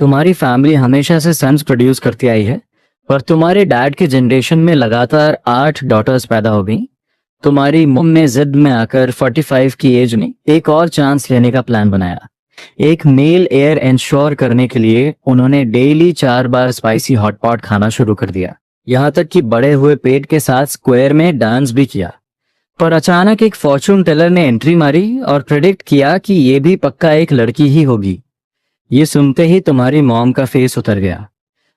तुम्हारी फैमिली हमेशा से सन्स प्रोड्यूस करती आई है, पर तुम्हारे डैड के जनरेशन में लगातार 8 डॉटर्स पैदा हो गई। तुम्हारी मम ने जिद में आकर 45 की एज में एक और चांस लेने का प्लान बनाया। एक मेल एयर इंश्योर करने के लिए उन्होंने डेली 4 बार स्पाइसी हॉट पॉट खाना शुरू कर दिया, यहाँ तक कि बड़े हुए पेट के साथ स्क्वायर में डांस भी किया। पर अचानक एक फॉर्चून टेलर ने एंट्री मारी और प्रेडिक्ट किया कि ये भी पक्का एक लड़की ही होगी। ये सुनते ही तुम्हारी मॉम का फेस उतर गया।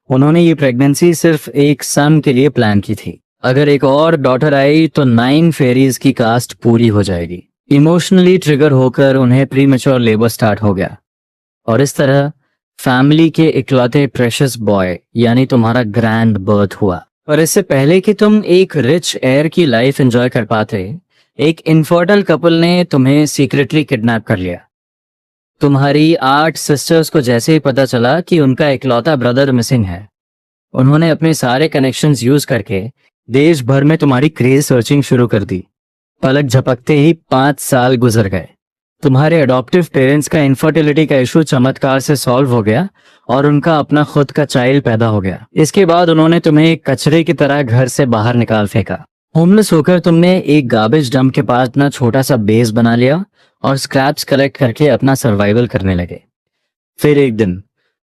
उन्होंने ये प्रेगनेंसी सिर्फ एक सन के लिए प्लान की थी। अगर एक और डॉटर आई तो 9 फेरीज की कास्ट पूरी हो जाएगी। इमोशनली ट्रिगर होकर उन्हें प्रीमेच्योर लेबर स्टार्ट हो गया और इस तरह फैमिली के इकलौते प्रेशियस बॉय यानी तुम्हारा ग्रैंड बर्थ हुआ। और इससे पहले कि तुम एक रिच एयर की लाइफ एंजॉय कर पाते, एक इनफर्टाइल कपल ने तुम्हें सीक्रेटली किडनैप कर लिया। तुम्हारी 8 सिस्टर्स को जैसे ही पता चला कि उनका इकलौता ब्रदर मिसिंग है, उन्होंने अपने सारे कनेक्शंस यूज करके देश भर में तुम्हारी क्रेज सर्चिंग शुरू कर दी। पलक झपकते ही 5 साल गुजर गए। तुम्हारे अडॉप्टिव पेरेंट्स का इनफर्टिलिटी का इशू चमत्कार से सॉल्व हो गया और उनका अपना खुद का चाइल्ड पैदा हो गया। इसके बाद उन्होंने तुम्हें एक कचरे की तरह घर से बाहर निकाल फेंका। होमलेस होकर तुमने एक गार्बेज डंप के पास अपना छोटा सा बेस बना लिया और स्क्रैप्स कलेक्ट करके अपना सर्वाइवल करने लगे। फिर एक दिन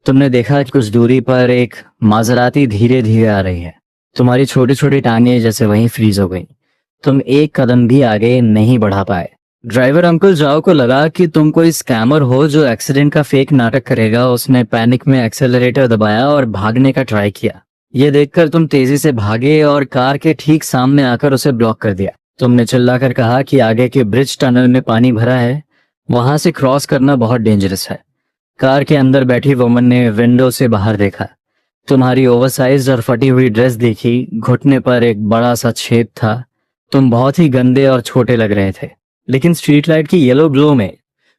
तुमने देखा कि कुछ दूरी पर एक माजराती धीरे धीरे आ रही है। तुम्हारी छोटी छोटी टांगें जैसे वहीं फ्रीज हो गई। तुम एक कदम भी आगे नहीं बढ़ा पाए। ड्राइवर अंकल जाओ को लगा कि तुम कोई स्कैमर हो जो एक्सीडेंट का फेक नाटक करेगा। उसने पैनिक में एक्सेलरेटर दबाया और भागने का ट्राई किया। ये देखकर तुम तेजी से भागे और कार के ठीक सामने आकर उसे ब्लॉक कर दिया। तुमने चिल्लाकर कहा कि आगे के ब्रिज टनल में पानी भरा है, वहां से क्रॉस करना बहुत डेंजरस है। कार के अंदर बैठी वुमन ने विंडो से बाहर देखा। तुम्हारी ओवरसाइज्ड और फटी हुई ड्रेस देखी। घुटने पर एक बड़ा सा छेद था। तुम बहुत ही गंदे और छोटे लग रहे थे, लेकिन स्ट्रीट लाइट की येलो ग्लो में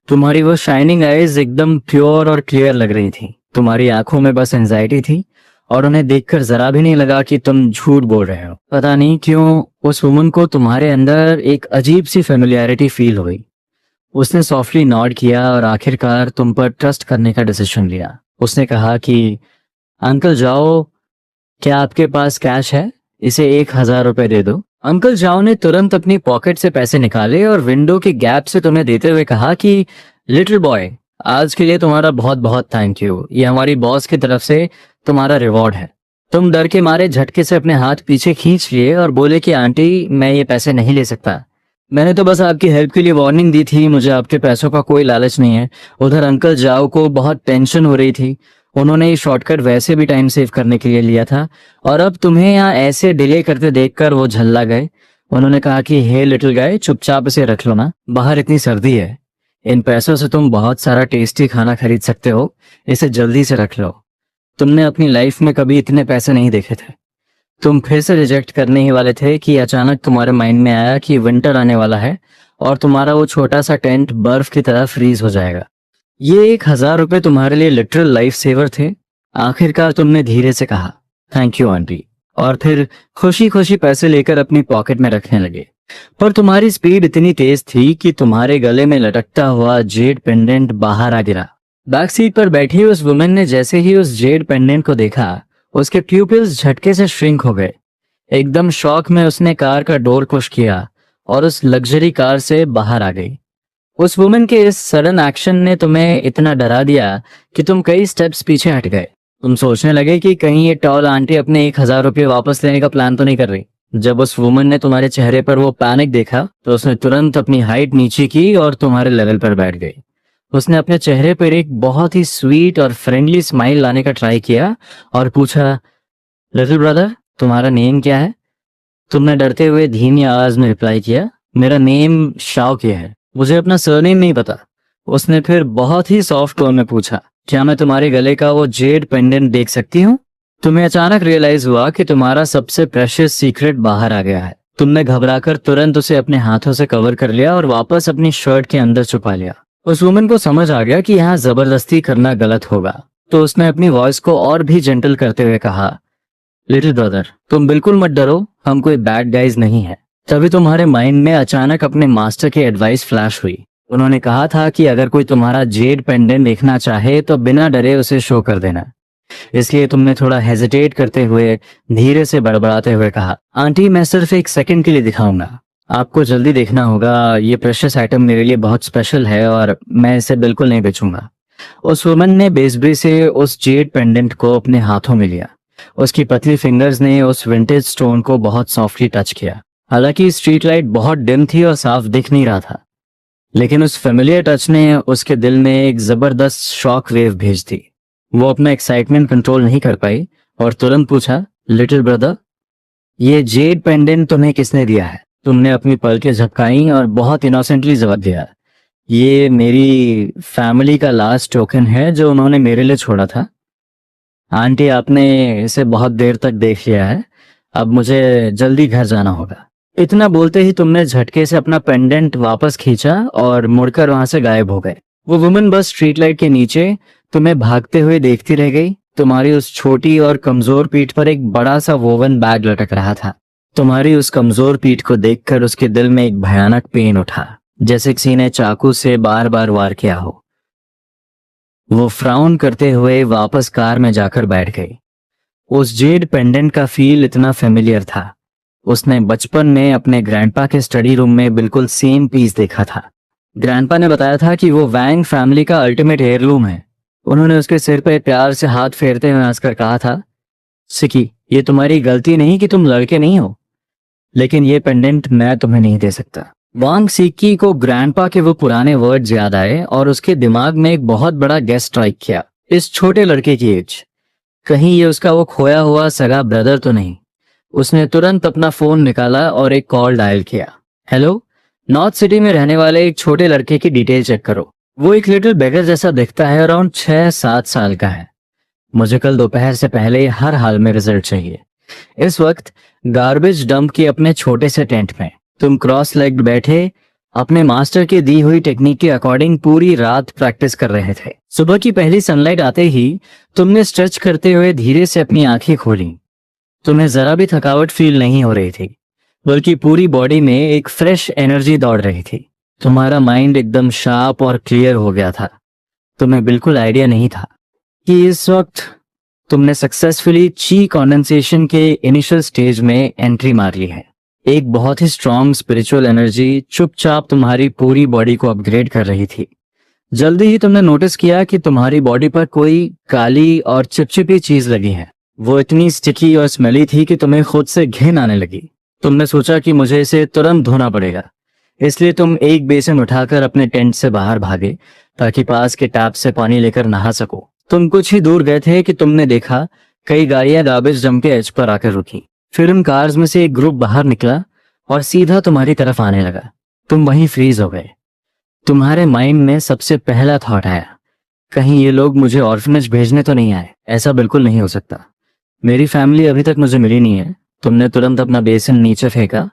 तुम्हारी वो शाइनिंग आईज एकदम प्योर और क्लियर लग रही थी। तुम्हारी आंखों में बस एंजाइटी थी और उन्हें देखकर जरा भी नहीं लगा कि तुम झूठ बोल रहे हो। पता नहीं क्यों उस वुमन को तुम्हारे अंदर एक अजीब सी फेमिलियरिटी फील हुई। उसने सॉफ्टली नॉड किया और आखिरकार तुम पर ट्रस्ट करने का डिसीजन लिया। उसने कहा कि अंकल जाओ, क्या आपके पास कैश है? इसे 1000 रुपए दे दो। अंकल जाओ ने तुरंत अपनी पॉकेट से पैसे निकाले और विंडो के गैप से तुम्हें देते हुए कहा कि लिटिल बॉय, आज के लिए तुम्हारा बहुत बहुत थैंक यू। ये हमारी बॉस की तरफ से तुम्हारा रिवॉर्ड है। तुम डर के मारे झटके से अपने हाथ पीछे खींच लिए और बोले कि आंटी, मैं ये पैसे नहीं ले सकता। मैंने तो बस आपकी हेल्प के लिए वार्निंग दी थी, मुझे आपके पैसों का कोई लालच नहीं है। उधर अंकल जाओ को बहुत टेंशन हो रही थी। उन्होंने ये शॉर्टकट वैसे भी टाइम सेव करने के लिए लिया था और अब तुम्हें यहाँ ऐसे डिले करते देखकर वो झल्ला गए। उन्होंने कहा कि हे लिटिल गाय, चुपचाप इसे रख लो ना, बाहर इतनी सर्दी है। इन पैसों से तुम बहुत सारा टेस्टी खाना खरीद सकते हो, इसे जल्दी से रख लो। तुमने अपनी लाइफ में कभी इतने पैसे नहीं देखे थे। तुम फिर से रिजेक्ट करने ही वाले थे कि अचानक तुम्हारे माइंड में आया कि विंटर आने वाला है और तुम्हारा वो छोटा सा टेंट बर्फ की तरह फ्रीज हो जाएगा। ये 1000 रुपए तुम्हारे लिए लिटरल लाइफ सेवर थे। आखिरकार तुमने धीरे से कहा थैंक यू आंटी, और फिर खुशी खुशी पैसे लेकर अपनी पॉकेट में रखने लगे। पर तुम्हारी स्पीड इतनी तेज थी कि तुम्हारे गले में लटकता हुआ जेड पेंडेंट बाहर आ गिरा। बैक सीट पर बैठी उस वुमन ने जैसे ही उस जेड पेंडेंट को देखा, उसके प्यूपिल्स झटके से श्रिंक हो गए। एकदम शॉक में उसने कार का डोर पुश किया और उस लग्जरी कार से बाहर आ गई। उस वुमन के इस सडन एक्शन ने तुम्हें इतना डरा दिया कि तुम कई स्टेप्स पीछे हट गए। तुम सोचने लगे कि कहीं ये टॉल आंटी अपने 1000 रुपये वापस लेने का प्लान तो नहीं कर रही। जब उस वुमन ने तुम्हारे चेहरे पर वो पैनिक देखा तो उसने तुरंत अपनी हाइट नीचे की और तुम्हारे लेवल पर बैठ गई। उसने अपने चेहरे पर एक बहुत ही स्वीट और फ्रेंडली स्माइल लाने का ट्राई किया और पूछा, लिटिल ब्रदर, तुम्हारा नेम क्या है? तुमने डरते हुए धीमी आवाज में रिप्लाई किया, मेरा नेम शाओके है, मुझे अपना सरनेम नहीं पता। उसने फिर बहुत ही सॉफ्ट टोन में पूछा, क्या मैं तुम्हारे गले का वो जेड पेंडेंट देख सकती हूँ? तुम्हें अचानक रियलाइज हुआ कि तुम्हारा सबसे प्रेशियस सीक्रेट बाहर आ गया है। तुमने घबराकर तुरंत उसे अपने हाथों से कवर कर लिया और वापस अपनी शर्ट के अंदर छुपा लिया। उस वुमन को समझ आ गया कि यहाँ जबरदस्ती करना गलत होगा, तो उसने अपनी वॉइस को और भी जेंटल करते हुए कहा, लिटिल ब्रदर, तुम बिल्कुल मत डरो, हम कोई बैड गाइज नहीं है। तभी तुम्हारे माइंड में अचानक अपने मास्टर की एडवाइस फ्लैश हुई। उन्होंने कहा था कि अगर कोई तुम्हारा जेड पेंडेंट देखना चाहे तो बिना डरे उसे शो कर देना। इसलिए तुमने थोड़ा हेजिटेट करते हुए धीरे से बड़बड़ाते हुए कहा, आंटी मैं सिर्फ एक सेकंड के लिए दिखाऊंगा, आपको जल्दी देखना होगा, ये प्रेशियस आइटम मेरे लिए बहुत स्पेशल है और मैं इसे बिल्कुल नहीं बेचूंगा। उस वुमन ने बेसब्री से उस जेड पेंडेंट को अपने हाथों में लिया। उसकी पतली फिंगर्स ने उस विंटेज स्टोन को बहुत सॉफ्टली टच किया। हालांकि स्ट्रीट लाइट बहुत डिम थी और साफ दिख नहीं रहा था, लेकिन उस फेमिलियर टच ने उसके दिल में एक जबरदस्त शॉक वेव भेज दी। वो अपना एक्साइटमेंट कंट्रोल नहीं कर पाई और तुरंत पूछा, लिटिल ब्रदर, ये जेड पेंडेंट तुम्हें किसने दिया है? तुमने अपनी पलकें झपकाई और बहुत इनोसेंटली जवाब दिया, ये मेरी फैमिली का लास्ट टोकन है जो उन्होंने मेरे लिए छोड़ा था। आंटी आपने इसे बहुत देर तक देख लिया है, अब मुझे जल्दी घर जाना होगा। इतना बोलते ही तुमने झटके से अपना पेंडेंट वापस खींचा और मुड़कर वहां से गायब हो गए। वो वुमन बस स्ट्रीट लाइट के नीचे तुम्हें भागते हुए देखती रह गई। तुम्हारी उस छोटी और कमजोर पीठ पर एक बड़ा सा वोवन बैग लटक रहा था। तुम्हारी उस कमजोर पीठ को देखकर उसके दिल में एक भयानक पेन उठा, जैसे किसी ने चाकू से बार बार वार किया हो। वो फ्राउन करते हुए वापस कार में जाकर बैठ गई। उस जेड पेंडेंट का फील इतना फेमिलियर था। उसने बचपन में अपने ग्रैंडपा के स्टडी रूम में बिल्कुल सेम पीस देखा था। ग्रैंडपा ने बताया था कि वो वैंग फैमिली का अल्टीमेट हेयरलूम है। उन्होंने उसके सिर पर प्यार से हाथ फेरते हुए हंसकर कहा था, सिकी, ये तुम्हारी गलती नहीं कि तुम लड़के नहीं हो, लेकिन ये पेंडेंट मैं तुम्हें नहीं दे सकता। वांग सिक्की को ग्रैंडपा के वो पुराने वर्ड्स याद आए और उसके दिमाग में एक बहुत बड़ा गेस स्ट्राइक किया। इस छोटे लड़के की एज, कहीं ये उसका वो खोया हुआ सगा ब्रदर तो नहीं? उसने तुरंत अपना फोन निकाला और एक कॉल डायल किया। हेलो, नॉर्थ सिटी में रहने वाले एक छोटे लड़के की डिटेल चेक करो। वो एक लिटिल बेगर जैसा दिखता है, अराउंड 6-7 साल का है। मुझे कल दोपहर से पहले हर हाल में रिजल्ट चाहिए। इस वक्त गार्बेज डंप के अपने छोटे से टेंट में तुम क्रॉस लेग्ड बैठे अपने मास्टर की दी हुई टेक्निक के अकॉर्डिंग पूरी रात प्रैक्टिस कर रहे थे। सुबह की पहली सनलाइट आते ही तुमने स्ट्रेच करते हुए धीरे से अपनी आंखें खोली। तुम्हें जरा भी थकावट फील नहीं हो रही थी, बल्कि पूरी बॉडी में एक फ्रेश एनर्जी दौड़ रही थी। तुम्हारा माइंड एकदम शार्प और क्लियर हो गया था। तुम्हें बिल्कुल आइडिया नहीं था कि इस वक्त तुमने सक्सेसफुली ची कंडेंसेशन के इनिशियल स्टेज में एंट्री मार ली है। एक बहुत ही स्ट्रॉन्ग स्पिरिचुअल एनर्जी चुपचाप तुम्हारी पूरी बॉडी को अपग्रेड कर रही थी। जल्दी ही तुमने नोटिस किया कि तुम्हारी बॉडी पर कोई काली और चिपचिपी चीज लगी है। वो इतनी स्टिकी और स्मेली थी कि तुम्हें खुद से घिन आने लगी। तुमने सोचा कि मुझे इसे तुरंत धोना पड़ेगा, इसलिए तुम एक बेसिन उठाकर अपने टेंट से बाहर भागे ताकि पास के टैप से पानी लेकर नहा सको। तुम कुछ ही दूर गए थे कि तुमने देखा कई गाड़ियां गार्बेज डंप के एज पर आकर रुकी। फिर उन कार्स में से एक ग्रुप बाहर निकला और सीधा तुम्हारी तरफ आने लगा। तुम वहीं फ्रीज हो गए। तुम्हारे माइंड में सबसे पहला थॉट आया, कहीं ये लोग मुझे ऑर्फनेज भेजने तो नहीं आए? ऐसा बिल्कुल नहीं हो सकता, मेरी फैमिली अभी तक मुझे मिली नहीं है। तुमने तुरंत अपना बेसिन नीचे फेंका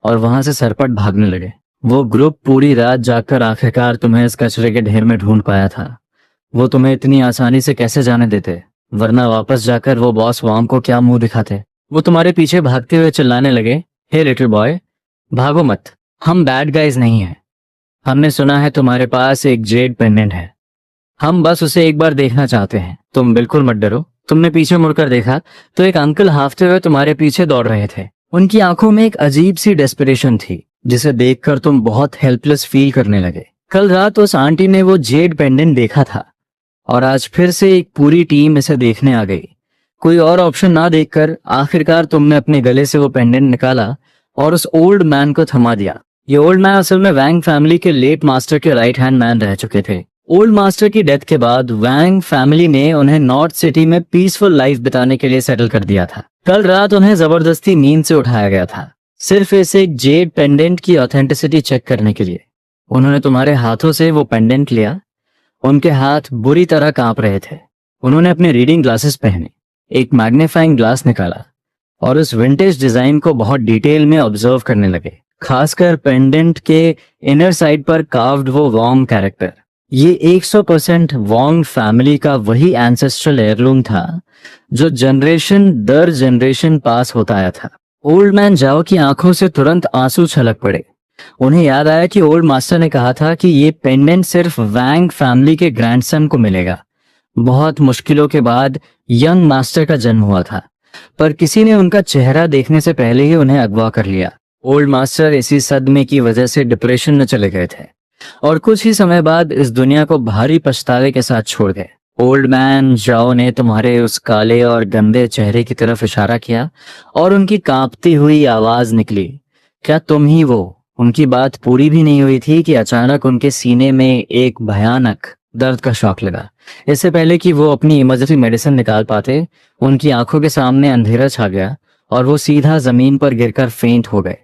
और वहां से सरपट भागने लगे। वो ग्रुप पूरी रात जागकर आखिरकार तुम्हें इस कचरे के ढेर में ढूंढ पाया था। वो तुम्हें इतनी आसानी से कैसे जाने देते, वरना वापस जाकर वो बॉस वांग को क्या मुंह दिखाते। वो तुम्हारे पीछे भागते हुए चिल्लाने लगे, हे लिटिल बॉय, भागो मत, हम बैड गाइज नहीं हैं। हमने सुना है तुम्हारे पास एक जेड पेंडेंट है, हम बस उसे एक बार देखना चाहते हैं। तुम बिल्कुल मत डरो। तुमने पीछे मुड़कर देखा तो एक अंकल हाफते हुए तुम्हारे पीछे दौड़ रहे थे। उनकी आंखों में एक अजीब सी डेस्परेशन थी, जिसे देखकर तुम बहुत हेल्पलेस फील करने लगे। कल रात उस आंटी ने वो जेड पेंडेंट देखा था और आज फिर से एक पूरी टीम इसे देखने आ गई। कोई और ऑप्शन ना देखकर आखिरकार तुमने अपने गले से वो पेंडेंट निकाला और उस ओल्ड मैन को थमा दिया। ये ओल्ड मैन असल में वैंग फैमिली के लेट मास्टर के राइट हैंड मैन रह चुके थे। ओल्ड मास्टर की डेथ के बाद वैंग फैमिली ने उन्हें नॉर्थ सिटी में पीसफुल लाइफ बिताने के लिए सेटल कर दिया था। कल रात उन्हें जबरदस्ती नींद से उठाया गया था, सिर्फ इस एक जेड पेंडेंट की ऑथेंटिसिटी चेक करने के लिए। उन्होंने तुम्हारे हाथों से वो पेंडेंट लिया। उनके हाथ बुरी तरह कांप रहे थे। उन्होंने अपने रीडिंग ग्लासेस पहने, एक मैग्नीफाइंग ग्लास निकाला और उस विंटेज डिजाइन को बहुत डिटेल में ऑब्जर्व करने लगे, खासकर पेंडेंट के इनर साइड पर कार्व्ड वो वॉन्ग कैरेक्टर। ये 100% वॉन्ग फैमिली का वही एंसेस्ट्रल हेयरलूम था जो जनरेशन दर जनरेशन पास होता आया था। ओल्ड मैन जाओ की आंखों से तुरंत आंसू छलक पड़े। उन्हें याद आया कि ओल्ड मास्टर ने कहा था कि ये पेंडेंट सिर्फ वैंग फैमिली के ग्रैंडसन को मिलेगा। बहुत मुश्किलों के बाद यंग मास्टर का जन्म हुआ था, पर किसी ने उनका चेहरा देखने से पहले ही उन्हें अगवा कर लिया। ओल्ड मास्टर इसी सदमे की वजह से डिप्रेशन में चले गए थे और कुछ ही समय बाद इस दुनिया को भारी पछतावे के साथ छोड़ गए। ओल्ड मैन जाओ ने तुम्हारे उस काले और गंदे चेहरे की तरफ इशारा किया और उनकी कांपती हुई आवाज निकली, क्या तुम ही वो? उनकी बात पूरी भी नहीं हुई थी कि अचानक उनके सीने में एक भयानक दर्द का शॉक लगा। इससे पहले कि वो अपनी इमरजेंसी मेडिसिन निकाल पाते, उनकी आंखों के सामने अंधेरा छा गया और वो सीधा जमीन पर गिरकर फेंट हो गए।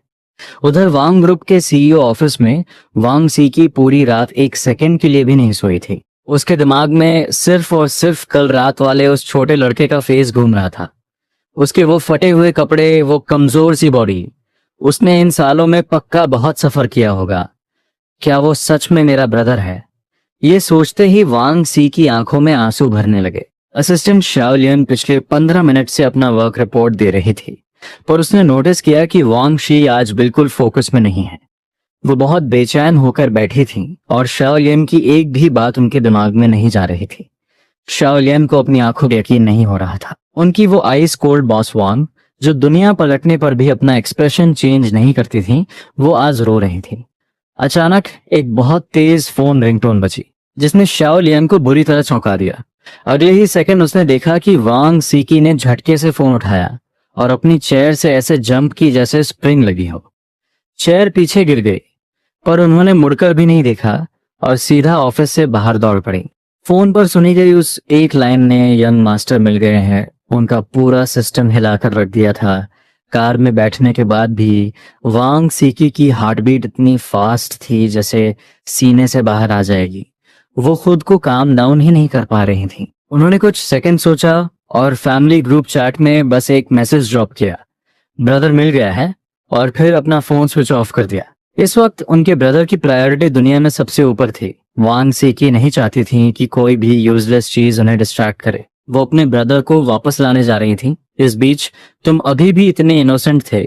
उधर वांग ग्रुप के सीईओ ऑफिस में वांग सी की पूरी रात एक सेकंड के लिए भी नहीं सोई थी। उसके दिमाग में सिर्फ और सिर्फ कल रात वाले उस छोटे लड़के का फेस घूम रहा था। उसके वो फटे हुए कपड़े, वो कमजोर सी बॉडी। उसने इन सालों में पक्का बहुत सफर किया होगा। क्या वो सच में मेरा ब्रदर है? ये सोचते ही वांग सी की आंखों में आंसू भरने लगे। असिस्टेंट शाओलियन पिछले 15 मिनट से अपना वर्क रिपोर्ट दे रही थी, पर उसने नोटिस किया कि वांग शी आज बिल्कुल फोकस में नहीं है। वो बहुत बेचैन होकर बैठी थी और शाओलियन की एक भी बात उनके दिमाग में नहीं जा रही थी। शाओलियन को अपनी आंखों पर यकीन नहीं हो रहा था। उनकी वो आइस कोल्ड बॉस वांग, जो दुनिया पलटने पर भी अपना एक्सप्रेशन चेंज नहीं करती थी, वो आज रो रही थी। अचानक एक बहुत तेज फोन रिंगटोन बजी, जिसने शाओलियन को बुरी तरह चौंका दिया। अगले ही सेकंड उसने देखा कि वांग सीकी ने झटके से फोन उठाया और अपनी चेयर से ऐसे जंप की जैसे स्प्रिंग लगी हो। चेयर पीछे गिर गई, पर उन्होंने मुड़कर भी नहीं देखा और सीधा ऑफिस से बाहर दौड़ पड़ी। फोन पर सुनी गई उस एक लाइन ने यंग मास्टर मिल गए हैं उनका पूरा सिस्टम हिलाकर रख दिया था। कार में बैठने के बाद भी वांग सीकी की हार्टबीट इतनी फास्ट थी जैसे सीने से बाहर आ जाएगी। वो खुद को काम डाउन ही नहीं कर पा रही थी। उन्होंने कुछ सेकंड सोचा और फैमिली ग्रुप चैट में बस एक मैसेज ड्रॉप किया, ब्रदर मिल गया है, और फिर अपना फोन स्विच ऑफ कर दिया। इस वक्त उनके ब्रदर की प्रायोरिटी दुनिया में सबसे ऊपर थी। वांग सीकी नहीं चाहती थी कि कोई भी यूजलेस चीज उन्हें डिस्ट्रैक्ट करे। वो अपने ब्रदर को वापस लाने जा रही थी। इस बीच तुम अभी भी इतने इनोसेंट थे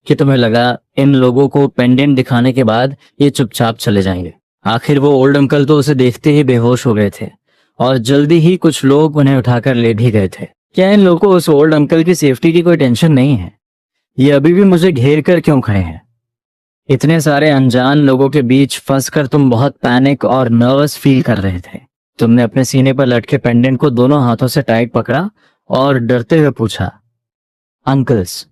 कि तुम्हें लगा इन लोगों को पेंडेंट दिखाने के बाद ये चुपचाप चले जाएंगे। आखिर वो ओल्ड अंकल तो उसे देखते ही बेहोश हो गए थे और जल्दी ही कुछ लोग उन्हें उठाकर ले भी गए थे। क्या इन लोगों को उस ओल्ड अंकल की सेफ्टी की कोई टेंशन नहीं है? ये अभी भी मुझे घेर कर क्यों खड़े हैं? इतने सारे अनजान लोगों के बीच फंसकर तुम बहुत पैनिक और नर्वस फील कर रहे थे। तुमने अपने सीने पर लटके पेंडेंट को दोनों हाथों से टाइट पकड़ा और डरते हुए पूछा, अंकल्स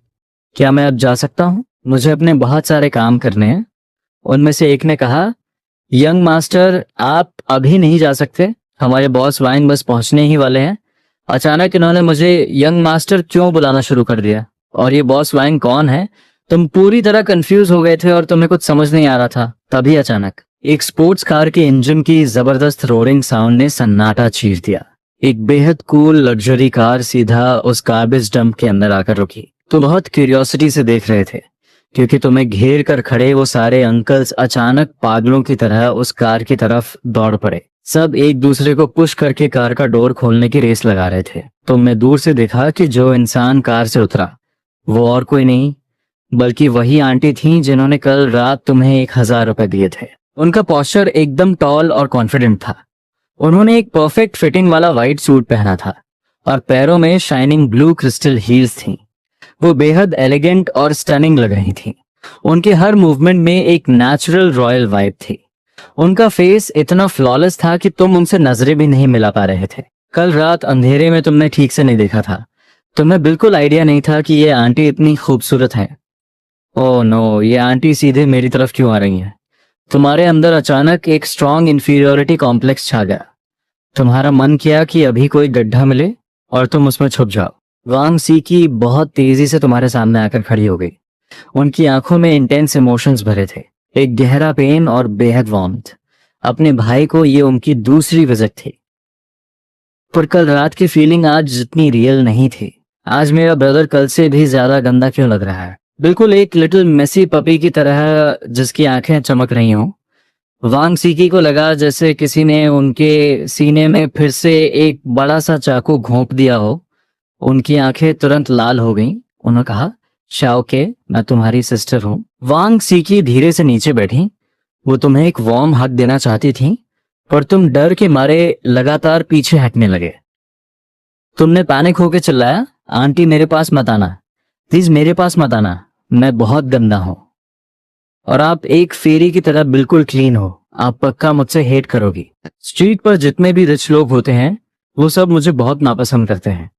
क्या मैं अब जा सकता हूँ? मुझे अपने बहुत सारे काम करने हैं। उनमें से एक ने कहा, यंग मास्टर आप अभी नहीं जा सकते, हमारे बॉस वाइन बस पहुंचने ही वाले हैं। अचानक इन्होंने मुझे यंग मास्टर क्यों बुलाना शुरू कर दिया, और ये बॉस वाइन कौन है? तुम पूरी तरह कंफ्यूज हो गए थे और तुम्हें कुछ समझ नहीं आ रहा था। तभी अचानक एक स्पोर्ट्स कार के इंजन की जबरदस्त रोरिंग साउंड ने सन्नाटा चीर दिया। एक बेहद कूल लग्जरी कार सीधा उस गार्बेज डंप के अंदर आकर रुकी। तो बहुत क्यूरियोसिटी से देख रहे थे क्योंकि तुम्हें घेर कर खड़े वो सारे अंकल्स अचानक पागलों की तरह उस कार की तरफ दौड़ पड़े। सब एक दूसरे को पुश करके कार का डोर खोलने की रेस लगा रहे थे। तुमने दूर से देखा कि जो इंसान कार से उतरा वो और कोई नहीं बल्कि वही आंटी थी जिन्होंने कल रात तुम्हें 1000 रुपए दिए थे। उनका पोस्चर एकदम टॉल और कॉन्फिडेंट था। उन्होंने एक परफेक्ट फिटिंग वाला व्हाइट सूट पहना था और पैरों में शाइनिंग ब्लू क्रिस्टल हील्स थी। वो बेहद एलिगेंट और स्टनिंग लग रही थी। उनके हर मूवमेंट में एक नेचुरल रॉयल वाइब थी। उनका फेस इतना फ्लॉलेस था कि तुम उनसे नजरें भी नहीं मिला पा रहे थे। कल रात अंधेरे में तुमने ठीक से नहीं देखा था। तुम्हें बिल्कुल आइडिया नहीं था कि ये आंटी इतनी खूबसूरत है। ओह नो, ये आंटी सीधे मेरी तरफ क्यों आ रही है? तुम्हारे अंदर अचानक एक स्ट्रॉन्ग इंफीरियोरिटी कॉम्प्लेक्स छा गया। तुम्हारा मन किया कि अभी कोई गड्ढा मिले और तुम उसमें छुप जाओ। वांग सी की बहुत तेजी से तुम्हारे सामने आकर खड़ी हो गई। उनकी आंखों में इंटेंस इमोशंस भरे थे, एक गहरा पेन और बेहद वार्मथ। अपने भाई को ये उनकी दूसरी विजिट थी। पर कल रात की फीलिंग आज जितनी रियल नहीं थी। आज मेरा ब्रदर कल से भी ज्यादा गंदा क्यों लग रहा है? बिल्कुल एक लिटिल मेसी पपी की तरह जिसकी आंखें चमक रही हों। वांग सीकी को लगा जैसे किसी ने उनके सीने में फिर से एक बड़ा सा चाकू घोंप दिया हो। उनकी आंखें तुरंत लाल हो गईं। उन्होंने कहा, शाओके, मैं तुम्हारी सिस्टर हूँ। वांग सीकी धीरे से नीचे बैठी। वो तुम्हें एक वार्म हग देना चाहती थी, पर तुम डर के मारे लगातार पीछे हटने लगे। तुमने पैनिक होकर चिल्लाया, आंटी मेरे पास मत आना, प्लीज मेरे पास मत आना, मैं बहुत गंदा हूं और आप एक फेरी की तरह बिल्कुल क्लीन हो, आप पक्का मुझसे हेट करोगी। स्ट्रीट पर जितने भी रिच लोग होते हैं वो सब मुझे बहुत नापसंद करते हैं।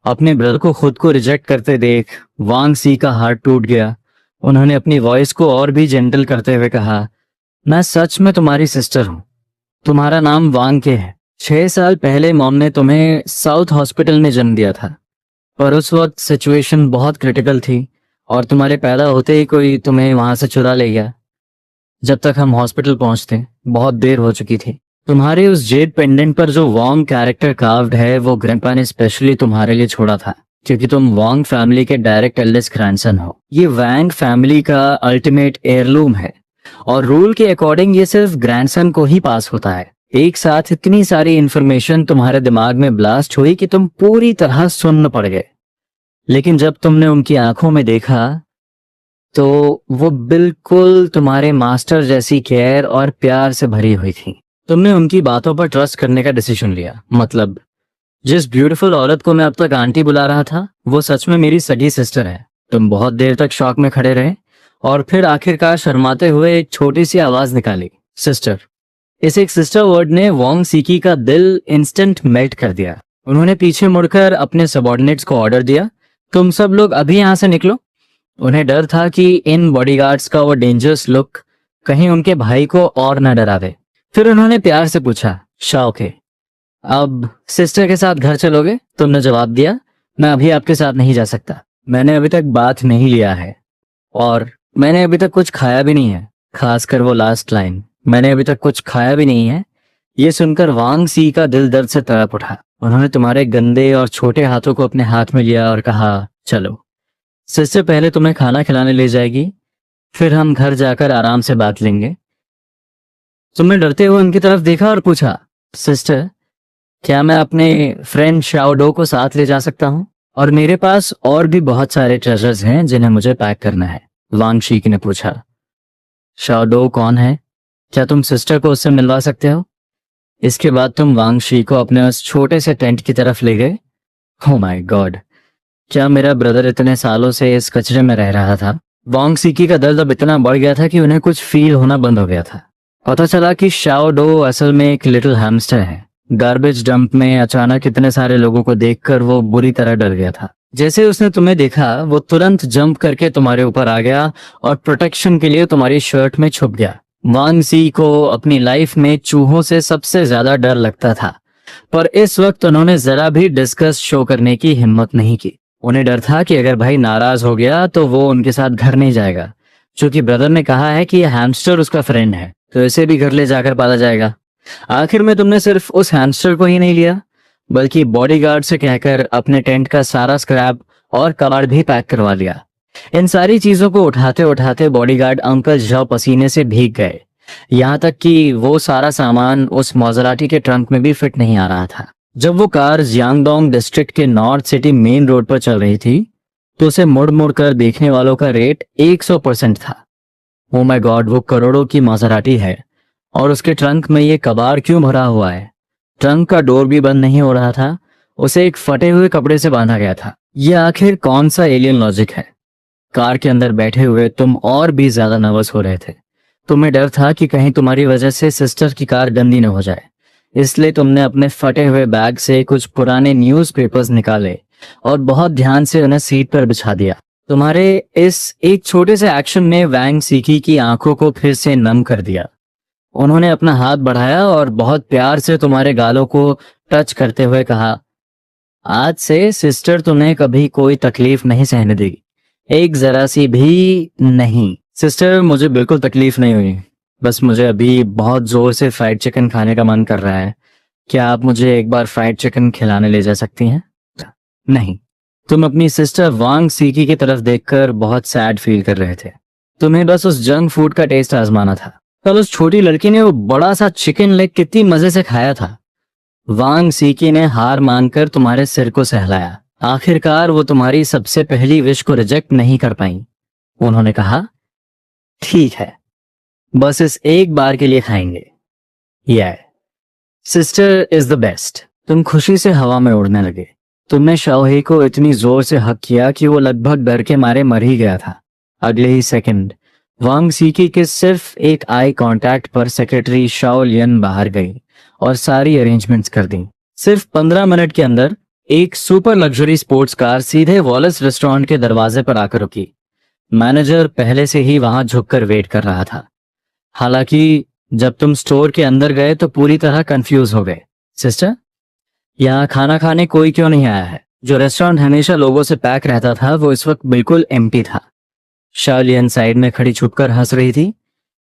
अपने ब्रदर को खुद को रिजेक्ट करते देख वांग सी का हार्ट टूट गया। उन्होंने अपनी वॉइस को और भी जेंटल करते हुए कहा, मैं सच में तुम्हारी सिस्टर हूं। तुम्हारा नाम वांग के है। 6 साल पहले मॉम ने तुम्हें साउथ हॉस्पिटल में जन्म दिया था, पर उस वक्त सिचुएशन बहुत क्रिटिकल थी और तुम्हारे पैदा होते ही कोई तुम्हें वहां से चुरा ले गया। जब तक हम हॉस्पिटल पहुंचते बहुत देर हो चुकी थी। तुम्हारे उस जेड पेंडेंट पर जो वॉन्ग कैरेक्टर कार्व्ड है वो ग्रैंडपा ने स्पेशली तुम्हारे लिए छोड़ा था, क्योंकि तुम वॉन्ग फैमिली के डायरेक्ट एल्डेस्ट ग्रैंडसन हो। ये वैंग फैमिली का अल्टीमेट एयरलूम है और रूल के अकॉर्डिंग ये सिर्फ ग्रैंडसन को ही पास होता है। एक साथ इतनी सारी इंफॉर्मेशन तुम्हारे दिमाग में ब्लास्ट हुई कि तुम पूरी तरह सुन्न पड़ गए। लेकिन जब तुमने उनकी आंखों में देखा तो वो बिल्कुल तुम्हारे मास्टर जैसी केयर और प्यार से भरी हुई थी। तुमने उनकी बातों पर ट्रस्ट करने का डिसीजन लिया। मतलब जिस ब्यूटीफुल औरत को मैं अब तक आंटी बुला रहा था वो सच में मेरी सगी सिस्टर है। तुम बहुत देर तक शॉक में खड़े रहे और फिर आखिरकार शर्माते हुए एक छोटी सी आवाज निकाली, सिस्टर। इस एक सिस्टर वर्ड ने वॉन्ग सीकी का दिल इंस्टेंट मेल्ट कर दिया। उन्होंने पीछे मुड़कर अपने सबॉर्डिनेट्स को ऑर्डर दिया, तुम सब लोग अभी यहां से निकलो। उन्हें डर था कि इन बॉडीगार्ड्स का वो डेंजरस लुक कहीं उनके भाई को और न डरावे। फिर उन्होंने प्यार से पूछा, शाओके, अब सिस्टर के साथ घर चलोगे? तुमने जवाब दिया, मैं अभी आपके साथ नहीं जा सकता। मैंने अभी तक बात नहीं लिया है और मैंने अभी तक कुछ खाया भी नहीं है। खासकर वो लास्ट लाइन, मैंने अभी तक कुछ खाया भी नहीं है। ये सुनकर वांग सी का दिल दर्द से तड़प उठा। उन्होंने तुम्हारे गंदे और छोटे हाथों को अपने हाथ में लिया और कहा, चलो, सिस्टर पहले तुम्हें खाना खिलाने ले जाएगी, फिर हम घर जाकर आराम से बात लेंगे। तुमने डरते हुए उनकी तरफ देखा और पूछा, सिस्टर, क्या मैं अपने फ्रेंड शाओडो को साथ ले जा सकता हूँ? और मेरे पास और भी बहुत सारे ट्रेजर्स हैं जिन्हें मुझे पैक करना है। वांग शीक ने पूछा, शाओडो कौन है? क्या तुम सिस्टर को उससे मिलवा सकते हो? इसके बाद तुम वांग शी को अपने उस छोटे से टेंट की तरफ ले गए। ओह माय गॉड, क्या मेरा ब्रदर इतने सालों से इस कचरे में रह रहा था? वांग सीकी का दर्द अब इतना बढ़ गया था कि उन्हें कुछ फील होना बंद हो गया था। पता चला कि शाओडो असल में एक लिटिल हैमस्टर है। गार्बेज डंप में अचानक इतने सारे लोगों को देखकर वो बुरी तरह डर गया था। जैसे उसने तुम्हें देखा वो तुरंत जंप करके तुम्हारे ऊपर आ गया और प्रोटेक्शन के लिए तुम्हारी शर्ट में छुप गया। वांग सी को अपनी लाइफ में चूहों से सबसे ज्यादा डर लगता था, पर इस वक्त उन्होंने जरा भी डिस्कस शो करने की हिम्मत नहीं की। उन्हें डर था कि अगर भाई नाराज हो गया तो वो उनके साथ घर नहीं जाएगा, क्योंकि ब्रदर ने कहा है कि यह हैमस्टर उसका फ्रेंड है, तो इसे भी घर ले जाकर पाला जाएगा। आखिर में तुमने सिर्फ उस हैमस्टर को ही नहीं लिया, बल्कि बॉडीगार्ड से कहकर अपने टेंट का सारा स्क्रैप और कबाड़ भी पैक करवा लिया। इन सारी चीजों को उठाते उठाते बॉडीगार्ड अंकल झा पसीने से भीग गए, यहाँ तक कि वो सारा सामान उस मॉजराटी के ट्रंक में भी फिट नहीं आ रहा था। जब वो कार जियांगडोंग डिस्ट्रिक्ट के नॉर्थ सिटी मेन रोड पर चल रही थी तो उसे मुड़ मुड़ कर देखने वालों का रेट 100% था। ओ माय गॉड, वो करोड़ों की मॉजराटी है और उसके ट्रंक में ये कबाड़ क्यों भरा हुआ है? ट्रंक का डोर भी बंद नहीं हो रहा था, उसे एक फटे हुए कपड़े से बांधा गया था। ये आखिर कौन सा एलियन लॉजिक है? कार के अंदर बैठे हुए तुम और भी ज्यादा नर्वस हो रहे थे। तुम्हें डर था कि कहीं तुम्हारी वजह से सिस्टर की कार गंदी न हो जाए, इसलिए तुमने अपने फटे हुए बैग से कुछ पुराने न्यूज़पेपर्स निकाले और बहुत ध्यान से उन्हें सीट पर बिछा दिया। तुम्हारे इस एक छोटे से एक्शन ने वैंग सीकी की आंखों को फिर से नम कर दिया। उन्होंने अपना हाथ बढ़ाया और बहुत प्यार से तुम्हारे गालों को टच करते हुए कहा, आज से सिस्टर तुम्हें कभी कोई तकलीफ नहीं सहने देगी, एक जरा सी भी नहीं। सिस्टर, मुझे बिल्कुल तकलीफ नहीं हुई, बस मुझे अभी बहुत जोर से फ्राइड चिकन खाने का मन कर रहा है। क्या आप मुझे एक बार फ्राइड चिकन खिलाने ले जा सकती हैं? नहीं। तुम अपनी सिस्टर वांग सीकी की तरफ देखकर बहुत सैड फील कर रहे थे। तुम्हें बस उस जंक फूड का टेस्ट आजमाना था। कल उस छोटी लड़की ने वो बड़ा सा चिकन लेग कितनी मजे से खाया था। वांग सीकी ने हार मानकर तुम्हारे सिर को सहलाया। आखिरकार वो तुम्हारी सबसे पहली विश को रिजेक्ट नहीं कर पाई। उन्होंने कहा, ठीक है, बस इस एक बार के लिए खाएंगे। या सिस्टर इज द बेस्ट। तुम खुशी से हवा में उड़ने लगे। तुमने शाओहे को इतनी जोर से हक किया कि वो लगभग डर के मारे मर ही गया था। अगले ही सेकंड वांग सीकी के सिर्फ एक आई कांटेक्ट पर सेक्रेटरी शाओ लियन बाहर गई और सारी अरेंजमेंट्स कर दी। सिर्फ 15 मिनट के अंदर एक सुपर लग्जरी स्पोर्ट्स कार सीधे वॉलेस रेस्टोरेंट के दरवाजे पर आकर रुकी। मैनेजर पहले से ही वहां झुककर वेट कर रहा था। हालांकि जब तुम स्टोर के अंदर गए तो पूरी तरह कंफ्यूज हो गए। सिस्टर, यहाँ खाना खाने कोई क्यों नहीं आया है? जो रेस्टोरेंट हमेशा लोगों से पैक रहता था वो इस वक्त बिल्कुल एम्प्टी था। शाओलियन साइड में खड़ी छुपकर हंस रही थी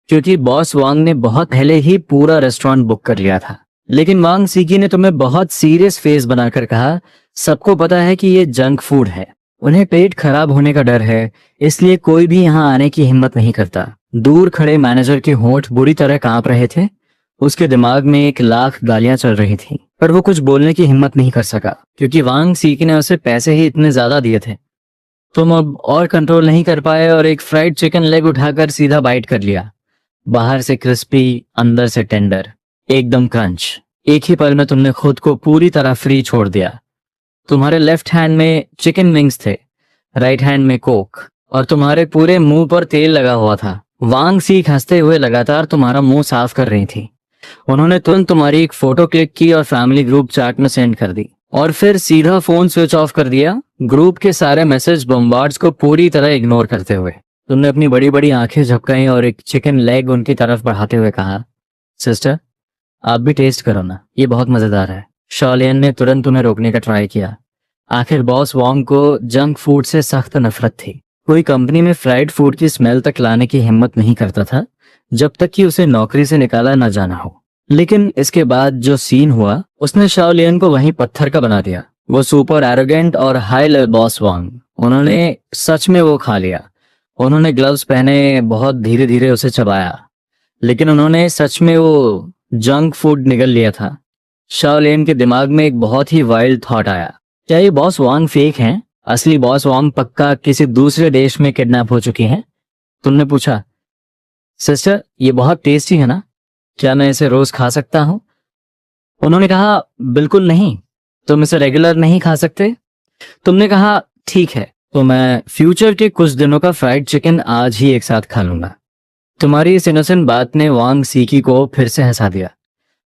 क्योंकि बॉस वांग ने बहुत पहले ही पूरा रेस्टोरेंट बुक कर लिया था। लेकिन वांग सीकी ने तुम्हें बहुत सीरियस फेस बनाकर कहा, सबको पता है कि ये जंक फूड है, उन्हें पेट खराब होने का डर है, इसलिए कोई भी यहाँ आने की हिम्मत नहीं करता। दूर खड़े मैनेजर के होंठ बुरी तरह कांप रहे थे। उसके दिमाग में 1,00,000 गालियां चल रही थीं, पर वो कुछ बोलने की हिम्मत नहीं कर सका क्योंकि वांग सीकी ने उसे पैसे ही इतने ज्यादा दिए थे। तुम अब और कंट्रोल नहीं कर पाए और एक फ्राइड चिकन लेग उठाकर सीधा बाइट कर लिया। बाहर से क्रिस्पी, अंदर से टेंडर, एकदम क्रंच। एक ही पल में तुमने खुद को पूरी तरह फ्री छोड़ दिया। तुम्हारे लेफ्ट हैंड में चिकन विंग्स थे, राइट हैंड में कोक, और तुम्हारे पूरे मुंह पर तेल लगा हुआ था। वांग सीक हंसते हुए लगातार तुम्हारा मुंह साफ कर रही थी। उन्होंने तुरंत तुम्हारी एक फोटो क्लिक की और फैमिली ग्रुप चैट में सेंड कर दी, और फिर सीधा फोन स्विच ऑफ कर दिया, ग्रुप के सारे मैसेज बम्बार्ड्स को पूरी तरह इग्नोर करते हुए। तुमने अपनी बड़ी बड़ी आंखें झपकाई और एक चिकन लेग उनकी तरफ बढ़ाते हुए कहा, सिस्टर, आप भी टेस्ट करो ना, ये बहुत मजेदार है। शाओलियन ने तुरंत उन्हें रोकने का ट्राई किया। आखिर बॉस वांग को जंक फूड से सख्त नफरत थी। कोई कंपनी में फ्राइड फूड की स्मेल तक लाने की हिम्मत नहीं करता था जब तक कि उसे नौकरी से निकाला न जाना हो। लेकिन इसके बाद जो सीन हुआ उसने शाओलियन को वहीं पत्थर का बना दिया। वो सुपर एरोगेंट और हाई लेवल बॉस वांग, उन्होंने सच में वो खा लिया। उन्होंने ग्लव्स पहने, बहुत धीरे धीरे उसे चबाया, लेकिन उन्होंने सच में वो जंक फूड निगल लिया था। शाओलियन के दिमाग में एक बहुत ही वाइल्ड थॉट आया, क्या ये बॉस वांग फेक हैं? असली बॉस वांग पक्का किसी दूसरे देश में किडनैप हो चुकी हैं। तुमने पूछा, सिस्टर, ये बहुत टेस्टी है ना, क्या मैं इसे रोज खा सकता हूं? उन्होंने कहा, बिल्कुल नहीं, तुम इसे रेगुलर नहीं खा सकते। तुमने कहा, ठीक है, तो मैं फ्यूचर के कुछ दिनों का फ्राइड चिकन आज ही एक साथ खा लूंगा। तुम्हारी इस इनोसेंट बात ने वांग सीकी को फिर से हंसा दिया।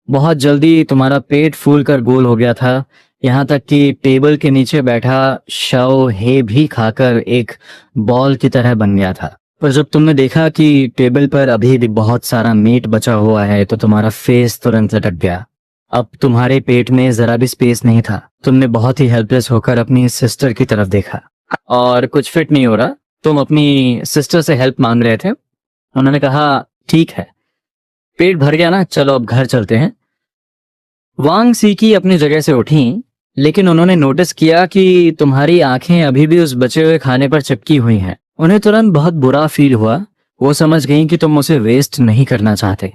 बहुत जल्दी तुम्हारा पेट फूल कर गोल हो गया था, यहाँ तक कि टेबल के नीचे बैठा शाओ हे भी खाकर एक बॉल की तरह बन गया था। पर जब तुमने देखा कि टेबल पर अभी भी बहुत सारा मीट बचा हुआ है तो तुम्हारा फेस तुरंत लटक गया। अब तुम्हारे पेट में जरा भी स्पेस नहीं था। तुमने बहुत ही हेल्पलेस होकर अपनी सिस्टर की तरफ देखा। और कुछ फिट नहीं हो रहा, तुम अपनी सिस्टर से हेल्प मांग रहे थे। उन्होंने कहा, ठीक है, पेट भर गया ना, चलो अब घर चलते हैं। वांग सीकी अपनी जगह से उठी, लेकिन उन्होंने नोटिस किया कि तुम्हारी आंखें अभी भी उस बचे हुए खाने पर चिपकी हुई हैं। उन्हें तुरंत बहुत बुरा फील हुआ। वो समझ गई कि तुम उसे वेस्ट नहीं करना चाहते,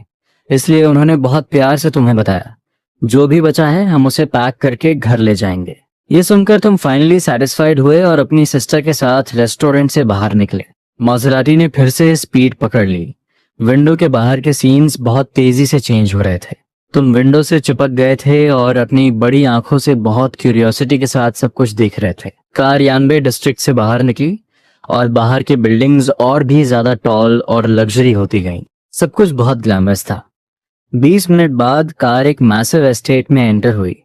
इसलिए उन्होंने बहुत प्यार से तुम्हें बताया, जो भी बचा है हम उसे पैक करके घर ले जाएंगे। ये सुनकर तुम फाइनली सेटिस्फाइड हुए और अपनी सिस्टर के साथ रेस्टोरेंट से बाहर निकले। मासेराटी ने फिर से स्पीड पकड़ ली। विंडो के बाहर के सीन्स बहुत तेजी से चेंज हो रहे थे। तुम विंडो से चिपक गए थे और अपनी बड़ी आंखों से बहुत क्यूरियोसिटी के साथ सब कुछ देख रहे थे। कार यानबे डिस्ट्रिक्ट से बाहर निकली और बाहर की बिल्डिंग्स और भी ज्यादा टॉल और लग्जरी होती गईं। सब कुछ बहुत ग्लैमरस था। 20 मिनट बाद कार एक मैसिव एस्टेट में एंटर हुई।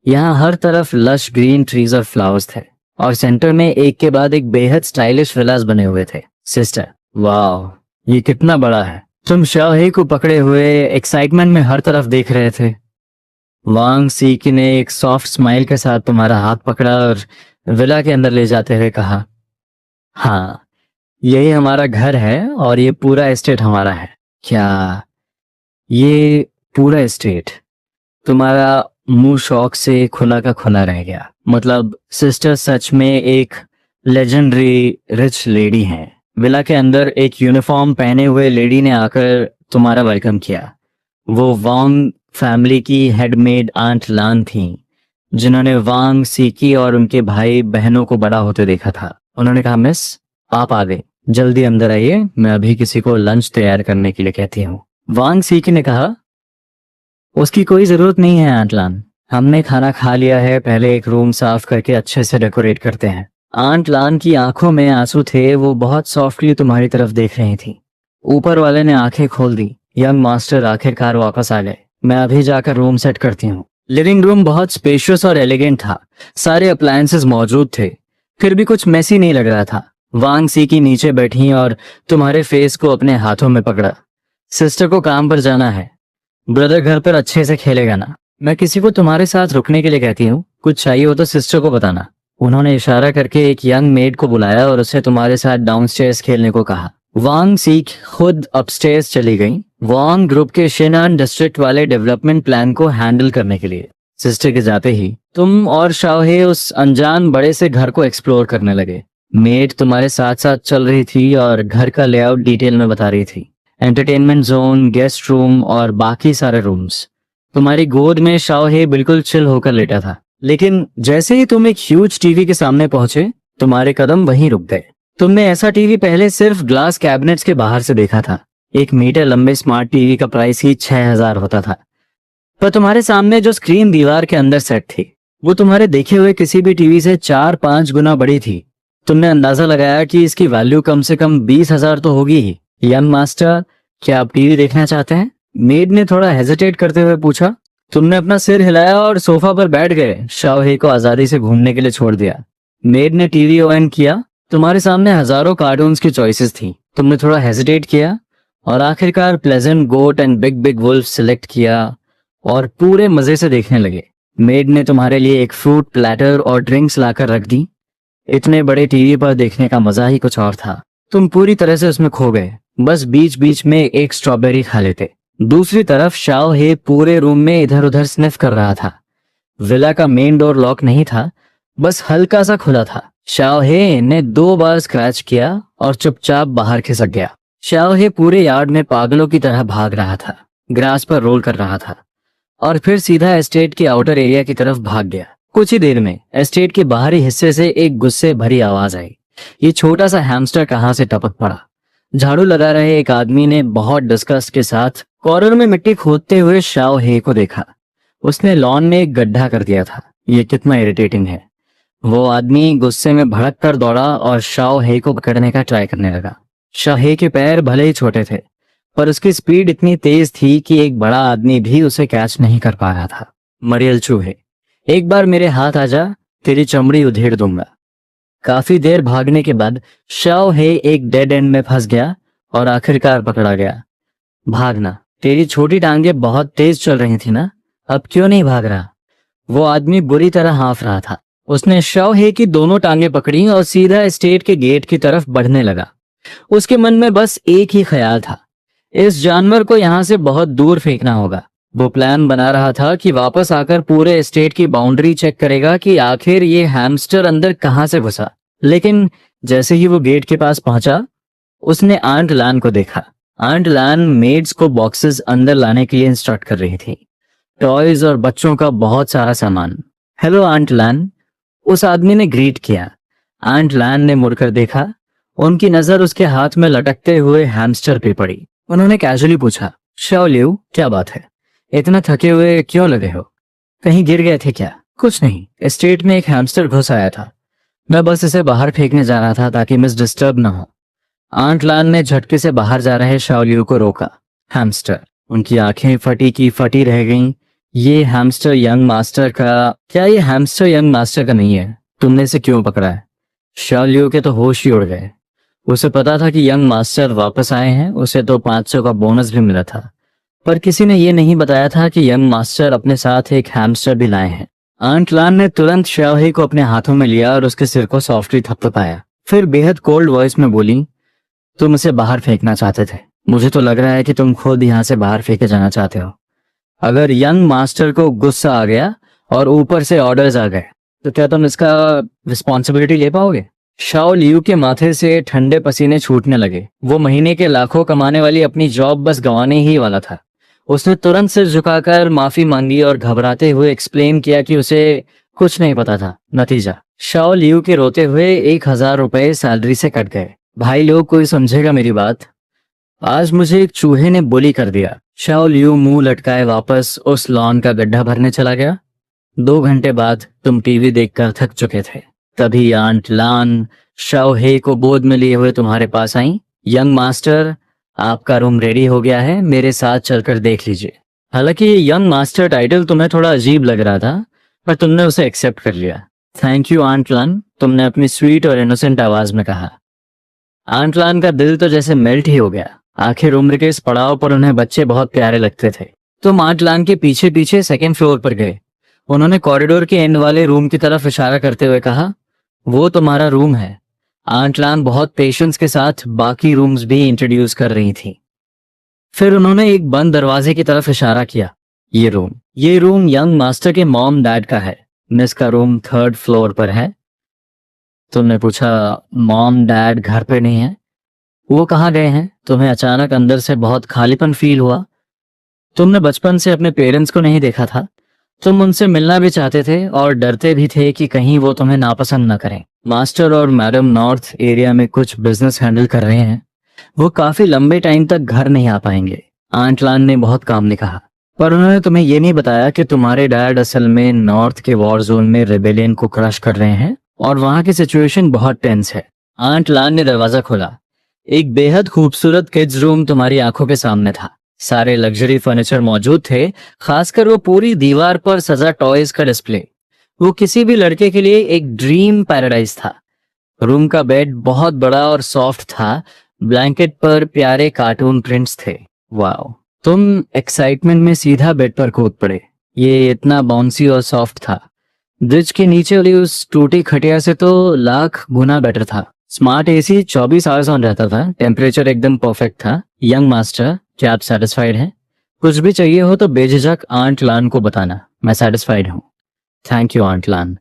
यहाँ हर तरफ लश ग्रीन ट्रीज और फ्लावर्स थे और सेंटर में एक के बाद एक बेहद स्टाइलिश विलास बने हुए थे। सिस्टर, वाह, ये कितना बड़ा है। तुम शाओहे को पकड़े हुए एक्साइटमेंट में हर तरफ देख रहे थे। वांग सीकी ने एक सॉफ्ट स्माइल के साथ तुम्हारा हाथ पकड़ा और विला के अंदर ले जाते हुए कहा, हाँ, यही हमारा घर है और ये पूरा एस्टेट हमारा है। क्या ये पूरा एस्टेट? तुम्हारा मुंह शौक से खुला का खुला रह गया। मतलब सिस्टर सच में एक लेजेंडरी रिच लेडी है। विला के अंदर एक यूनिफॉर्म पहने हुए लेडी ने आकर तुम्हारा वेलकम किया। वो वांग फैमिली की हेडमेड आंट लान थी, जिन्होंने वांग, सीकी और उनके भाई बहनों को बड़ा होते देखा था। उन्होंने कहा, मिस आप आ गए, जल्दी अंदर आइए, मैं अभी किसी को लंच तैयार करने के लिए कहती हूँ। वांग सीकी ने कहा, उसकी कोई जरूरत नहीं है आंट लान, हमने खाना खा लिया है, पहले एक रूम साफ करके अच्छे से डेकोरेट करते हैं। आंट लान की आंखों में आंसू थे, वो बहुत सॉफ्टली तुम्हारी तरफ देख रही थी। ऊपर वाले ने आंखें खोल दी। यंग मास्टर आखिरकार वापस आ गए। मैं अभी जाकर रूम सेट करती हूँ। लिविंग रूम बहुत स्पेशियस और एलिगेंट था, सारे अप्लायंसेस मौजूद थे, फिर भी कुछ मैसी नहीं लग रहा था। वांग सी की नीचे बैठी और तुम्हारे फेस को अपने हाथों में पकड़ा। सिस्टर को काम पर जाना है, ब्रदर घर पर अच्छे से खेलेगा ना। मैं किसी को तुम्हारे साथ रुकने के लिए कहती हूँ, कुछ चाहिए हो तो सिस्टर को बताना। उन्होंने इशारा करके एक यंग मेड को बुलाया और उसे तुम्हारे साथ डाउनस्टेयर्स खेलने को कहा। वांग सीख खुद अपस्टेयर्स चली गई, वांग ग्रुप के शेनान डिस्ट्रिक्ट वाले डेवलपमेंट प्लान को हैंडल करने के लिए। सिस्टर के जाते ही तुम और शाओहे उस अनजान बड़े से घर को एक्सप्लोर करने लगे। मेड तुम्हारे साथ साथ चल रही थी और घर का लेआउट डिटेल में बता रही थी। एंटरटेनमेंट जोन, गेस्ट रूम और बाकी सारे रूम्स। तुम्हारी गोद में शाओहे बिल्कुल चिल होकर लेटा था, लेकिन जैसे ही तुम एक ह्यूज टीवी के सामने पहुंचे, तुम्हारे कदम वहीं रुक गए। तुमने ऐसा टीवी पहले सिर्फ ग्लास कैबिनेट्स के बाहर से देखा था। 1 मीटर लंबे स्मार्ट टीवी का प्राइस ही 6000 होता था, पर तुम्हारे सामने जो स्क्रीन दीवार के अंदर सेट थी, वो तुम्हारे देखे हुए किसी भी टीवी से 4-5 गुना बड़ी थी। तुमने अंदाजा लगाया कि इसकी वैल्यू कम से कम 20,000 तो होगी ही। यंग मास्टर, क्या आप टीवी देखना चाहते हैं? मेड ने थोड़ा हेजिटेट करते हुए पूछा। तुमने अपना सिर हिलाया और सोफा पर बैठ गए। शाओहे को आजादी से घूमने के लिए छोड़ दिया। मेड ने टीवी ऑन किया। तुम्हारे सामने हजारों कार्टून्स की चॉइसेस थी। तुमने थोड़ा हेजिटेट किया और आखिरकार pleasant goat and big big wolf select किया और पूरे मजे से देखने लगे। मेड ने तुम्हारे लिए एक फ्रूट प्लेटर और ड्रिंक्स लाकर रख दी। इतने बड़े टीवी पर देखने का मजा ही कुछ और था। तुम पूरी तरह से उसमें खो गए, बस बीच बीच में एक स्ट्रॉबेरी खा लेते। दूसरी तरफ शाओहे पूरे रूम में इधर उधर स्निफ कर रहा था। विला का मेन डोर लॉक नहीं था, बस हल्का सा खुला था। शाओहे ने 2 बार स्क्रैच किया और चुपचाप बाहर खिसक गया। शाओहे पूरे यार्ड में पागलों की तरह भाग रहा था, ग्रास पर रोल कर रहा था और फिर सीधा एस्टेट के आउटर एरिया की तरफ भाग गया। कुछ ही देर में एस्टेट के बाहरी हिस्से से एक गुस्से भरी आवाज आई। ये छोटा सा हैमस्टर कहाँ से टपक पड़ा। झाड़ू लगा रहे एक आदमी ने बहुत डिस्गस्ट के साथ कॉर्नर में मिट्टी खोदते हुए शाओहे को देखा। उसने लॉन में एक गड्ढा कर दिया था। ये कितना इरिटेटिंग है। वो आदमी गुस्से में भड़क कर दौड़ा और शाओहे को पकड़ने का ट्राई करने लगा। शाओहे के पैर भले ही छोटे थे, पर उसकी स्पीड इतनी तेज थी कि एक बड़ा आदमी भी उसे कैच नहीं कर पा रहा था। मरियल चूहे, एक बार मेरे हाथ आ जा, तेरी चमड़ी उधेड़ दूंगा। काफी देर भागने के बाद शाओहे एक डेड एंड में फंस गया और आखिरकार पकड़ा गया। भागना, तेरी छोटी टांगें बहुत तेज चल रही थी ना, अब क्यों नहीं भाग रहा? वो आदमी बुरी तरह हाँफ रहा था। उसने शाओहे की दोनों टांगें पकड़ी और सीधा एस्टेट के गेट की तरफ बढ़ने लगा। उसके मन में बस एक ही ख्याल था, इस जानवर को यहाँ से बहुत दूर फेंकना होगा। वो प्लान बना रहा था कि वापस आकर पूरे एस्टेट की बाउंड्री चेक करेगा कि आखिर ये हैमस्टर अंदर कहाँ से घुसा। लेकिन जैसे ही वो गेट के पास पहुंचा, उसने आंट लान को देखा। आंट लान मेड्स को बॉक्सेस अंदर लाने के लिए इंस्ट्रक्ट कर रही थी, टॉयज और बच्चों का बहुत सारा सामान। हेलो आंट लान, उस आदमी ने ग्रीट किया। आंट लान ने मुड़कर देखा। उनकी नजर उसके हाथ में लटकते हुए हैमस्टर पे पड़ी। उन्होंने कैजुअली पूछा, शाओ लियू, क्या बात है, इतना थके हुए क्यों लगे हो? कहीं गिर गए थे क्या? कुछ नहीं, एस्टेट में एक हैमस्टर घुस आया था, मैं बस इसे बाहर फेंकने जा रहा था ताकि मिस डिस्टर्ब ना हो। आंट लान ने झटके से बाहर जा रहे शाओ लियू को रोका। हैमस्टर, उनकी आंखें फटी की फटी रह गईं। ये हैमस्टर यंग मास्टर का, क्या ये हैमस्टर यंग मास्टर का नहीं है? तुमने इसे क्यों पकड़ा है? शाओ लियू के तो होश ही उड़ गए। उसे पता था कि यंग मास्टर वापस आए हैं, उसे तो 500 का बोनस भी मिला था, पर किसी ने ये नहीं बताया था कि यंग मास्टर अपने साथ एक हैमस्टर भी लाए हैं। आंट लान ने तुरंत शाओहे को अपने हाथों में लिया और उसके सिर को सॉफ्टली थपथपाया। फिर बेहद कोल्ड वॉइस में बोली, तुम इसे बाहर फेंकना चाहते थे। मुझे तो लग रहा है कि तुम खुद यहाँ से बाहर फेंके जाना चाहते हो। अगर यंग मास्टर को गुस्सा आ गया और ऊपर से ऑर्डर्स आ गए, तो क्या तुम इसका रिस्पॉन्सिबिलिटी ले पाओगे? शाओ लियू के माथे से ठंडे पसीने छूटने लगे। वो महीने के लाखों कमाने वाली अपनी जॉब बस गंवाने ही वाला था। उसने तुरंत सिर झुकाकर माफी मांगी और घबराते हुए एक्सप्लेन किया कि उसे कुछ नहीं पता था। नतीजा, शाओ लियू के रोते हुए 1,000 रुपए सैलरी से कट गए। भाई लोग, कोई समझेगा मेरी बात? आज मुझे एक चूहे ने बुली कर दिया। शाओ लियू मुंह लटकाए वापस उस लॉन का गड्ढा भरने चला गया। 2 घंटे बाद तुम टीवी देखकर थक चुके थे। तभी आंट लान शाओ हे को गोद में लिए हुए तुम्हारे पास आई। यंग मास्टर, आपका रूम रेडी हो गया है, मेरे साथ चलकर देख लीजिए। हालांकि ये यंग मास्टर टाइटल तुम्हें थोड़ा अजीब लग रहा था, पर तुमने उसे एक्सेप्ट कर लिया। थैंक यू आंट लान, तुमने अपनी स्वीट और इनोसेंट आवाज में कहा। आंट लान का दिल तो जैसे मेल्ट ही हो गया। आखिर उम्र के इस पड़ाव पर उन्हें बच्चे बहुत प्यारे लगते थे। तुम आंट लान के पीछे पीछे सेकेंड फ्लोर पर गए। उन्होंने कॉरिडोर के एंड वाले रूम की तरफ इशारा करते हुए कहा, वो तुम्हारा रूम है। आंट लान बहुत पेशेंस के साथ बाकी रूम्स भी इंट्रोड्यूस कर रही थी। फिर उन्होंने एक बंद दरवाजे की तरफ इशारा किया। ये रूम यंग मास्टर के मॉम डैड का है। मिस का रूम 3rd फ्लोर पर है। तुमने पूछा, मॉम डैड घर पे नहीं है? वो कहाँ गए हैं? तुम्हें अचानक अंदर से बहुत खालीपन फील हुआ। तुमने बचपन से अपने पेरेंट्स को नहीं देखा था। तुम उनसे मिलना भी चाहते थे और डरते भी थे कि कहीं वो तुम्हें नापसंद न करें। मास्टर और मैडम नॉर्थ एरिया में कुछ बिजनेस हैंडल कर रहे हैं। वो काफी लंबे टाइम तक घर नहीं आ पाएंगे। आंट लान ने बहुत कामली कहा। पर उन्होंने तुम्हें ये नहीं बताया कि तुम्हारे डैड असल में नॉर्थ के वॉर जोन में रेबेलियन को क्रश कर रहे हैं और वहां की सिचुएशन बहुत टेंस है। आंट लान ने दरवाजा खोला। एक बेहद खूबसूरत किड्स रूम तुम्हारी आंखों के सामने था। सारे लग्जरी फर्नीचर मौजूद थे, खासकर वो पूरी दीवार पर सजा टॉयज का डिस्प्ले। वो किसी भी लड़के के लिए एक ड्रीम पैराडाइज था। रूम का बेड बहुत बड़ा और सॉफ्ट था। ब्लैंकेट पर प्यारे कार्टून प्रिंट्स थे। वाओ! तुम एक्साइटमेंट में सीधा बेड पर कूद पड़े। ये इतना बाउंसी और सॉफ्ट था। ब्रिज के नीचे वाली उस टूटी खटिया से तो लाख गुना बेटर था। स्मार्ट एसी 24 आवर्स ऑन रहता था। टेम्परेचर एकदम परफेक्ट था। यंग मास्टर, क्या आप सेटिस्फाइड हैं? कुछ भी चाहिए हो तो बेझिझक आंट लान को बताना। मैं सेटिस्फाइड हूँ। थैंक यू आंट लान।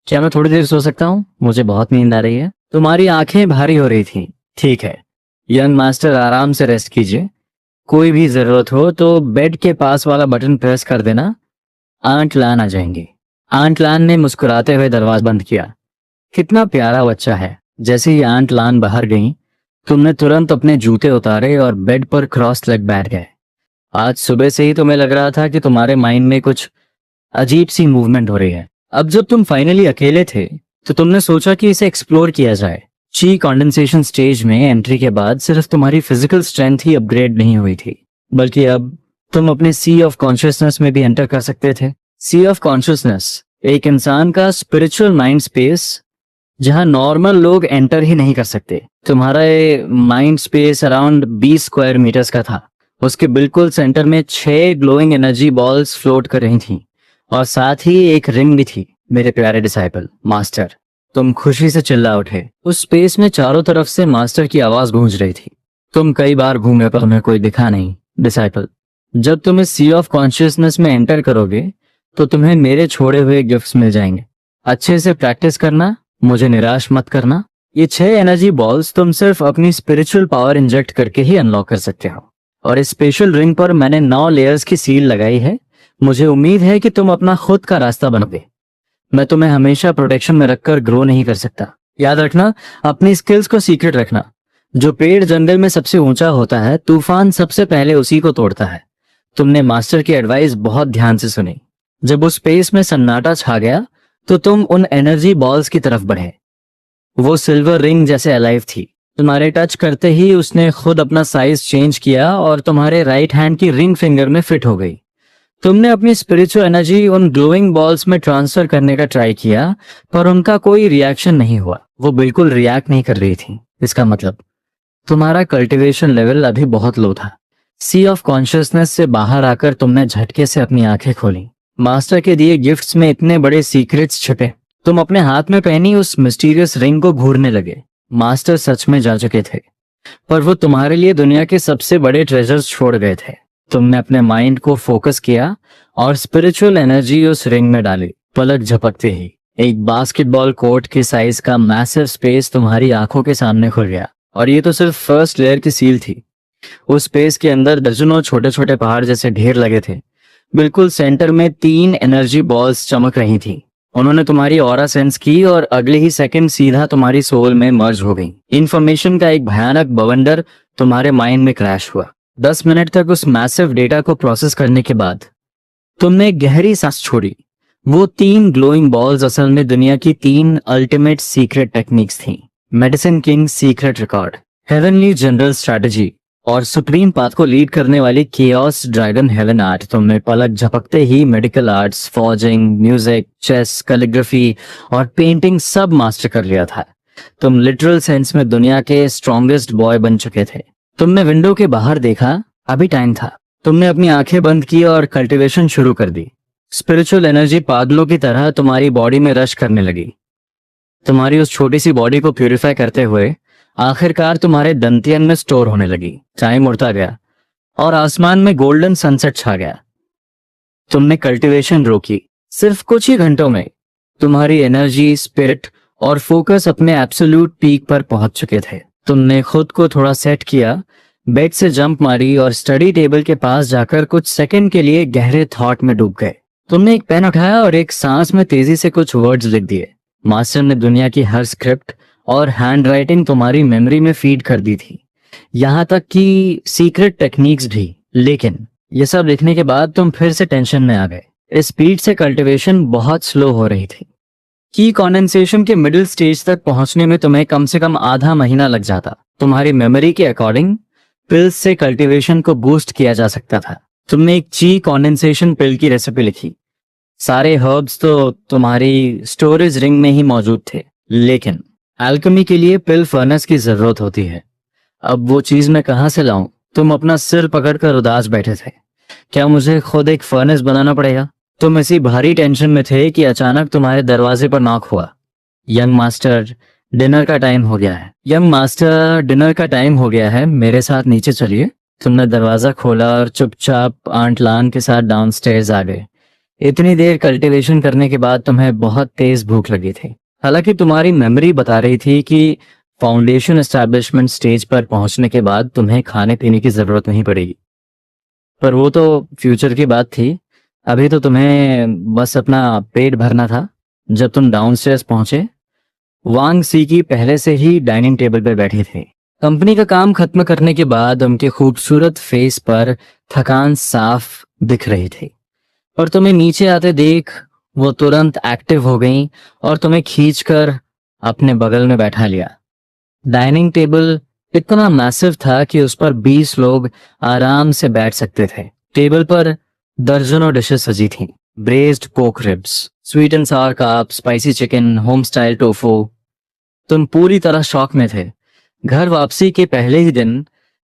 क्या मैं थोड़ी देर सो सकता हूँ? मुझे बहुत नींद आ रही है। तुम्हारी आंखें भारी हो रही थी। ठीक है यंग मास्टर, आराम से रेस्ट कीजिए। कोई भी जरूरत हो तो बेड के पास वाला बटन प्रेस कर देना। आंट लान आ जाएंगे। आंट लान ने मुस्कुराते हुए दरवाजा बंद किया। कितना प्यारा बच्चा है। जैसे ही आंट लान बाहर गई, तुमने तुरंत अपने जूते उतारे और बेड पर क्रॉस लेग बैठ गए। आज सुबह से ही तुम्हें लग रहा था कि तुम्हारे माइंड में कुछ अजीब सी मूवमेंट हो रही है। अब जब तुम फाइनली अकेले थे तो तुमने सोचा कि इसे एक्सप्लोर किया जाए। ची कंडेंसेशन स्टेज में एंट्री के बाद सिर्फ तुम्हारी फिजिकल स्ट्रेंथ ही अपग्रेड नहीं हुई थी, बल्कि अब तुम अपने सी ऑफ कॉन्शियसनेस में भी एंटर कर सकते थे। सी ऑफ कॉन्शियसनेस एक इंसान का स्पिरिचुअल माइंड स्पेस जहां नॉर्मल लोग एंटर ही नहीं कर सकते। तुम्हारा ये mind space around 20 square metres का था। उसके बिल्कुल सेंटर में 6 ग्लोइंग एनर्जी बॉल्स फ्लोट कर रही थी और साथ ही एक रिंग भी थी। मेरे प्यारे डिसाइपल मास्टर, तुम खुशी से चिल्ला उठे। उस स्पेस में चारों तरफ से मास्टर की आवाज गूंज रही थी। तुम कई बार घूमे पर तुम्हें कोई दिखा नहीं। डिसाइपल, जब तुम इस सी ऑफ कॉन्शियसनेस में एंटर करोगे तो तुम्हें मेरे छोड़े हुए गिफ्ट्स मिल जाएंगे। अच्छे से प्रैक्टिस करना, मुझे निराश मत करना। ये 6 एनर्जी बॉल्स तुम सिर्फ अपनी स्पिरिचुअल पावर इंजेक्ट करके ही अनलॉक कर सकते हो। और इस स्पेशल रिंग पर मैंने 9 लेयर्स की सील लगाई है। मुझे उम्मीद है कि तुम अपना खुद का रास्ता बनोगे। मैं तुम्हें हमेशा प्रोटेक्शन में रखकर ग्रो नहीं कर सकता। याद रखना, अपनी स्किल्स को सीक्रेट रखना। जो पेड़ जंगल में सबसे ऊंचा होता है, तूफान सबसे पहले उसी को तोड़ता है। तुमने मास्टर की एडवाइस बहुत ध्यान से सुनी। जब उस स्पेस में सन्नाटा छा गया तो तुम उन एनर्जी बॉल्स की तरफ बढ़े। वो सिल्वर रिंग जैसे अलाइव थी। तुम्हारे टच करते ही उसने खुद अपना साइज चेंज किया और तुम्हारे राइट हैंड की रिंग फिंगर में फिट हो गई। तुमने अपनी स्पिरिचुअल एनर्जी उन ग्लोइंग बॉल्स में ट्रांसफर करने का ट्राई किया, पर उनका कोई रिएक्शन नहीं हुआ। वो बिल्कुल रिएक्ट नहीं कर रही थी। इसका मतलब तुम्हारा कल्टीवेशन लेवल अभी बहुत लो था। सी ऑफ कॉन्शियसनेस से बाहर आकर तुमने झटके से अपनी आंखें खोली। मास्टर के दिए गिफ्ट्स में इतने बड़े सीक्रेट्स छिपे। तुम अपने हाथ में पहनी उस मिस्टीरियस रिंग को घूरने लगे। मास्टर सच में जा चुके थे, पर वो तुम्हारे लिए दुनिया के सबसे बड़े ट्रेजर्स छोड़ गए थे। तुमने अपने माइंड को फोकस किया और स्पिरिचुअल एनर्जी उस रिंग में डाली। पलक झपकते ही एक बास्केटबॉल कोर्ट के साइज का मैसिव स्पेस तुम्हारी आंखों के सामने खुल गया। और ये तो सिर्फ फर्स्ट लेयर की सील थी। उस स्पेस के अंदर दर्जनों छोटे छोटे पहाड़ जैसे ढेर लगे थे। बिल्कुल सेंटर में 3 एनर्जी बॉल्स चमक रही थी उन्होंने तुम्हारी ऑरा सेंस की और अगले ही सेकंड सीधा तुम्हारी सोल में मर्ज हो गई। इन्फॉर्मेशन का एक भयानक बवंडर तुम्हारे माइंड में क्रैश हुआ। 10 मिनट तक उस मैसिव डेटा को प्रोसेस करने के बाद तुमने एक गहरी सांस छोड़ी। वो 3 ग्लोइंग बॉल्स असल में दुनिया की 3 अल्टीमेट सीक्रेट टेक्निक्स थी। Medicine king secret record, heavenly general strategy और सुप्रीम पाथ को लीड करने वाली केओस ड्रैगन हेवन आर्ट। तुमने पलक झपकते ही medical arts, forging, music, chess, calligraphy और पेंटिंग सब मास्टर कर लिया था। तुम लिटरल सेंस में दुनिया के स्ट्रॉन्गेस्ट बॉय बन चुके थे। तुमने विंडो के बाहर देखा, अभी टाइम था। तुमने अपनी आंखें बंद की और कल्टीवेशन शुरू कर दी। स्पिरिचुअल एनर्जी पागलों की तरह तुम्हारी बॉडी में रश करने लगी। तुम्हारी उस छोटी सी बॉडी को प्यूरिफाई करते हुए आखिरकार तुम्हारे दंतियन में स्टोर होने लगी। टाइम उड़ता गया और आसमान में गोल्डन सनसेट छा गया। तुमने कल्टीवेशन रोकी। सिर्फ कुछ ही घंटों में तुम्हारी एनर्जी, स्पिरिट और फोकस अपने एब्सोल्यूट पीक पर पहुंच चुके थे। तुमने खुद को थोड़ा सेट किया, बेड से जंप मारी और स्टडी टेबल के पास जाकर कुछ सेकंड के लिए गहरे थॉट में डूब गए। तुमने एक पेन उठाया और एक सांस में तेजी से कुछ वर्ड्स लिख दिए। मास्टर ने दुनिया की हर स्क्रिप्ट और हैंड राइटिंग तुम्हारी मेमोरी में फीड कर दी थी, यहाँ तक कि सीक्रेट टेक्निक्स भी। लेकिन ये सब लिखने के बाद तुम फिर से टेंशन में आ गए। इस स्पीड से कल्टीवेशन बहुत स्लो हो रही थी। की कंडेंसेशन के मिडिल स्टेज तक पहुंचने में तुम्हें कम से कम आधा महीना लग जाता। तुम्हारी मेमोरी के अकॉर्डिंग पिल्स से कल्टीवेशन को बूस्ट किया जा सकता था। तुमने एक ची कंडेंसेशन पिल की रेसिपी लिखी। सारे हर्ब्स तो तुम्हारी स्टोरेज रिंग में ही मौजूद थे, लेकिन एल्केमी के लिए पिल फर्नेस की जरूरत होती है। अब वो चीज मैं कहां से लाऊं? तुम अपना सिर पकड़कर उदास बैठे थे। क्या मुझे खुद एक फर्नेस बनाना पड़ेगा? तुम इसी भारी टेंशन में थे कि अचानक तुम्हारे दरवाजे पर नॉक हुआ। यंग मास्टर, डिनर का टाइम हो गया है। यंग मास्टर, डिनर का टाइम हो गया है, मेरे साथ नीचे चलिए। तुमने दरवाजा खोला और चुपचाप आंट लान के साथ डाउनस्टेयर्स आ गए। इतनी देर कल्टीवेशन करने के बाद तुम्हें बहुत तेज भूख लगी थी। हालांकि तुम्हारी मेमोरी बता रही थी कि फाउंडेशन एस्टैब्लिशमेंट स्टेज पर पहुंचने के बाद तुम्हें खाने पीने की जरूरत नहीं पड़ेगी, पर वो तो फ्यूचर की बात थी। अभी तो तुम्हें बस अपना पेट भरना था। जब तुम डाउनस्टेयर्स पहुंचे, वांग सी की पहले से ही डाइनिंग टेबल पर बैठी थी। कंपनी का काम खत्म करने के बाद उनके खूबसूरत फेस पर थकान साफ दिख रही थी, और तुम्हें नीचे आते देख वो तुरंत एक्टिव हो गई और तुम्हें खींचकर अपने बगल में बैठा लिया। डाइनिंग टेबल इतना मैसिव था कि उस पर 20 लोग आराम से बैठ सकते थे। टेबल पर दर्जनों डिशेस सजी थीं। Braised pork ribs, sweet and sour carp, spicy chicken, home style tofu. तुम पूरी तरह शॉक में थे। घर वापसी के पहले ही दिन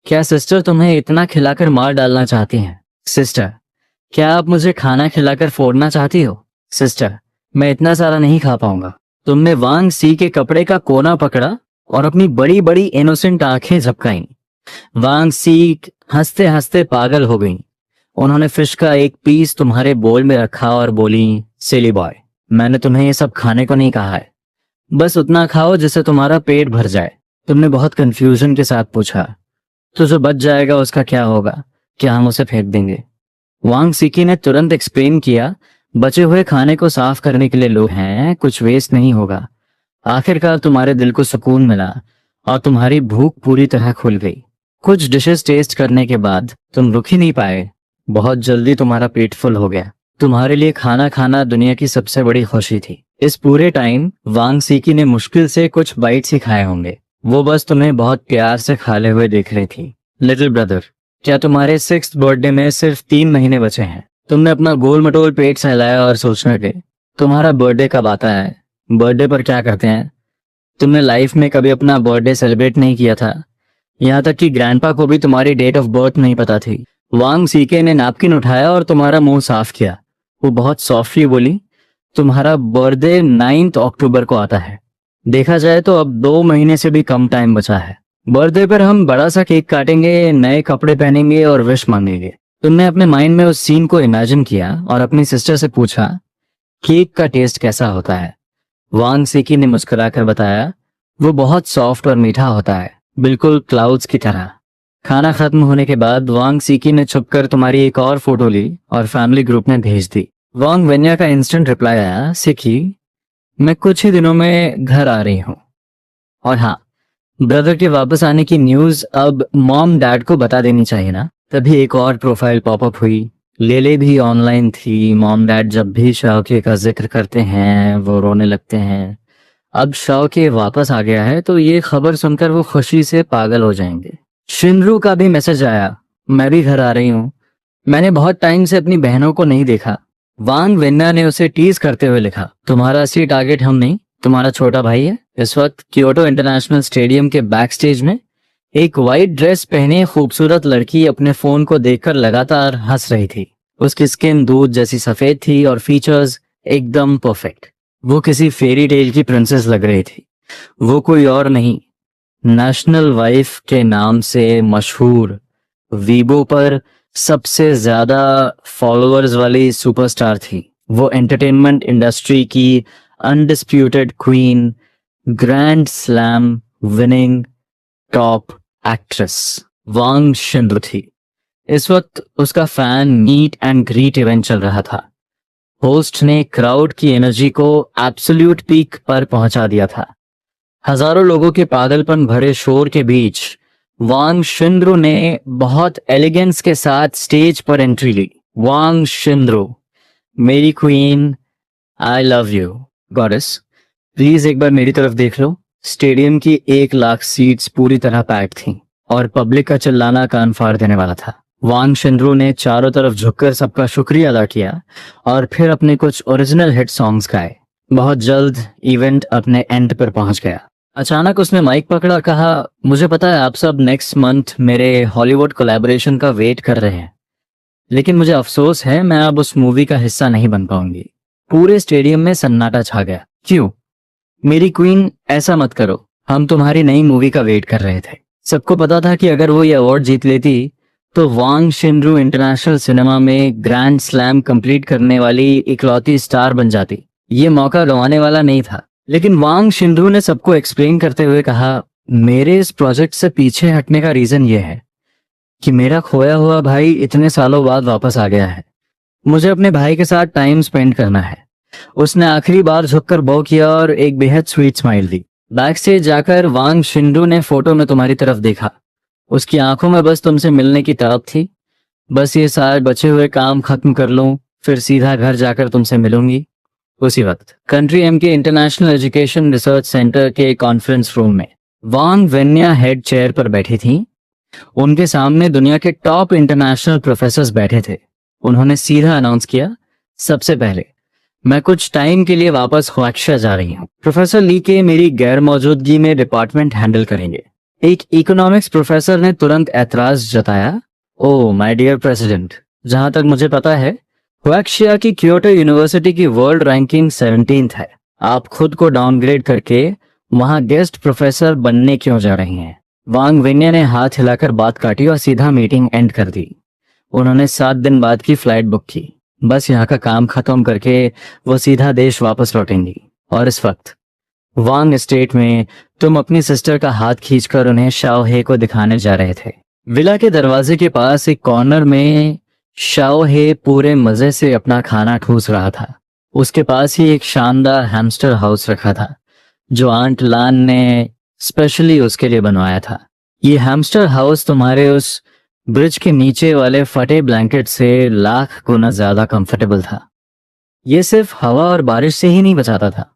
क्या सिस्टर तुम्हें इतना खिलाकर मार डालना चाहती हैं? सिस्टर, क्या आप मुझे खाना खिलाकर फोड़ना चाहती हो? सिस्टर, मैं इतना सारा नहीं खा पाऊंगा। तुमने वांग सी के कपड़े का कोना पकड़ा और अपनी बड़ी बड़ी इनोसेंट आंखें झपकाईं। वांग सी हंसते हंसते पागल हो गई। उन्होंने फिश का एक पीस तुम्हारे बोल में रखा और बोली, सिली बॉय, मैंने तुम्हें ये सब खाने को नहीं कहा है, बस उतना खाओ जिससे तुम्हारा पेट भर जाए। तुमने बहुत कंफ्यूजन के साथ पूछा, तो जो बच जाएगा उसका क्या होगा? क्या हम उसे फेंक देंगे? वांग सीकी ने तुरंत एक्सप्लेन किया, बचे हुए खाने को साफ करने के लिए लोग हैं, कुछ वेस्ट नहीं होगा। आखिरकार तुम्हारे दिल को सुकून मिला और तुम्हारी भूख पूरी तरह खुल गई। कुछ डिशेस टेस्ट करने के बाद तुम रुक ही नहीं पाए। बहुत जल्दी तुम्हारा पेट फुल हो गया। तुम्हारे लिए खाना खाना दुनिया की सबसे बड़ी खुशी थी। इस पूरे टाइम वांग सीकी ने मुश्किल से कुछ बाइट्स ही खाए होंगे। वो बस तुम्हें बहुत प्यार से खाले हुए देख रही थी। लिटिल ब्रदर, क्या तुम्हारे 6th बर्थडे में सिर्फ 3 महीने बचे हैं? तुमने अपना गोल मटोल पेट सहलाया और सोचने लगे, तुम्हारा बर्थडे कब आता है? बर्थडे पर क्या करते हैं? तुमने लाइफ में कभी अपना बर्थडे सेलिब्रेट नहीं किया था। यहाँ तक कि ग्रैंडपा को भी तुम्हारी डेट ऑफ बर्थ नहीं पता थी। वांग सीके ने नैपकिन उठाया और तुम्हारा मुंह साफ किया। वो बहुत सॉफ्टली बोली, तुम्हारा बर्थडे 9 अक्टूबर को आता है। देखा जाए तो अब 2 महीने से भी कम टाइम बचा है। बर्थडे पर हम बड़ा सा केक काटेंगे, नए कपड़े पहनेंगे और विश मांगेंगे। तुमने अपने माइंड में उस सीन को इमेजिन किया और अपनी सिस्टर से पूछा, केक का टेस्ट कैसा होता है? वांग सीकी ने मुस्कुराकर बताया, वो बहुत सॉफ्ट और मीठा होता है, बिल्कुल क्लाउड्स की तरह। खाना खत्म होने के बाद वांग सीकी ने छुपकर तुम्हारी एक और फोटो ली और फैमिली ग्रुप में भेज दी। वांग वेन्या का इंस्टेंट रिप्लाई आया, सिकी मैं कुछ ही दिनों में घर आ रही हूँ। और हाँ, ब्रदर के वापस आने की न्यूज अब मॉम डैड को बता देनी चाहिए ना। तभी एक और प्रोफाइल पॉपअप हुई। लेले भी ऑनलाइन थी। मॉम डैड जब भी शाओके का जिक्र करते हैं वो रोने लगते हैं। अब शाओके वापस आ गया है तो ये खबर सुनकर वो खुशी से पागल हो जाएंगे। शिनरू का भी मैसेज आया, मैं भी घर आ रही हूँ। मैंने बहुत टाइम से अपनी बहनों को नहीं देखा। वांग वेन्ना ने उसे टीज करते हुए लिखा, तुम्हारा असली टारगेट हम नहीं, तुम्हारा छोटा भाई है। इस वक्त क्योटो इंटरनेशनल स्टेडियम के बैक स्टेज में एक वाइट ड्रेस पहने खूबसूरत लड़की अपने फोन को देखकर लगातार हंस रही थी। उसकी स्किन दूध जैसी सफेद थी और फीचर्स एकदम परफेक्ट। वो किसी फेरी टेल की प्रिंसेस लग रही थी। वो कोई और नहीं, नेशनल वाइफ के नाम से मशहूर, वीबो पर सबसे ज्यादा फॉलोअर्स वाली सुपरस्टार थी। वो एंटरटेनमेंट इंडस्ट्री की undisputed queen, grand slam winning top actress Wang Xinru थी। इस वक्त उसका fan meet and greet event चल रहा था। होस्ट ने क्राउड की एनर्जी को एब्सोल्यूट पीक पर पहुंचा दिया था। हजारों लोगों के पागलपन भरे शोर के बीच वांग शिनरू ने बहुत एलिगेंस के साथ स्टेज पर एंट्री ली। वांग शिनरू, मेरी queen, I love you goddess, please एक बार मेरी तरफ देख लो। स्टेडियम की 1 लाख सीट्स पूरी तरह पैक थीं और पब्लिक का चिल्लाना कान फाड़ देने वाला था। वांग शिनरू ने चारों तरफ झुककर सबका शुक्रिया अदा किया और फिर अपने कुछ ओरिजिनल हिट सॉन्ग्स गाए। बहुत जल्द इवेंट अपने एंड पर पहुंच गया। अचानक उसने माइक पकड़ा, कहा, मुझे पता है आप सब नेक्स्ट मंथ मेरे हॉलीवुड कोलैबोरेशन का वेट कर रहे हैं, लेकिन मुझे अफसोस है मैं अब उस मूवी का हिस्सा नहीं बन पाऊंगी। पूरे स्टेडियम में सन्नाटा छा गया। क्यों? मेरी क्वीन, ऐसा मत करो, हम तुम्हारी नई मूवी का वेट कर रहे थे। सबको पता था कि अगर वो ये अवार्ड जीत लेती तो वांग शिनरू इंटरनेशनल सिनेमा में ग्रैंड स्लैम कंप्लीट करने वाली इकलौती स्टार बन जाती। ये मौका गंवाने वाला नहीं था। लेकिन वांग शिनरू ने सबको एक्सप्लेन करते हुए कहा, मेरे इस प्रोजेक्ट से पीछे हटने का रीजन ये है कि मेरा खोया हुआ भाई इतने सालों बाद वापस आ गया है। मुझे अपने भाई के साथ टाइम स्पेंड करना है। उसने आखिरी बार झुककर बो किया और एक बेहद स्वीट स्माइल दी। बैक स्टेज जाकर वांग शिनरू ने फोटो में तुम्हारी तरफ देखा। उसकी आंखों में बस तुमसे मिलने की तड़प थी। बस ये सारे बचे हुए काम खत्म कर लूं, फिर सीधा घर जाकर तुमसे मिलूंगी। उसी वक्त कंट्री एम के इंटरनेशनल एजुकेशन रिसर्च सेंटर के कॉन्फ्रेंस रूम में वांग वेन्या हेड चेयर पर बैठी थी। उनके सामने दुनिया के टॉप इंटरनेशनल प्रोफेसर्स बैठे थे। उन्होंने सीधा अनाउंस किया, सबसे पहले मैं कुछ टाइम के लिए वापस ख्वाक्शा जा रही हूँ। प्रोफेसर ली के मेरी गैर मौजूदगी में डिपार्टमेंट हैंडल करेंगे। एक इकोनॉमिक्स प्रोफेसर ने तुरंत ऐतराज जताया, ओ माय डियर प्रेसिडेंट, जहां तक मुझे पता है ख्वाक्शिया की क्योटो यूनिवर्सिटी की वर्ल्ड रैंकिंग 17th है। आप खुद को डाउनग्रेड करके वहां गेस्ट प्रोफेसर बनने क्यों जा रही हैं? वांग वेन्या ने हाथ हिलाकर बात काटी और सीधा मीटिंग एंड कर दी। उन्होंने 7 दिन बाद की फ्लाइट बुक की। बस यहाँ का काम खत्म करके वो सीधा देश वापस लौटेंगी। और इस वक्त वांग एस्टेट में तुम अपनी सिस्टर का हाथ खींचकर उन्हें शाओ हे को दिखाने जा रहे थे। विला के दरवाजे के पास एक कॉर्नर में शाओ हे पूरे मजे से अपना खाना ठूस रहा था। उसके पास ही एक शानदार हैमस्टर हाउस रखा था जो आंट लान ने स्पेशली उसके लिए बनवाया था। ये हैमस्टर हाउस तुम्हारे उस ब्रिज के नीचे वाले फटे ब्लैंकेट से लाख गुना ज्यादा कंफर्टेबल था। ये सिर्फ हवा और बारिश से ही नहीं बचाता था,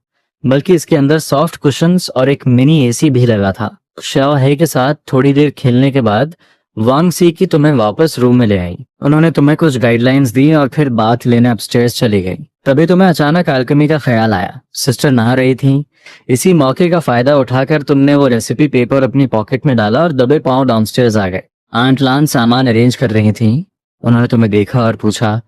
बल्कि इसके अंदर सॉफ्ट कुशन्स और एक मिनी एसी भी लगा था। शाओ हे के साथ थोड़ी देर खेलने के बाद वांग सी की तुम्हें वापस रूम में ले आई। उन्होंने तुम्हें कुछ गाइडलाइंस दी और फिर बात लेने अपस्टेयर्स चली गई। तभी तुम्हें अचानक अल्केमी का ख्याल आया। सिस्टर नहा रही थी। इसी मौके का फायदा उठाकर तुमने वो रेसिपी पेपर अपनी पॉकेट में डाला और दबे पांव डाउनस्टेयर्स आ गए। आंट लान सामान अरेंज कर रही थी। उन्होंने तुम्हें देखा और पूछा,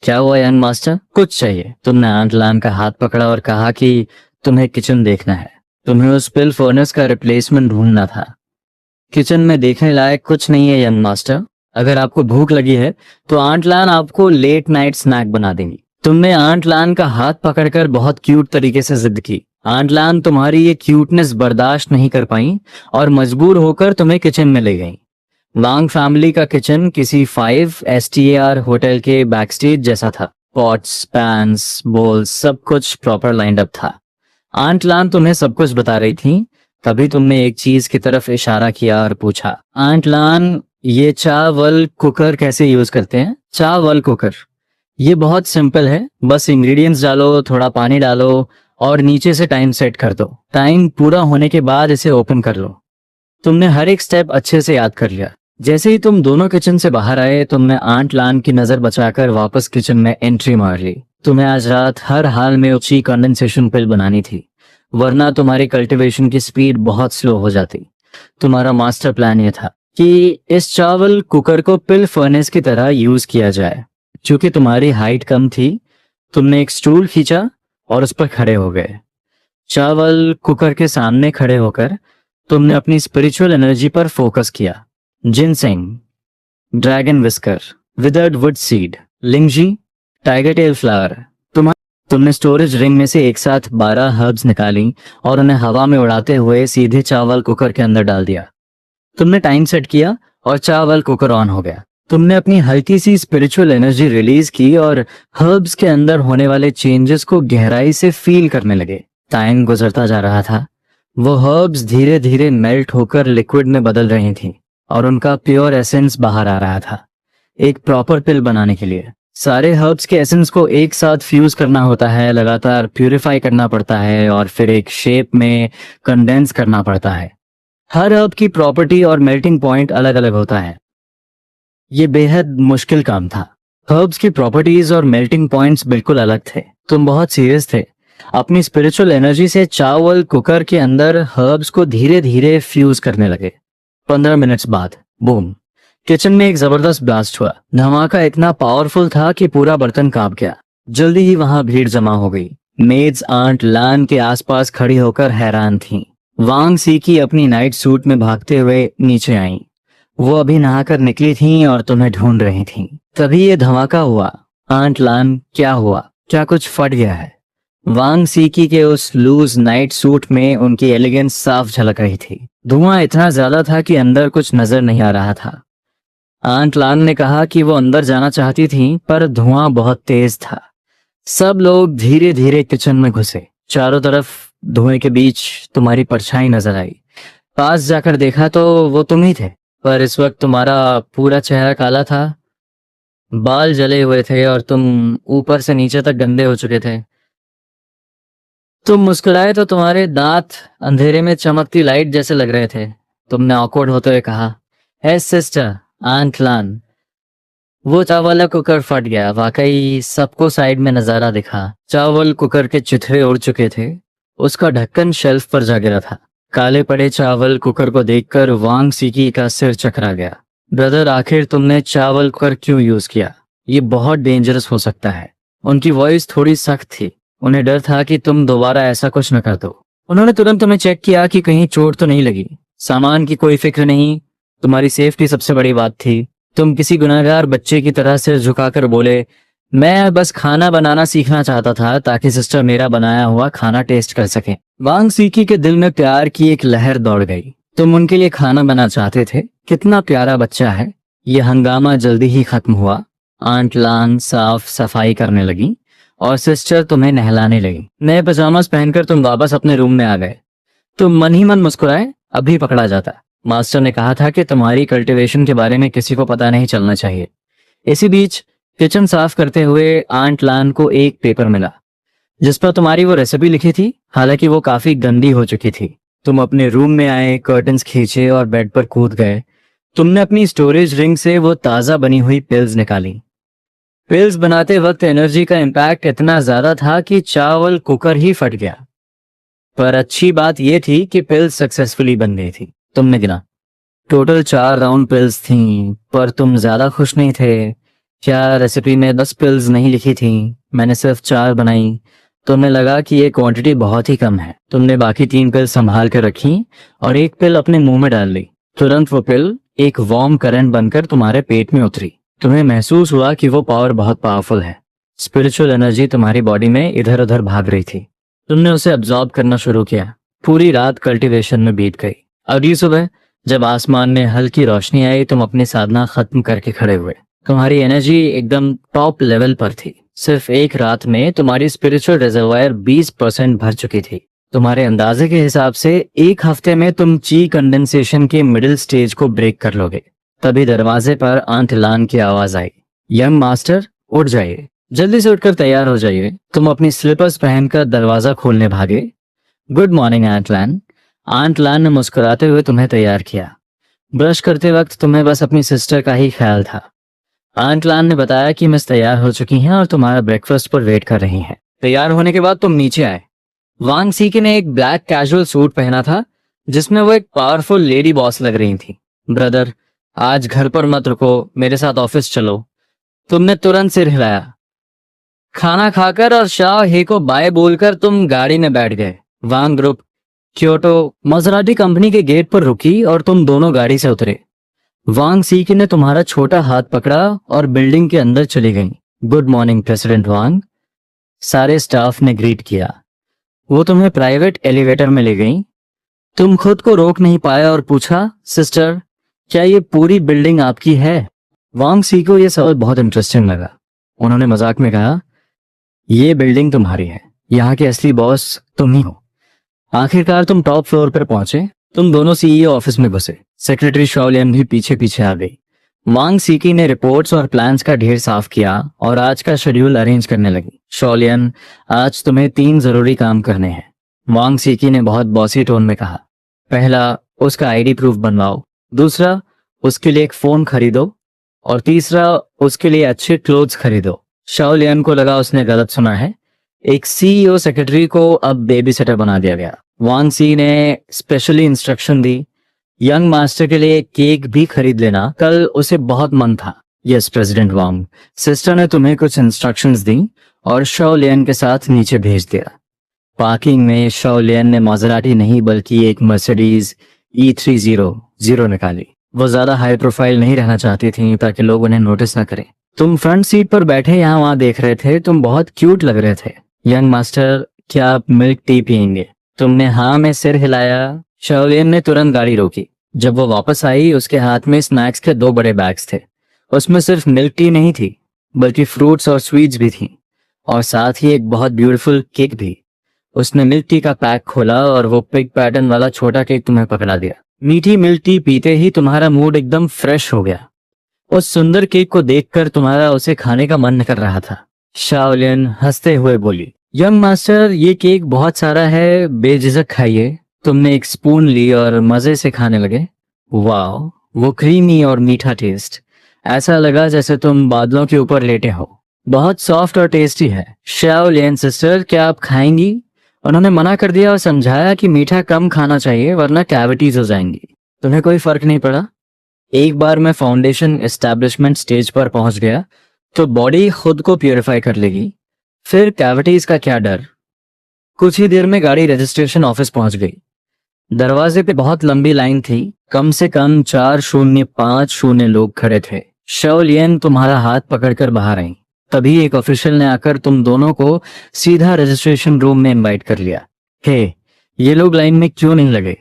क्या हुआ यंग मास्टर, कुछ चाहिए? तुमने आंट लान का हाथ पकड़ा और कहा कि तुम्हें किचन देखना है। तुम्हें उस पिल फर्नेस का रिप्लेसमेंट ढूंढना था। किचन में देखने लायक कुछ नहीं है यंग मास्टर। अगर आपको भूख लगी है तो आंट लान आपको लेट नाइट स्नैक बना देंगी। तुमने आंट लान का हाथ पकड़कर बहुत क्यूट तरीके से जिद की। आंट लान तुम्हारी ये क्यूटनेस बर्दाश्त नहीं कर पाई और मजबूर होकर तुम्हें किचन में ले गई। वांग फैमिली का किचन किसी 5 STAR होटल के बैकस्टेज जैसा था। पॉट्स, पैन्स, बोल्स, सब कुछ प्रॉपर लाइंड अप था। आंट लान तुम्हें सब कुछ बता रही थी, तभी तुमने एक चीज की तरफ इशारा किया और पूछा, आंट लान ये चावल कुकर कैसे यूज करते हैं? चावल कुकर ये बहुत सिंपल है, बस इंग्रेडिएंट्स डालो, थोड़ा पानी डालो और नीचे से टाइम सेट कर दो। टाइम पूरा होने के बाद इसे ओपन कर लो। तुमने हर एक स्टेप अच्छे से याद कर लिया। जैसे ही तुम दोनों किचन से बाहर आए, तुमने आंट लान की नजर बचाकर वापस किचन में एंट्री मार ली। तुम्हें आज रात हर हाल में ऊंची कंडेंसेशन पिल बनानी थी, वरना तुम्हारी कल्टीवेशन की स्पीड बहुत स्लो हो जाती। तुम्हारा मास्टर प्लान ये था कि इस चावल कुकर को पिल फर्नेस की तरह यूज किया जाए। चूंकि तुम्हारी हाइट कम थी, तुमने एक स्टूल खींचा और उस पर खड़े हो गए। चावल कुकर के सामने खड़े होकर तुमने अपनी स्पिरिचुअल एनर्जी पर फोकस किया। Ginseng, dragon whisker, withered wood seed, lingzhi, tiger tail flower. तुमने स्टोरेज रिंग में से एक साथ 12 हर्ब्स निकाली और उन्हें हवा में उड़ाते हुए सीधे चावल कुकर के अंदर डाल दिया। तुमने टाइम सेट किया और चावल कुकर ऑन हो गया। तुमने अपनी हल्की सी स्पिरिचुअल एनर्जी रिलीज की और हर्ब्स के अंदर होने वाले चेंजेस को गहराई से फील करने लगे। टाइम गुजरता जा रहा था। वो हर्ब्स धीरे धीरे मेल्ट होकर लिक्विड में बदल रही थी और उनका प्योर एसेंस बाहर आ रहा था। एक प्रॉपर पिल बनाने के लिए सारे हर्ब्स के एसेंस को एक साथ फ्यूज करना होता है, लगातार प्यूरिफाई करना पड़ता है और फिर एक शेप में कंडेंस करना पड़ता है। हर हर्ब की प्रॉपर्टी और मेल्टिंग पॉइंट अलग अलग होता है। ये बेहद मुश्किल काम था। हर्ब्स की प्रॉपर्टीज और मेल्टिंग पॉइंट्स बिल्कुल अलग थे। तुम बहुत सीरियस थे। अपनी स्पिरिचुअल एनर्जी से चावल कुकर के अंदर हर्ब्स को धीरे धीरे फ्यूज करने लगे। 15 मिनट्स बाद बूम, किचन में एक जबरदस्त ब्लास्ट हुआ। धमाका इतना पावरफुल था कि पूरा बर्तन कांप गया। जल्दी ही वहां भीड़ जमा हो गई। मेड्स आंट लान के आसपास खड़ी होकर हैरान थीं। वांग सीकी अपनी नाइट सूट में भागते हुए नीचे आईं। वो अभी नहाकर निकली थीं और तुम्हें ढूंढ रही थीं। तभी ये धमाका हुआ। आंट लान, क्या हुआ? क्या कुछ फट गया है? वांग सीकी के उस लूज नाइट सूट में उनकी एलिगेंस साफ झलक रही थी। धुआं इतना ज्यादा था कि अंदर कुछ नजर नहीं आ रहा था। आंट लान ने कहा कि वो अंदर जाना चाहती थी, पर धुआं बहुत तेज था। सब लोग धीरे धीरे किचन में घुसे। चारों तरफ धुएं के बीच तुम्हारी परछाई नजर आई। पास जाकर देखा तो वो तुम ही थे, पर इस वक्त तुम्हारा पूरा चेहरा काला था, बाल जले हुए थे और तुम ऊपर से नीचे तक गंदे हो चुके थे। तुम मुस्कुराए तो तुम्हारे दांत अंधेरे में चमकती लाइट जैसे लग रहे थे। तुमने ऑकवर्ड होते हुए कहा, हे सिस्टर आंट लान, वो चावल कुकर फट गया। वाकई सबको साइड में नजारा दिखा। चावल कुकर के चिथड़े उड़ चुके थे। उसका ढक्कन शेल्फ पर जा गिरा था। काले पड़े चावल कुकर को देखकर वांग सीकी का सिर चकरा गया। ब्रदर, आखिर तुमने चावल कुकर क्यों यूज किया? ये बहुत डेंजरस हो सकता है। उनकी वॉइस थोड़ी सख्त थी। उन्हें डर था कि तुम दोबारा ऐसा कुछ न कर दो। उन्होंने तुरंत तुम्हें चेक किया कि कहीं चोट तो नहीं लगी। सामान की कोई फिक्र नहीं, तुम्हारी सेफ्टी सबसे बड़ी बात थी। तुम किसी गुनहगार बच्चे की तरह सिर झुकाकर बोले, मैं बस खाना बनाना सीखना चाहता था ताकि सिस्टर मेरा बनाया हुआ खाना टेस्ट कर सके। वांग सीकी के दिल में प्यार की एक लहर दौड़ गई। तुम उनके लिए खाना बना चाहते थे। कितना प्यारा बच्चा है। ये हंगामा जल्दी ही खत्म हुआ। आंट लान साफ सफाई करने लगी और सिस्टर तुम्हें नहलाने लगी। नए पजामास पहनकर तुम वापस अपने रूम में आ गए। तुम मन ही मन मुस्कुराए, अभी पकड़ा जाता। मास्टर ने कहा था कि तुम्हारी कल्टीवेशन के बारे में किसी को पता नहीं चलना चाहिए। इसी बीच किचन साफ करते हुए आंट लान को एक पेपर मिला जिस पर तुम्हारी वो रेसिपी लिखी थी, हालांकि वो काफी गंदी हो चुकी थी। तुम अपने रूम में आए, कर्टन्स खींचे और बेड पर कूद गए। तुमने अपनी स्टोरेज रिंग से वो ताजा बनी हुई पिल्स निकाली। पिल्स बनाते वक्त एनर्जी का इम्पैक्ट इतना ज्यादा था कि चावल कुकर ही फट गया। पर अच्छी बात यह थी कि पिल्स सक्सेसफुली बन गई थी। तुमने गिना, टोटल 4 राउंड पिल्स थीं, पर तुम ज्यादा खुश नहीं थे। क्या रेसिपी में 10 पिल्स नहीं लिखी थी? मैंने सिर्फ 4 बनाई। तुम्हें लगा कि ये क्वांटिटी बहुत ही कम है। तुमने बाकी 3 पिल संभाल कर रखी और एक पिल अपने मुंह में डाल ली। तुरंत वो पिल एक वार्म करंट बनकर तुम्हारे पेट में उतरी। तुम्हें महसूस हुआ कि वो पावर बहुत पावरफुल है। स्पिरिचुअल एनर्जी तुम्हारी बॉडी में इधर उधर भाग रही थी। तुमने उसे अब्जॉर्ब करना शुरू किया। पूरी रात कल्टीवेशन में बीत गई। अगली सुबह जब आसमान में हल्की रोशनी आई, तुम अपनी साधना खत्म करके खड़े हुए। तुम्हारी एनर्जी एकदम टॉप लेवल पर थी। सिर्फ एक रात में तुम्हारी स्पिरिचुअल रिजर्वायर 20% भर चुकी थी। तुम्हारे अंदाजे के हिसाब से एक हफ्ते में तुम ची कंडेंसेशन के मिडिल स्टेज को ब्रेक कर लोगे। तभी दरवाजे पर आंट लान की आवाज आई, यंग मास्टर उठ जाइए, जल्दी से उठकर तैयार हो जाइए। तुम अपनी स्लीपर्स पहनकर दरवाजा खोलने भागे। गुड मॉर्निंग आंट लान। आंट लान ने मुस्कुराते हुए तुम्हें तैयार किया। ब्रश करते वक्त तुम्हें बस अपनी सिस्टर का ही ख्याल था। आंट लान ने बताया कि मिस तैयार हो चुकी हैं और तुम्हारा ब्रेकफास्ट पर वेट कर रही हैं। तैयार होने के बाद तुम नीचे आए। वांग सीकी ने एक ब्लैक कैजुअल सूट पहना था जिसमें वो एक पावरफुल लेडी बॉस लग रही थी। ब्रदर, आज घर पर मत रुको, मेरे साथ ऑफिस चलो। तुमने तुरंत सिर हिलाया। खाना खाकर और शाह हे को बाय बोलकर तुम गाड़ी में बैठ गए। वांग ग्रुप क्योटो मजराटी कंपनी के गेट पर रुकी और तुम दोनों गाड़ी से उतरे। वांग सीकी ने तुम्हारा छोटा हाथ पकड़ा और बिल्डिंग के अंदर चली गई। गुड मॉर्निंग प्रेसिडेंट वांग, सारे स्टाफ ने ग्रीट किया। वो तुम्हें प्राइवेट एलिवेटर में ले गई। तुम खुद को रोक नहीं पाए और पूछा, सिस्टर क्या ये पूरी बिल्डिंग आपकी है? वांग सी को यह सवाल बहुत इंटरेस्टिंग लगा। उन्होंने मजाक में कहा, ये बिल्डिंग तुम्हारी है, यहाँ के असली बॉस तुम ही हो। आखिरकार तुम टॉप फ्लोर पर पहुंचे। तुम दोनों सीईओ ऑफिस में घुसे। सेक्रेटरी शॉलियन भी पीछे पीछे आ गई। वांग सीकी ने रिपोर्ट्स और प्लान्स का ढेर साफ किया और आज का शेड्यूल अरेंज करने लगी। शॉलियन, आज तुम्हें 3 जरूरी काम करने हैं, वांग सीकी ने बहुत बॉसी टोन में कहा। पहला, उसका आईडी प्रूफ बनवाओ। दूसरा, उसके लिए एक फोन खरीदो। और तीसरा, उसके लिए अच्छे क्लोथ्स खरीदो। शॉलियन को लगा उसने गलत सुना है। एक सीईओ सेक्रेटरी को अब बेबी सिटर बना दिया गया। वांग सी ने स्पेशली इंस्ट्रक्शन दी, यंग मास्टर के लिए केक भी खरीद लेना, कल उसे बहुत मन था। यस प्रेसिडेंट वांग, सिस्टर ने तुम्हें कुछ इंस्ट्रक्शंस दी और शॉलियन के साथ नीचे भेज दिया। पार्किंग में शॉलियन ने माजराटी नहीं बल्कि एक मर्सिडीज E300 निकाली। वो ज्यादा हाई प्रोफाइल नहीं रहना चाहती थी ताकि लोग उन्हें नोटिस ना करें। तुम फ्रंट सीट पर बैठे यहाँ वहां देख रहे थे। तुम बहुत क्यूट लग रहे थे। यंग मास्टर, क्या आप मिल्क टी पियेंगे? तुमने हाँ में सिर हिलाया। शॉलियन ने तुरंत गाड़ी रोकी। जब वो वापस आई, उसके हाथ में स्नैक्स के 2 बड़े बैग्स थे। उसमें सिर्फ मिल्क टी नहीं थी बल्कि फ्रूट्स और स्वीट्स भी थी और साथ ही एक बहुत ब्यूटीफुल केक भी। उसने मिल्क टी का पैक खोला और वो पिग पैटर्न वाला छोटा केक तुम्हें पकड़ा दिया। मीठी मिल्क टी पीते ही तुम्हारा मूड एकदम फ्रेश हो गया। उस सुंदर केक को देखकर तुम्हारा उसे खाने का मन कर रहा था। शॉलियन हंसते हुए बोली, यंग मास्टर, ये केक बहुत सारा है, बेझिझक खाइए। तुमने एक स्पून ली और मजे से खाने लगे। वाह, वो क्रीमी और मीठा टेस्ट, ऐसा लगा जैसे तुम बादलों के ऊपर लेटे हो। बहुत सॉफ्ट और टेस्टी है। शॉलियन सिस्टर, क्या आप खाएंगी? उन्होंने मना कर दिया और समझाया कि मीठा कम खाना चाहिए वरना कैविटीज हो जाएंगी। तुम्हें कोई फर्क नहीं पड़ा। एक बार मैं फाउंडेशन एस्टैब्लिशमेंट स्टेज पर पहुंच गया तो बॉडी खुद को प्यूरिफाई कर लेगी, फिर कैविटीज का क्या डर। कुछ ही देर में गाड़ी रजिस्ट्रेशन ऑफिस पहुंच गई। दरवाजे पे बहुत लंबी लाइन थी। कम से कम 4050 लोग खड़े थे। शॉलियन तुम्हारा हाथ पकड़कर बाहर आई। तभी एक ऑफिशियल ने आकर तुम दोनों को सीधा रजिस्ट्रेशन रूम में इनवाइट कर लिया। हे, ये लोग लाइन में क्यों नहीं लगे?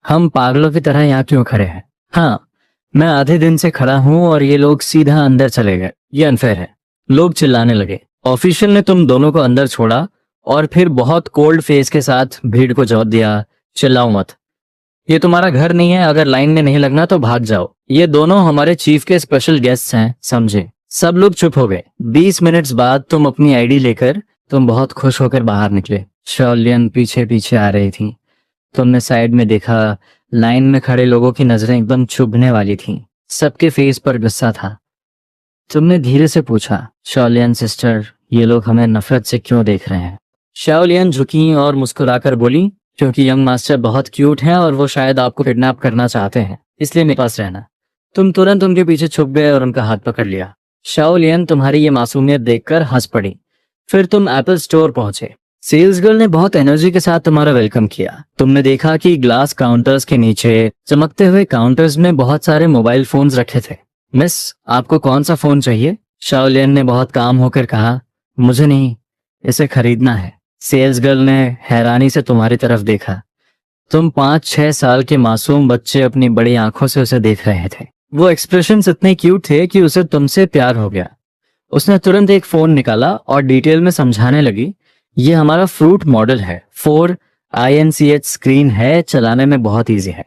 हम पागलों की तरह यहाँ क्यों खड़े हैं? हाँ, मैं आधे दिन से खड़ा हूँ और ये लोग सीधा अंदर चले गए। ये अनफेयर है। लोग चिल्लाने लगे। ऑफिशियल ने तुम दोनों को अंदर छोड़ा और फिर बहुत कोल्ड फेस के साथ भीड़ को जवाब दिया, चिल्लाओ मत, ये तुम्हारा घर नहीं है। अगर लाइन में नहीं लगना तो भाग जाओ। ये दोनों हमारे चीफ के स्पेशल गेस्ट्स हैं, समझे? सब लोग चुप हो गए। 20 मिनट्स बाद तुम अपनी आईडी लेकर तुम बहुत खुश होकर बाहर निकले। शॉलियन पीछे पीछे आ रही थी। तुमने साइड में देखा, लाइन में खड़े लोगों की नजरें एकदम चुभने वाली थीं। सबके फेस पर गुस्सा था। तुमने धीरे से पूछा, शॉलियन सिस्टर, ये लोग हमें नफरत से क्यों देख रहे हैं? शॉलियन झुकी और मुस्कुराकर बोली, क्योंकि यंग मास्टर बहुत क्यूट हैं और वो शायद आपको किडनैप करना चाहते हैं, इसलिए मेरे पास रहना। तुम तुरंत उनके पीछे छुप गए और उनका हाथ पकड़ लिया। शॉलियन तुम्हारी ये मासूमियत देखकर हंस पड़ी। फिर तुम एप्पल स्टोर पहुंचे। सेल्स गर्ल ने बहुत एनर्जी के साथ तुम्हारा वेलकम किया। तुमने देखा कि ग्लास काउंटर्स के नीचे चमकते हुए काउंटर्स में बहुत सारे मोबाइल फोन्स रखे थे। मिस, आपको कौन सा फोन चाहिए? शॉलियन ने बहुत काम होकर कहा, मुझे नहीं, इसे खरीदना है। सेल्स गर्ल ने हैरानी से तुम्हारी तरफ देखा। तुम 5-6 साल के मासूम बच्चे अपनी बड़ी आंखों से उसे देख रहे थे। वो एक्सप्रेशंस इतने क्यूट थे कि उसे तुमसे प्यार हो गया। उसने तुरंत एक फोन निकाला और डिटेल में समझाने लगी, ये हमारा फ्रूट मॉडल है, 4 INCH स्क्रीन है, चलाने में बहुत ईजी है,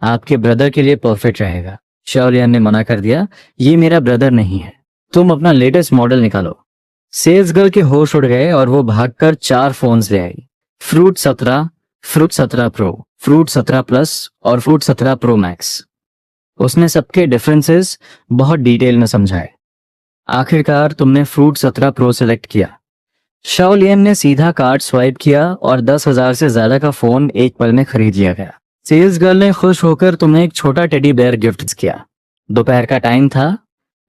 आपके ब्रदर के लिए परफेक्ट रहेगा। शाओलियन ने मना कर दिया, ये मेरा ब्रदर नहीं है, तुम अपना लेटेस्ट मॉडल निकालो। सेल्स गर्ल के होश उड़ गए और वो भागकर 4 फोन्स ले आई, fruit 17, fruit 17 pro, fruit 17 plus और फ्रूट 17 प्रो मैक्स। उसने सबके डिफरेंसेस बहुत डिटेल में समझाए। आखिरकार तुमने फ्रूट 17 प्रो सेलेक्ट किया। शाओलियन ने सीधा कार्ड स्वाइप किया और 10,000 से ज्यादा का फोन एक पल में खरीद लिया गया। सेल्स गर्ल ने खुश होकर तुम्हें एक छोटा टेडी बेयर गिफ्ट किया। दोपहर का टाइम था,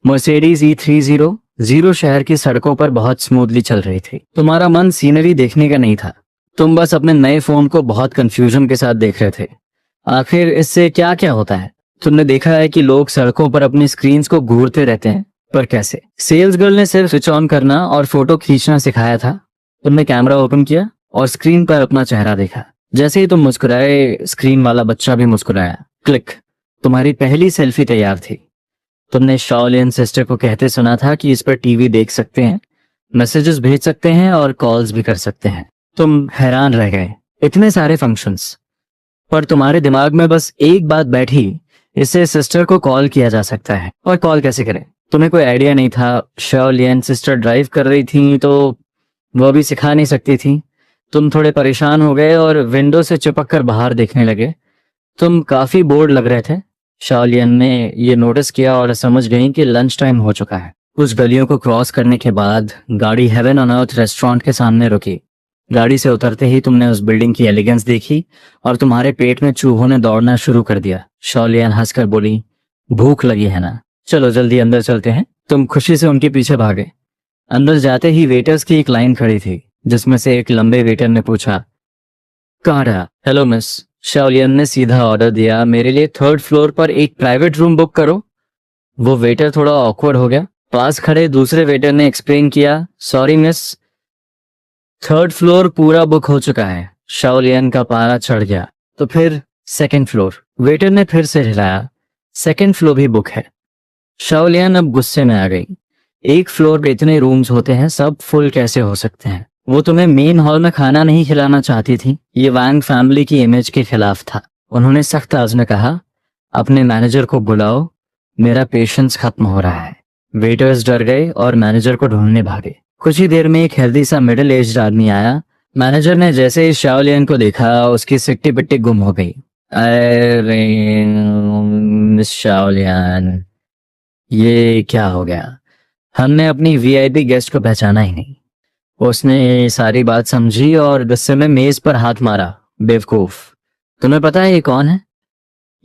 मर्सिडीज E300 शहर की सड़कों पर बहुत स्मूथली चल रही थी। तुम्हारा मन सीनरी देखने का नहीं था, तुम बस अपने नए फोन को बहुत कंफ्यूजन के साथ देख रहे थे। आखिर इससे क्या क्या होता है? तुमने देखा है कि लोग सड़कों पर अपनी स्क्रीन्स को घूरते रहते हैं, पर कैसे? सेल्स गर्ल ने सिर्फ स्विच ऑन करना और फोटो खींचना सिखाया था। तुमने कैमरा ओपन किया और स्क्रीन पर अपना चेहरा देखा। जैसे ही तुम मुस्कुराए, स्क्रीन वाला बच्चा भी मुस्कुराया। क्लिक, तुम्हारी पहली सेल्फी तैयार थी। तुमने शाओलियन सिस्टर को कहते सुना था कि इस पर टीवी देख सकते हैं, मैसेजेस भेज सकते हैं और कॉल्स भी कर सकते हैं। तुम हैरान रह गए, इतने सारे फंक्शंस। पर तुम्हारे दिमाग में बस एक बात बैठी, इससे सिस्टर को कॉल किया जा सकता है। और कॉल कैसे करें? तुम्हें कोई आइडिया नहीं था। शाओलियन सिस्टर ड्राइव कर रही थी तो वो भी सिखा नहीं सकती थी। तुम थोड़े परेशान हो गए और विंडो से चिपक कर बाहर देखने लगे। तुम काफी बोर्ड लग रहे थे। शाओलियन ने ये नोटिस किया और समझ गई कि लंच टाइम हो चुका है। कुछ गलियों को क्रॉस करने के बाद गाड़ी हेवन ऑन अर्थ रेस्टोरेंट के सामने रुकी। गाड़ी से उतरते ही तुमने उस बिल्डिंग की एलिगेंस देखी और तुम्हारे पेट में चूहों ने दौड़ना शुरू कर दिया। शाओलियन हंसकर बोली, भूख लगी है ना, चलो जल्दी अंदर चलते हैं। तुम खुशी से उनके पीछे भागे। अंदर जाते ही वेटर्स की एक लाइन खड़ी थी, जिसमें से एक लंबे वेटर ने पूछा, कहाँ रहा? Hello miss. शाओलियन ने सीधा ऑर्डर दिया, मेरे लिए 3rd फ्लोर पर एक प्राइवेट रूम बुक करो। वो वेटर थोड़ा ऑकवर्ड हो गया। पास खड़े दूसरे वेटर ने एक्सप्लेन किया, सॉरी मिस, 3rd फ्लोर पूरा बुक हो चुका है। शाओलियन का पारा चढ़ गया। तो फिर 2nd फ्लोर? वेटर ने फिर से हिलाया, 2nd फ्लोर भी बुक है। शाओलियन अब गुस्से में आ गई। एक फ्लोर पे इतने रूम्स होते हैं, सब फुल कैसे हो सकते हैं? वो तुम्हें मेन हॉल में खाना नहीं खिलाना चाहती थी। ये वांग फैमिली की इमेज के खिलाफ था। उन्होंने सख्त आवाज में कहा, अपने मैनेजर को बुलाओ, मेरा पेशेंस खत्म हो रहा है। वेटर्स डर गए और मैनेजर को ढूंढने भागे। कुछ ही देर में एक हेल्दी सा मिडिल एज्ड आदमी आया। मैनेजर ने जैसे ही शाओलियन को देखा, उसकी सिट्टी पिट्टी गुम हो गई। अरे मिस शाओलियन, ये क्या हो गया? हमने अपनी VIP गेस्ट को पहचाना ही नहीं। उसने सारी बात समझी और गुस्से में मेज पर हाथ मारा। बेवकूफ, तुम्हें पता है ये कौन है?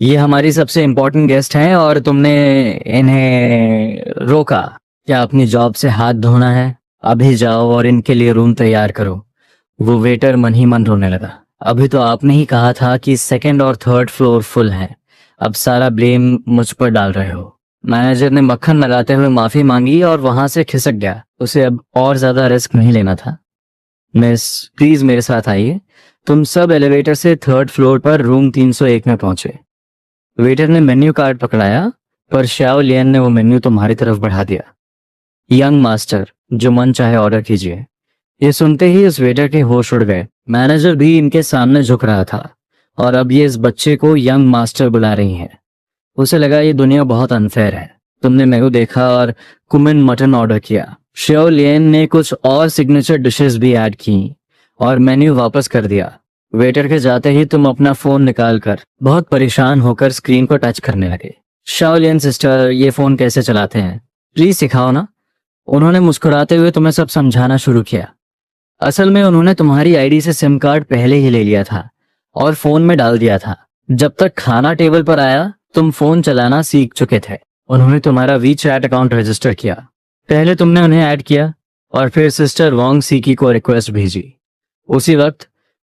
ये हमारी सबसे इम्पोर्टेंट गेस्ट हैं और तुमने इन्हें रोका। क्या अपनी जॉब से हाथ धोना है? अभी जाओ और इनके लिए रूम तैयार करो। वो वेटर मन ही मन रोने लगा। अभी तो आपने ही कहा था कि 2nd और 3rd फ्लोर फुल है, अब सारा ब्लेम मुझ पर डाल रहे हो। मैनेजर ने मक्खन लगाते हुए माफी मांगी और वहां से खिसक गया। उसे अब और ज्यादा रिस्क नहीं लेना था। मिस, प्लीज मेरे साथ आइए। तुम सब एलिवेटर से 3rd फ्लोर पर रूम 301 में पहुंचे। वेटर ने मेन्यू कार्ड पकड़ाया, पर शाओलियन ने वो मेन्यू तुम्हारी तरफ बढ़ा दिया। यंग मास्टर, जो मन चाहे ऑर्डर कीजिए। ये सुनते ही उस वेटर के होश उड़ गए। मैनेजर भी इनके सामने झुक रहा था और अब ये इस बच्चे को यंग मास्टर बुला रही है। उसे लगा ये दुनिया बहुत अनफेयर है। तुमने मेनू देखा और कुमिन मटन ऑर्डर किया। शाओलियन ने कुछ और सिग्नेचर डिशेस भी ऐड की और मेन्यू वापस कर दिया। वेटर के जाते ही तुम अपना फोन निकाल कर बहुत परेशान होकर स्क्रीन को टच करने लगे। शाओलियन सिस्टर, ये फोन कैसे चलाते हैं, प्लीज सिखाओ ना। उन्होंने मुस्कुराते हुए तुम्हें सब समझाना शुरू किया। असल में उन्होंने तुम्हारी आईडी से सिम कार्ड पहले ही ले लिया था और फोन में डाल दिया था। जब तक खाना टेबल पर आया, तुम फोन चलाना सीख चुके थे। उन्होंने तुम्हारा WeChat अकाउंट रजिस्टर किया। पहले तुमने उन्हें ऐड किया और फिर सिस्टर वांग सीकी को रिक्वेस्ट भेजी। उसी वक्त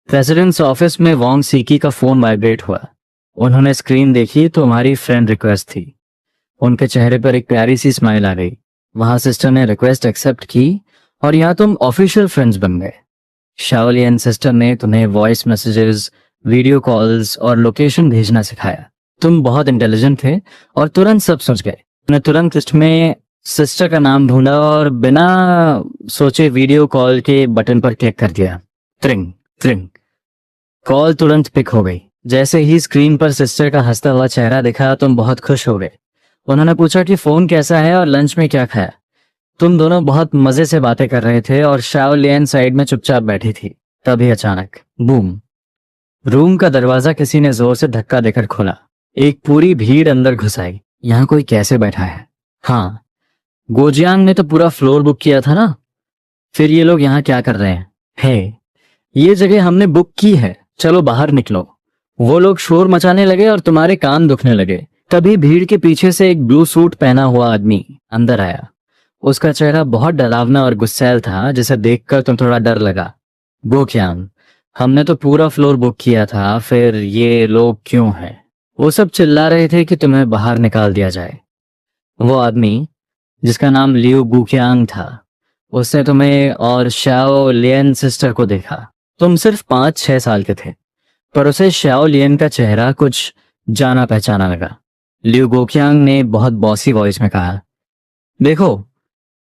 प्रेसिडेंट्स ऑफिस में वांग सीकी का फोन वाइब्रेट हुआ। उन्होंने स्क्रीन देखी तो हमारी फ्रेंड रिक्वेस्ट थी। उनके चेहरे पर एक प्यारी सी स्माइल आ गई। वहां सिस्टर ने रिक्वेस्ट एक्सेप्ट की और यहाँ तुम ऑफिशियल फ्रेंड्स बन गए। शाओलियन सिस्टर ने तुम्हें वॉइस मैसेजेस, वीडियो कॉल्स और लोकेशन भेजना सिखाया। तुम बहुत इंटेलिजेंट थे और तुरंत सब समझ गए। तुमने तुरंत लिस्ट में सिस्टर का नाम ढूंढा और बिना सोचे वीडियो कॉल के बटन पर क्लिक कर दिया। ट्रिंग ट्रिंग, कॉल तुरंत पिक हो गई। जैसे ही स्क्रीन पर सिस्टर का हंसता हुआ चेहरा दिखा तुम बहुत खुश हो गए। उन्होंने पूछा कि फोन कैसा है और लंच में क्या खाया। तुम दोनों बहुत मजे से बातें कर रहे थे और शाओ लियन साइड में चुपचाप बैठी थी। तभी अचानक बूम, रूम का दरवाजा किसी ने जोर से धक्का देकर खोला। एक पूरी भीड़ अंदर घुस आई। यहाँ कोई कैसे बैठा है? हाँ, गोजियांग ने तो पूरा फ्लोर बुक किया था ना, फिर ये लोग यहाँ क्या कर रहे हैं? हे, ये जगह हमने बुक की है, चलो बाहर निकलो। वो लोग शोर मचाने लगे और तुम्हारे कान दुखने लगे। तभी भीड़ के पीछे से एक ब्लू सूट पहना हुआ आदमी अंदर आया। उसका चेहरा बहुत डरावना और गुस्सैल था, जिसे देखकर तुम थोड़ा डर लगा। गोक्यांग, हमने तो पूरा फ्लोर बुक किया था, फिर ये लोग क्यों हैं? वो सब चिल्ला रहे थे कि तुम्हें बाहर निकाल दिया जाए। वो आदमी, जिसका नाम लियू गुक्यांग था, उसने तुम्हें और शाओ लियन सिस्टर को देखा। तुम सिर्फ 5-6 साल के थे, पर उसे शाओ लियन का चेहरा कुछ जाना पहचाना लगा। लियू गोक्यांग ने बहुत बॉसी वॉइस में कहा, देखो,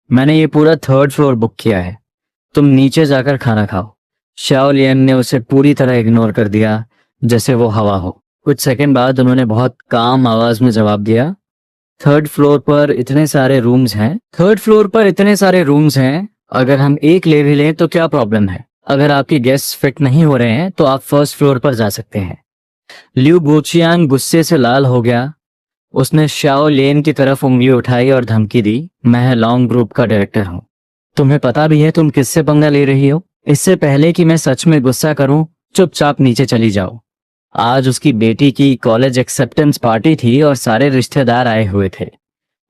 मैंने ये पूरा 3rd फ्लोर बुक किया है, तुम नीचे जाकर खाना खाओ। शाओ लियन ने उसे पूरी तरह इग्नोर कर दिया, जैसे वो हवा हो। कुछ सेकंड बाद उन्होंने बहुत काम आवाज में जवाब दिया, 3rd फ्लोर पर इतने सारे रूम्स हैं। 3rd फ्लोर पर इतने सारे रूम्स हैं, अगर हम एक ले भी लें तो क्या प्रॉब्लम है? अगर आपके गेस्ट फिट नहीं हो रहे हैं तो आप 1st फ्लोर पर जा सकते हैं। लियू गोचियांग गुस्से से लाल हो गया। उसने शाओ लियन की तरफ उंगली उठाई और धमकी दी, मैं लॉन्ग ग्रुप का डायरेक्टर हूँ। तुम्हें पता भी है तुम किससे पंगा ले रही हो? इससे पहले कि मैं सच में गुस्सा करूं, चुपचाप नीचे चली जाओ। आज उसकी बेटी की कॉलेज एक्सेप्टेंस पार्टी थी और सारे रिश्तेदार आए हुए थे।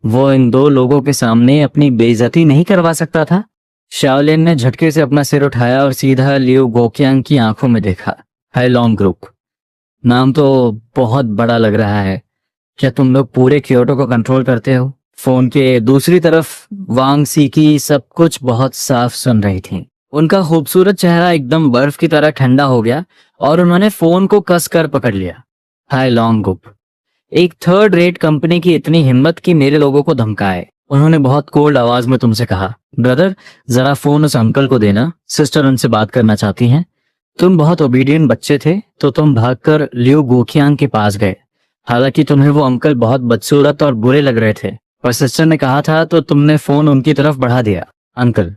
वो इन 2 लोगों के सामने अपनी बेइज्जती नहीं करवा सकता था। शाओलिन ने झटके से अपना सिर उठाया और सीधा लियू गोक्यांग की आंखों में देखा। हाय लॉन्ग ग्रुप, नाम तो बहुत बड़ा लग रहा है। क्या तुम लोग पूरे क्योटो को कंट्रोल करते हो? फोन के दूसरी तरफ वांग सीकी सब कुछ बहुत साफ सुन रही थी। उनका खूबसूरत चेहरा एकदम बर्फ की तरह ठंडा हो गया और उन्होंने फोन को कसकर पकड़ लिया। हाय लॉन्ग ग्रुप, एक 3rd रेट कंपनी की इतनी हिम्मत कि मेरे लोगों को धमकाए। उन्होंने बहुत कोल्ड आवाज में तुमसे कहा, ब्रदर जरा फोन उस अंकल को देना, सिस्टर उनसे बात करना चाहती हैं। तुम बहुत ओबीडियंट बच्चे थे तो तुम भागकर लियू गोकियांग के पास गए। हालांकि तुम्हें वो अंकल बहुत बदसूरत और बुरे लग रहे थे, पर सिस्टर ने कहा था तो तुमने फोन उनकी तरफ बढ़ा दिया। अंकल,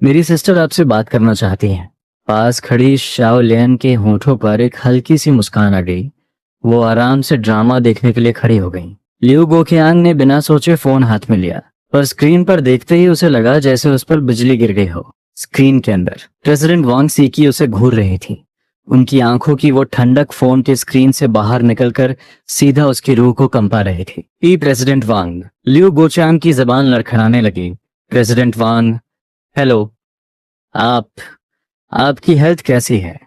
मेरी सिस्टर आपसे बात करना चाहती हैं। पास खड़ी शाओ लियन के होठों पर एक हल्की सी मुस्कान आ गई। वो आराम से ड्रामा देखने के लिए खड़ी हो गई। लियू गोकियांग ने बिना सोचे फोन हाथ में लिया, पर स्क्रीन पर देखते ही उसे लगा जैसे उस पर बिजली गिर गई हो। स्क्रीन के अंदर प्रेसिडेंट वांग सीकी उसे घूर रही थी। उनकी आंखों की वो ठंडक फोन के स्क्रीन से बाहर निकलकर सीधा उसकी रूह को कंपा रही थी। प्रेसिडेंट वांग, लियू गोचांग की जबान लड़खड़ाने लगी। प्रेसिडेंट वांग, हेलो, आपकी हेल्थ कैसी है?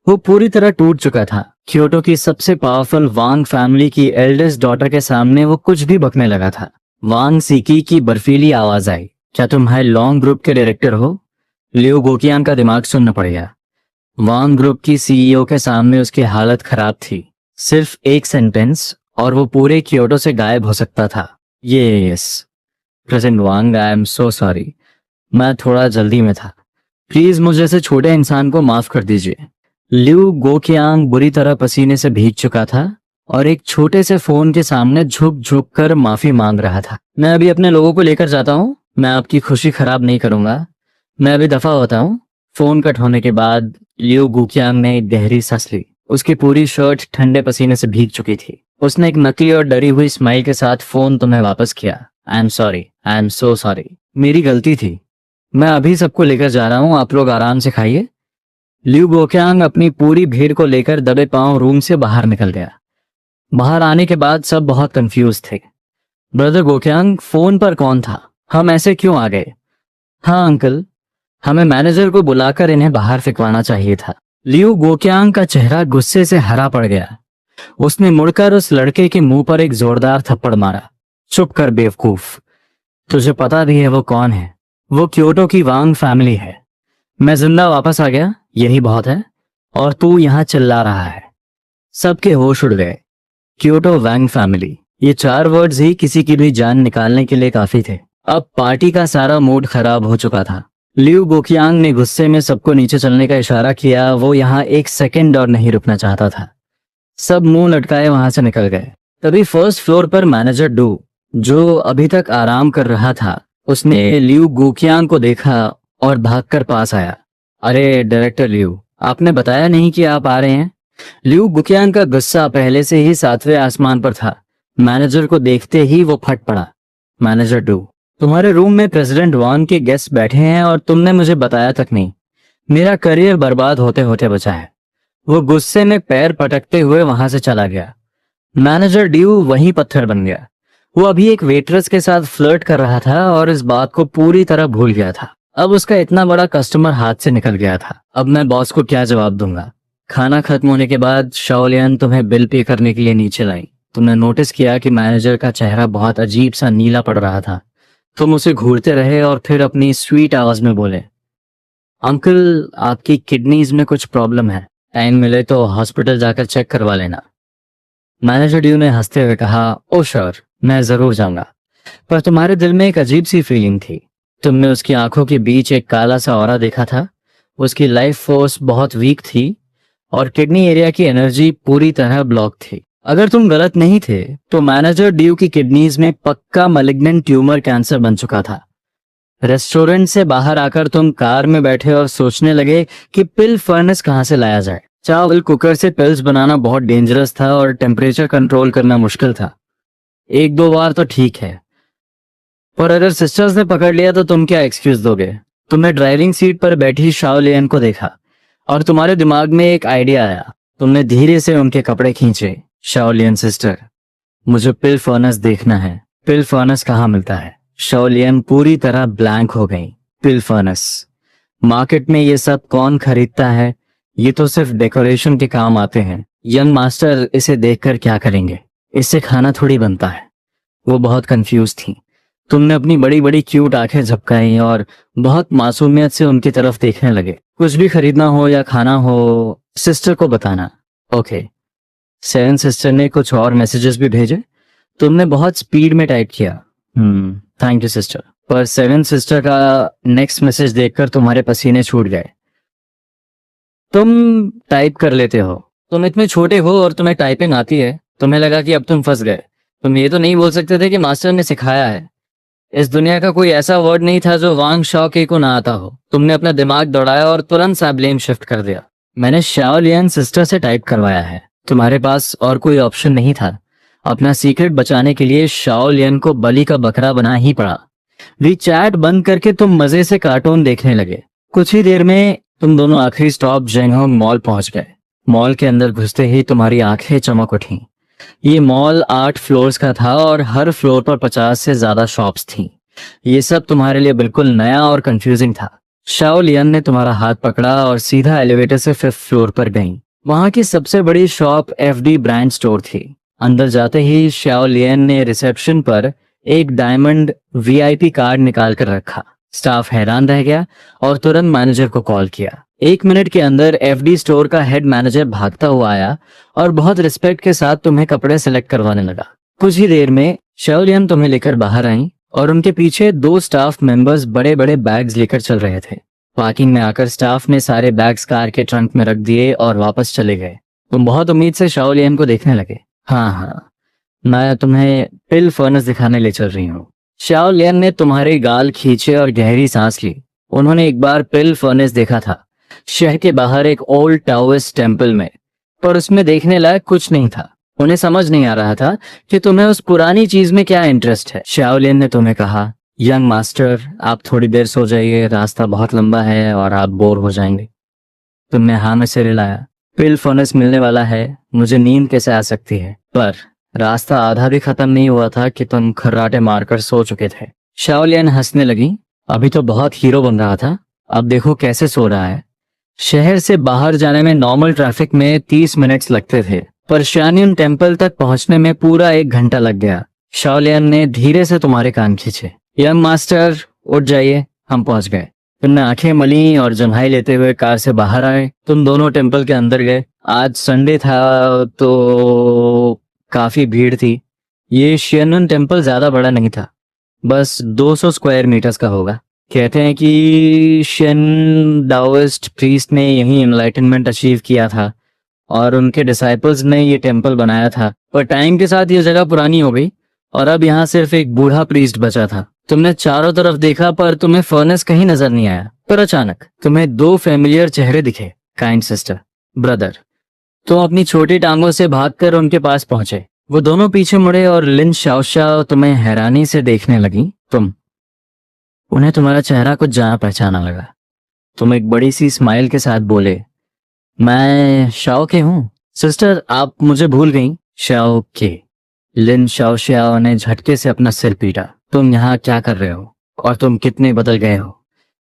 वो पूरी तरह टूट चुका था। क्योटो की सबसे पावरफुल वांग फैमिली की एल्डेस्ट डॉटर के सामने वो कुछ भी बकने लगा था। वांग सीकी की बर्फीली आवाज आई, क्या तुम हाई लॉन्ग ग्रुप के डायरेक्टर हो? लियू गोकियांग का दिमाग सुनना पड़ेगा। वांग ग्रुप की सीईओ के सामने उसकी हालत खराब थी। सिर्फ एक सेंटेंस और वो पूरे क्योटो से गायब हो सकता था। Yes president Wang, I am so sorry, मैं थोड़ा जल्दी में था। प्लीज मुझे से छोटे इंसान को माफ कर दीजिए। लियू गोकियांग बुरी तरह पसीने से भीग चुका था और एक छोटे से फोन के सामने झुक झुक कर माफी मांग रहा था। मैं अभी अपने लोगों को लेकर जाता हूँ, मैं आपकी खुशी खराब नहीं करूंगा, मैं अभी दफा होता हूँ। फोन कट होने के बाद लियू गोकियांग ने एक गहरी सांस ली। उसकी पूरी शर्ट ठंडे पसीने से भीग चुकी थी। उसने एक नकली और डरी हुई स्माइल के साथ फोन तुम्हें वापस किया। I am sorry, I am so sorry, मेरी गलती थी, मैं अभी सबको लेकर जा रहा हूँ, आप लोग आराम से खाइए। लियू गोकियांग अपनी पूरी भीड़ को लेकर दबे पांव रूम से बाहर निकल गया। बाहर आने के बाद सब बहुत कंफ्यूज थे। ब्रदर गोकियांग, फोन पर कौन था? हम ऐसे क्यों आ गए? हाँ अंकल, हमें मैनेजर को बुलाकर इन्हें बाहर फेंकवाना चाहिए था। लियू गोकियांग का चेहरा गुस्से से हरा पड़ गया। उसने मुड़कर उस लड़के के मुंह पर एक जोरदार थप्पड़ मारा। चुप कर बेवकूफ, तुझे पता भी है वो कौन है? वो क्योटो की वांग फैमिली है। मैं जिंदा वापस आ गया, यही बहुत है, और तू यहाँ चिल्ला रहा है। सबके होश उड़ गए। क्योटो वांग फैमिली, ये 4 वर्ड्स ही किसी की भी जान निकालने के लिए काफी थे। अब पार्टी का सारा मूड खराब हो चुका था। लिू बोकियांग ने गुस्से में सबको नीचे चलने का इशारा किया। वो यहाँ एक सेकंड और नहीं रुकना चाहता था। सब मुंह लटकाए वहां से निकल गए। तभी फर्स्ट फ्लोर पर मैनेजर डू, जो अभी तक आराम कर रहा था, उसने लिू गुकियांग को देखा और भागकर पास आया। अरे डायरेक्टर लिू, आपने बताया नहीं कि आप आ रहे हैं। लिू गुकियांग का गुस्सा पहले से ही 7वें आसमान पर था। मैनेजर को देखते ही वो फट पड़ा। मैनेजर डू, तुम्हारे रूम में प्रेसिडेंट वान के गेस्ट बैठे हैं और तुमने मुझे बताया तक नहीं। मेरा करियर बर्बाद होते होते बचा है। वो गुस्से में पैर पटकते हुए वहां से चला गया। मैनेजर ड्यू वहीं पत्थर बन गया। वो अभी एक वेट्रेस के साथ फ्लर्ट कर रहा था और इस बात को पूरी तरह भूल गया था। अब उसका इतना बड़ा कस्टमर हाथ से निकल गया था। अब मैं बॉस को क्या जवाब दूंगा। खाना खत्म होने के बाद शाओलियन तुम्हें बिल पे करने के लिए नीचे लाई। तुमने नोटिस किया कि मैनेजर का चेहरा बहुत अजीब सा नीला पड़ रहा था। तुम उसे घूरते रहे और फिर अपनी स्वीट आवाज में बोले, अंकल आपकी किडनीज में कुछ प्रॉब्लम है, टाइम मिले तो हॉस्पिटल जाकर चेक करवा लेना। मैनेजर ड्यू ने हंसते हुए कहा, ओ श्योर, मैं जरूर जाऊंगा। पर तुम्हारे दिल में एक अजीब सी फीलिंग थी। तुमने उसकी आंखों के बीच एक काला सा ऑरा देखा था। उसकी लाइफ फोर्स बहुत वीक थी और किडनी एरिया की एनर्जी पूरी तरह ब्लॉक थी। अगर तुम गलत नहीं थे तो मैनेजर ड्यू की किडनीज में पक्का मैलिग्नेंट ट्यूमर कैंसर बन चुका था। रेस्टोरेंट से बाहर आकर तुम कार में बैठे और सोचने लगे कि पिल फर्नेस कहां से लाया जाए। चावल कुकर से पिल्स बनाना बहुत डेंजरस था और टेम्परेचर कंट्रोल करना मुश्किल था। एक दो बार तो ठीक है, पर अगर सिस्टर्स ने पकड़ लिया तो तुम क्या एक्सक्यूज दोगे। तुमने ड्राइविंग सीट पर बैठी शाओलियन को देखा और तुम्हारे दिमाग में एक आइडिया आया। तुमने धीरे से उनके कपड़े खींचे। शाओलियन सिस्टर, मुझे पिल फर्नेस देखना है। पिल फर्नेस कहाँ मिलता है। शाओलियन पूरी तरह ब्लैंक हो गई। पिल फर्नेस, मार्केट में ये सब कौन खरीदता है। ये तो सिर्फ डेकोरेशन के काम आते हैं। यंग मास्टर इसे देखकर क्या करेंगे, इससे खाना थोड़ी बनता है। वो बहुत कंफ्यूज थी। तुमने अपनी बड़ी बड़ी क्यूट आंखें झपकाई और बहुत मासूमियत से उनकी तरफ देखने लगे। कुछ भी खरीदना हो या खाना हो, सिस्टर को बताना। ओके। सेवन सिस्टर ने कुछ और मैसेजेस भी भेजे। तुमने बहुत स्पीड में टाइप किया। Thank you sister. पर सेवन सिस्टर का नेक्स्ट मैसेज देखकर तुम्हारे पसीने छूट गए। तुम टाइप कर लेते हो। तुम इतने छोटे हो और तुम्हें टाइपिंग आती है। तुम्हें लगा कि अब तुम फंस गए। तुम ये तो नहीं बोल सकते थे कि मास्टर ने सिखाया है। इस दुनिया का कोई ऐसा वर्ड नहीं था जो वांग शॉके को ना आता हो। तुमने अपना दिमाग दौड़ाया और तुरंत सा ब्लेम शिफ्ट कर दिया। मैंने शाओलियन सिस्टर से टाइप करवाया है। तुम्हारे पास और कोई ऑप्शन नहीं था। अपना सीक्रेट बचाने के लिए शाओलियन को बलि का बकरा बना ही पड़ा। वी चैट बंद करके तुम मजे से कार्टून देखने लगे। कुछ ही देर में तुम दोनों आखिरी स्टॉप जेंगहोंग मॉल पहुंच गए। मॉल के अंदर घुसते ही तुम्हारी आंखें चमक उठी। ये मॉल 8 फ्लोर्स का था और हर फ्लोर पर 50 से ज्यादा शॉप्स थी। ये सब तुम्हारे लिए बिल्कुल नया और कंफ्यूजिंग था। शाओलियन ने तुम्हारा हाथ पकड़ा और सीधा एलिवेटर से 5th फ्लोर पर गई। वहां की सबसे बड़ी शॉप एफडी ब्रांड स्टोर थी। अंदर जाते ही शाओलियन ने रिसेप्शन पर एक डायमंड वीआईपी कार्ड निकाल कर रखा। स्टाफ हैरान रह गया और तुरंत मैनेजर को कॉल किया। 1 मिनट के अंदर एफडी स्टोर का हेड मैनेजर भागता हुआ आया और बहुत रिस्पेक्ट के साथ तुम्हें कपड़े सिलेक्ट करवाने लगा। कुछ ही देर में शाओलियन तुम्हें लेकर बाहर आई और उनके पीछे 2 स्टाफ मेंबर्स बड़े बड़े बैग्स लेकर चल रहे थे। पार्किंग में आकर स्टाफ ने सारे बैग्स कार के ट्रंक में रख दिए और वापस चले गए। तुम बहुत उम्मीद से शाओलियन को देखने लगे। हाँ, मैं तुम्हें पिल फर्नेस दिखाने ले चल रही हूँ। शाओलियन ने तुम्हारे गाल खींचे और गहरी सांस ली। उन्होंने एक बार पिल फर्नेस देखा था, शहर के बाहर एक ओल्ड टाओइस्ट टेम्पल में, पर उसमें देखने लायक कुछ नहीं था। उन्हें समझ नहीं आ रहा था कि तुम्हें उस पुरानी चीज में क्या इंटरेस्ट है। शाओलियन ने तुम्हें कहा, यंग मास्टर, आप थोड़ी देर सो जाइए, रास्ता बहुत लंबा है और आप बोर हो जाएंगे। तुमने हाँ में सिर हिलाया। पिल फर्नेस मिलने वाला है, मुझे नींद कैसे आ सकती है। पर रास्ता आधा भी खत्म नहीं हुआ था कि तुम खर्राटे मारकर सो चुके थे। शाओलियन हंसने लगी। अभी तो बहुत हीरो बन रहा था, अब देखो कैसे सो रहा है। शहर से बाहर जाने में नॉर्मल ट्रैफिक में 30 मिनट्स लगते थे, पर शानियन टेम्पल तक पहुंचने में पूरा 1 घंटा लग गया। शाओलियन ने धीरे से तुम्हारे कान खींचे। यंग मास्टर, उठ जाइए, हम पहुंच गए। तुमने आंखें मली और जम्हाई लेते हुए कार से बाहर आए। तुम दोनों टेम्पल के अंदर गए। आज संडे था तो काफी भीड़ थी। ये शियनन टेम्पल ज्यादा बड़ा नहीं था। बस 200 स्क्वायर मीटर्स का होगा। कहते हैं कि शेन डाओइस्ट प्रीस्ट ने यही एनलाइटनमेंट अचीव किया था और उनके डिसाइपल्स ने ये टेम्पल बनाया था, पर टाइम के साथ ये जगह पुरानी हो गई और अब यहाँ सिर्फ एक बूढ़ा प्रीस्ट बचा था। तुमने चारों तरफ देखा पर तुम्हें फर्नेस कहीं नजर नहीं आया, पर अचानक तुम्हें दो फेमिलियर चेहरे दिखे, काइंड सिस्टर, ब्रदर। तुम अपनी छोटी टांगों से भागकर उनके पास पहुंचे। वो दोनों पीछे मुड़े और लिन शाओशाओ तुम्हें हैरानी से देखने लगी। उन्हें तुम्हारा चेहरा कुछ जाना पहचाना लगा। तुम एक बड़ी सी स्माइल के साथ बोले, मैं शाओ के हूँ। सिस्टर, आप मुझे भूल गई। शाओ के। लिन शाओशाओ ने झटके से अपना सिर पीटा। तुम यहाँ क्या कर रहे हो और तुम कितने बदल गए हो।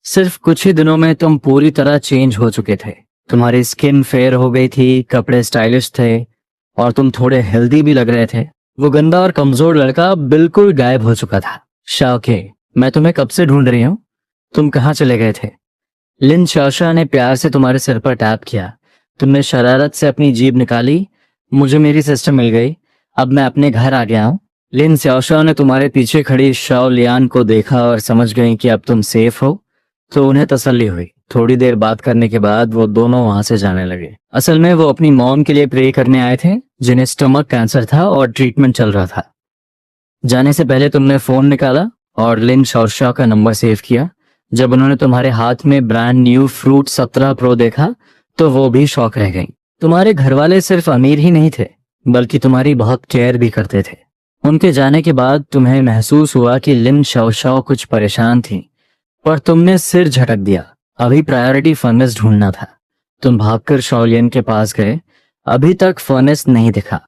सिर्फ कुछ ही दिनों में तुम पूरी तरह चेंज हो चुके थे। तुम्हारी स्किन फेयर हो गई थी, कपड़े स्टाइलिश थे और तुम थोड़े हेल्दी भी लग रहे थे। वो गंदा और कमजोर लड़का बिल्कुल गायब हो चुका था। शाओ के, मैं तुम्हें कब से ढूंढ रही हूँ, तुम कहाँ चले गए थे। लिन शाओशा ने प्यार से तुम्हारे सिर पर टैप किया। तुमने शरारत से अपनी जीभ निकाली। मुझे मेरी सिस्टर मिल गई, अब मैं अपने घर आ गया हूँ। लिन शाओशा ने तुम्हारे पीछे खड़ी शाओ लियान को देखा और समझ गई कि अब तुम सेफ हो, तो उन्हें तसल्ली हुई। थोड़ी देर बात करने के बाद वो दोनों वहां से जाने लगे। असल में वो अपनी मॉम के लिए प्रे करने आए थे, जिन्हें स्टमक कैंसर था और ट्रीटमेंट चल रहा था। जाने से पहले तुमने फोन निकाला और लिन शाओशा का नंबर सेव किया। जब उन्होंने तुम्हारे हाथ में ब्रांड न्यू फ्रूट 17 प्रो देखा तो वो भी शॉक रह गई। तुम्हारे घर वाले सिर्फ अमीर ही नहीं थे, बल्कि तुम्हारी बहुत केयर भी करते थे। उनके जाने के बाद तुम्हें महसूस हुआ कि लिन शाओशाओ कुछ परेशान थी, पर तुमने सिर झटक दिया। अभी प्रायोरिटी फर्नेस ढूंढना था। तुम भागकर शाओलियन के पास गए। अभी तक फर्नेस नहीं दिखा।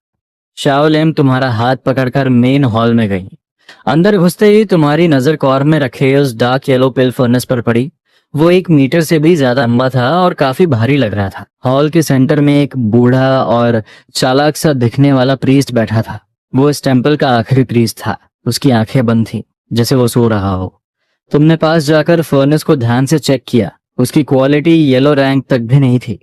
शाओलियन तुम्हारा हाथ पकड़कर मेन हॉल में गई। अंदर घुसते ही तुम्हारी नजर कॉर्नर में रखे उस डार्क येलो पिल फर्नेस पर पड़ी। वो 1 मीटर से भी ज्यादा लंबा था और काफी भारी लग रहा था। हॉल के सेंटर में एक बूढ़ा और चालाक सा दिखने वाला प्रीस्ट बैठा था। वो इस टेम्पल का आखिरी प्रीस्ट था। उसकी आंखें बंद थी, जैसे वो सो रहा हो। तुमने पास जाकर फर्नेस को ध्यान से चेक किया। उसकी क्वालिटी येलो रैंक तक भी नहीं थी,